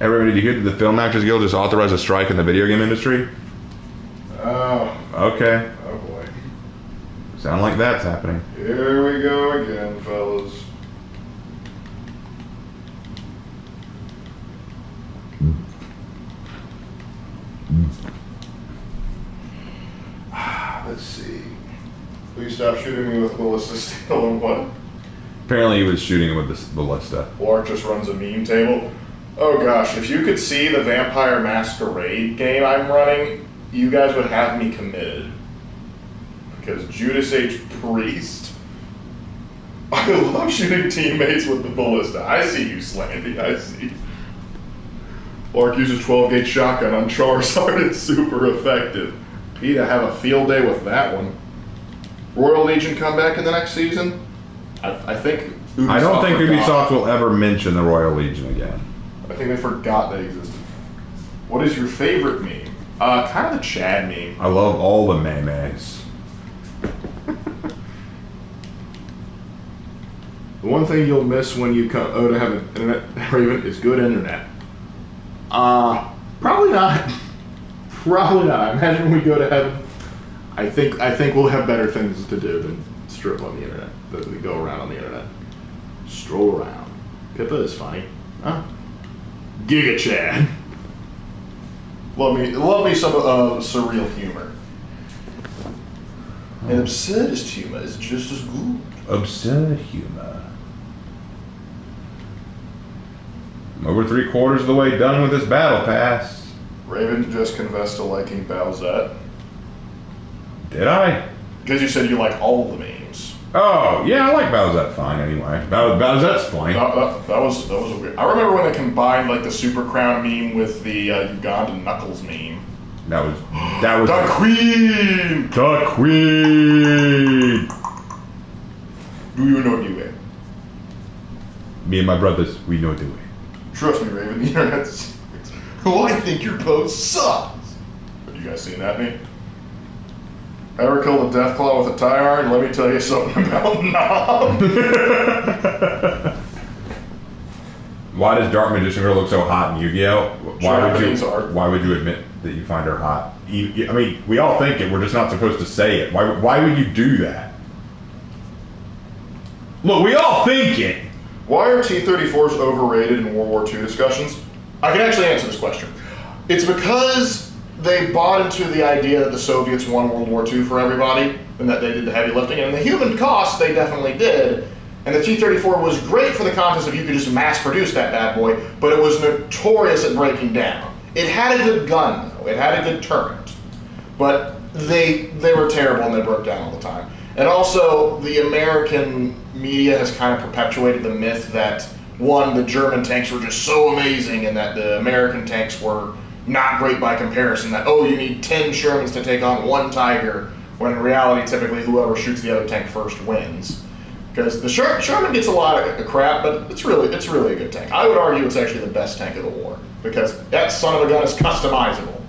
Everybody, did you hear that the Film Actors Guild just authorized a strike in the video game industry? Oh. Okay. Oh boy. Sound like that's happening. Here we go again, fellas. Let's see. Please stop shooting me with ballista steel and what? Apparently he was shooting with this ballista. Lark just runs a meme table. Oh gosh, if you could see the Vampire Masquerade game I'm running, you guys would have me committed. Because Judas H. Priest, I love shooting teammates with the ballista. I see you, Slandy, I see. Lark uses 12-gauge shotgun on Charizard, it's super effective. Pete, I have a field day with that one. Royal Legion come back in the next season? I think Ubisoft I don't think forgot. Ubisoft will ever mention the Royal Legion again. I think they forgot they existed. What is your favorite meme? Kind of the Chad meme. I love all the memes. The one thing you'll miss when you come to have an internet, Raven, is good internet. Probably not. Probably not. Imagine when we go to heaven. I think we'll have better things to do than strip on the internet. Than we go around on the internet. Stroll around. Pippa is funny. Huh? Giga Chad. Love me some surreal humor. And absurdist humor is just as good. Absurd humor. I'm over 3/4 of the way done with this battle pass. Raven just confessed to liking Bowsette. Did I? Because you said you like all the memes. Oh, yeah, I like Bowsette fine anyway. Bowsette's funny. That was a weird. I remember when they combined like the Super Crown meme with the Ugandan Knuckles meme. That was the Queen. The Queen. Do you know the way? Me and my brothers, we know the way. Trust me, Raven. The internet's. Oh, I think your post sucks. Have you guys seen that meme? Ever killed a Deathclaw with a tie iron? Let me tell you something about Nom. Why does Dark Magician Girl look so hot in Yu-Gi-Oh? Why would you admit that you find her hot? I mean, we all think it. We're just not supposed to say it. Why would you do that? Look, we all think it. Why are T-34s overrated in World War II discussions? I can actually answer this question. It's because they bought into the idea that the Soviets won World War II for everybody, and that they did the heavy lifting. And the human cost, they definitely did. And the T-34 was great for the contest if you could just mass produce that bad boy, but it was notorious at breaking down. It had a good gun, though. It had a good turret. But they were terrible and they broke down all the time. And also, the American media has kind of perpetuated the myth that, one, the German tanks were just so amazing and that the American tanks were not great by comparison, that, oh, you need 10 Shermans to take on one Tiger, when in reality, typically, whoever shoots the other tank first wins. Because the Sherman gets a lot of crap, but it's really a good tank. I would argue it's actually the best tank of the war, because that son of a gun is customizable.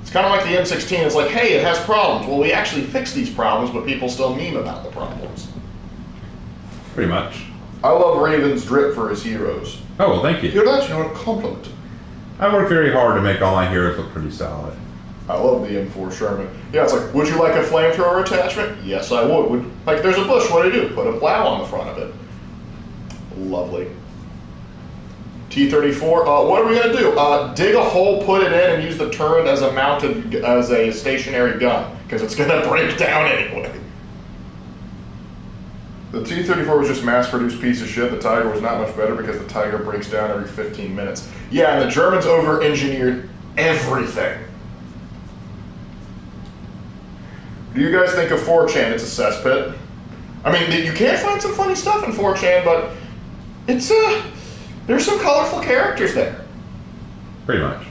It's kind of like the M16. It's like, hey, it has problems. Well, we actually fixed these problems, but people still meme about the problems. Pretty much. I love Raven's drip for his heroes. Oh, well, thank you. You're actually a compliment. I work very hard to make all my heroes look pretty solid. I love the M4 Sherman. Yeah, it's like, would you like a flamethrower attachment? Yes, I would. Like, there's a bush, what do you do? Put a plow on the front of it. Lovely. T-34, what are we going to do? Dig a hole, put it in, and use the turret as a stationary gun, because it's going to break down anyway. The T-34 was just mass-produced piece of shit. The Tiger was not much better because the Tiger breaks down every 15 minutes. Yeah, and the Germans over-engineered everything. Do you guys think of 4chan? It's a cesspit. I mean, you can find some funny stuff in 4chan, but it's there's some colorful characters there. Pretty much.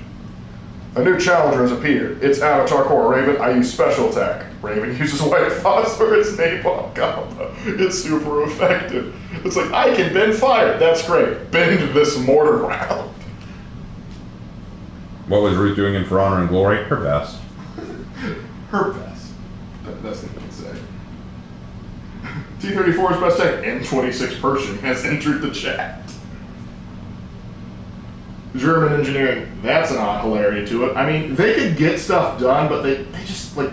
A new challenger has appeared. It's Avatar Core. Raven, I use special attack. Raven uses white phosphorus napalm combo. It's super effective. It's like, I can bend fire. That's great. Bend this mortar round. What was Ruth doing in For Honor and Glory? Her best. Her best. That's the thing to say. T-34's best tank, M26 Pershing, has entered the chat. German engineering, that's an odd hilarity to it. I mean, they could get stuff done, but they just, like,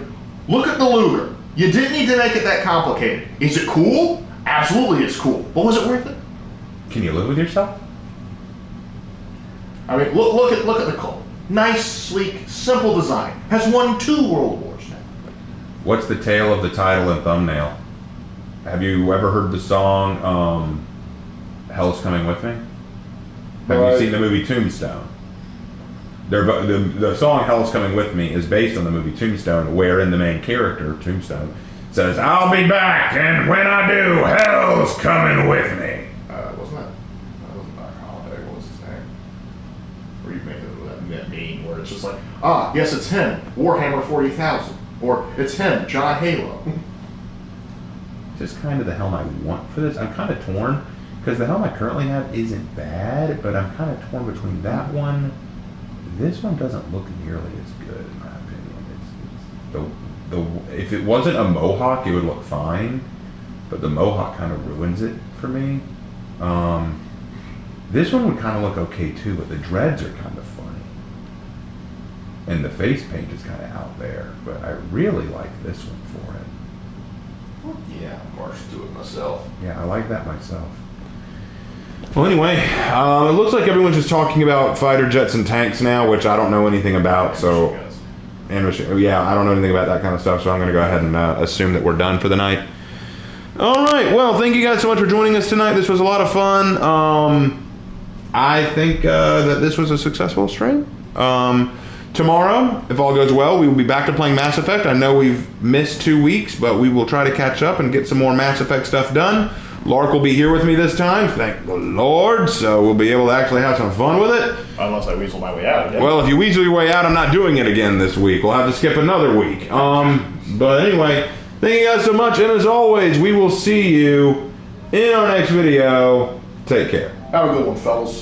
look at the Luger. You didn't need to make it that complicated. Is it cool? Absolutely it's cool. But was it worth it? Can you live with yourself? I mean, look at the Colt. Nice, sleek, simple design. Has won 2 World Wars now. What's the tale of the title and thumbnail? Have you ever heard the song, Hell's Coming With Me? Have you seen the movie Tombstone? The song Hell's Coming With Me is based on the movie Tombstone, wherein the main character, Tombstone, says, I'll be back, and when I do, hell's coming with me. Wasn't Doc Holliday? What was his name? Where you make that meme where it's just like, yes, it's him, Warhammer 40,000. Or, it's him, John Halo. Just kind of the helm I want for this. I'm kind of torn. Because the helm I currently have isn't bad, but I'm kind of torn between that one. This one doesn't look nearly as good, in my opinion. If it wasn't a Mohawk, it would look fine, but the Mohawk kind of ruins it for me. This one would kind of look okay too, but the dreads are kind of funny. And the face paint is kind of out there, but I really like this one for it. Yeah, Marsh do it myself. Yeah, I like that myself. Well, anyway, it looks like everyone's just talking about fighter jets and tanks now, which I don't know anything about. So, yeah, I don't know anything about that kind of stuff. So I'm going to go ahead and assume that we're done for the night. All right. Well, thank you guys so much for joining us tonight. This was a lot of fun. I think that this was a successful stream. Tomorrow, if all goes well, we will be back to playing Mass Effect. I know we've missed 2 weeks, but we will try to catch up and get some more Mass Effect stuff done. Lark will be here with me this time, thank the Lord, so we'll be able to actually have some fun with it. Unless I weasel my way out again. Well, if you weasel your way out, I'm not doing it again this week. We'll have to skip another week. But anyway, thank you guys so much, and as always, we will see you in our next video. Take care. Have a good one, fellas.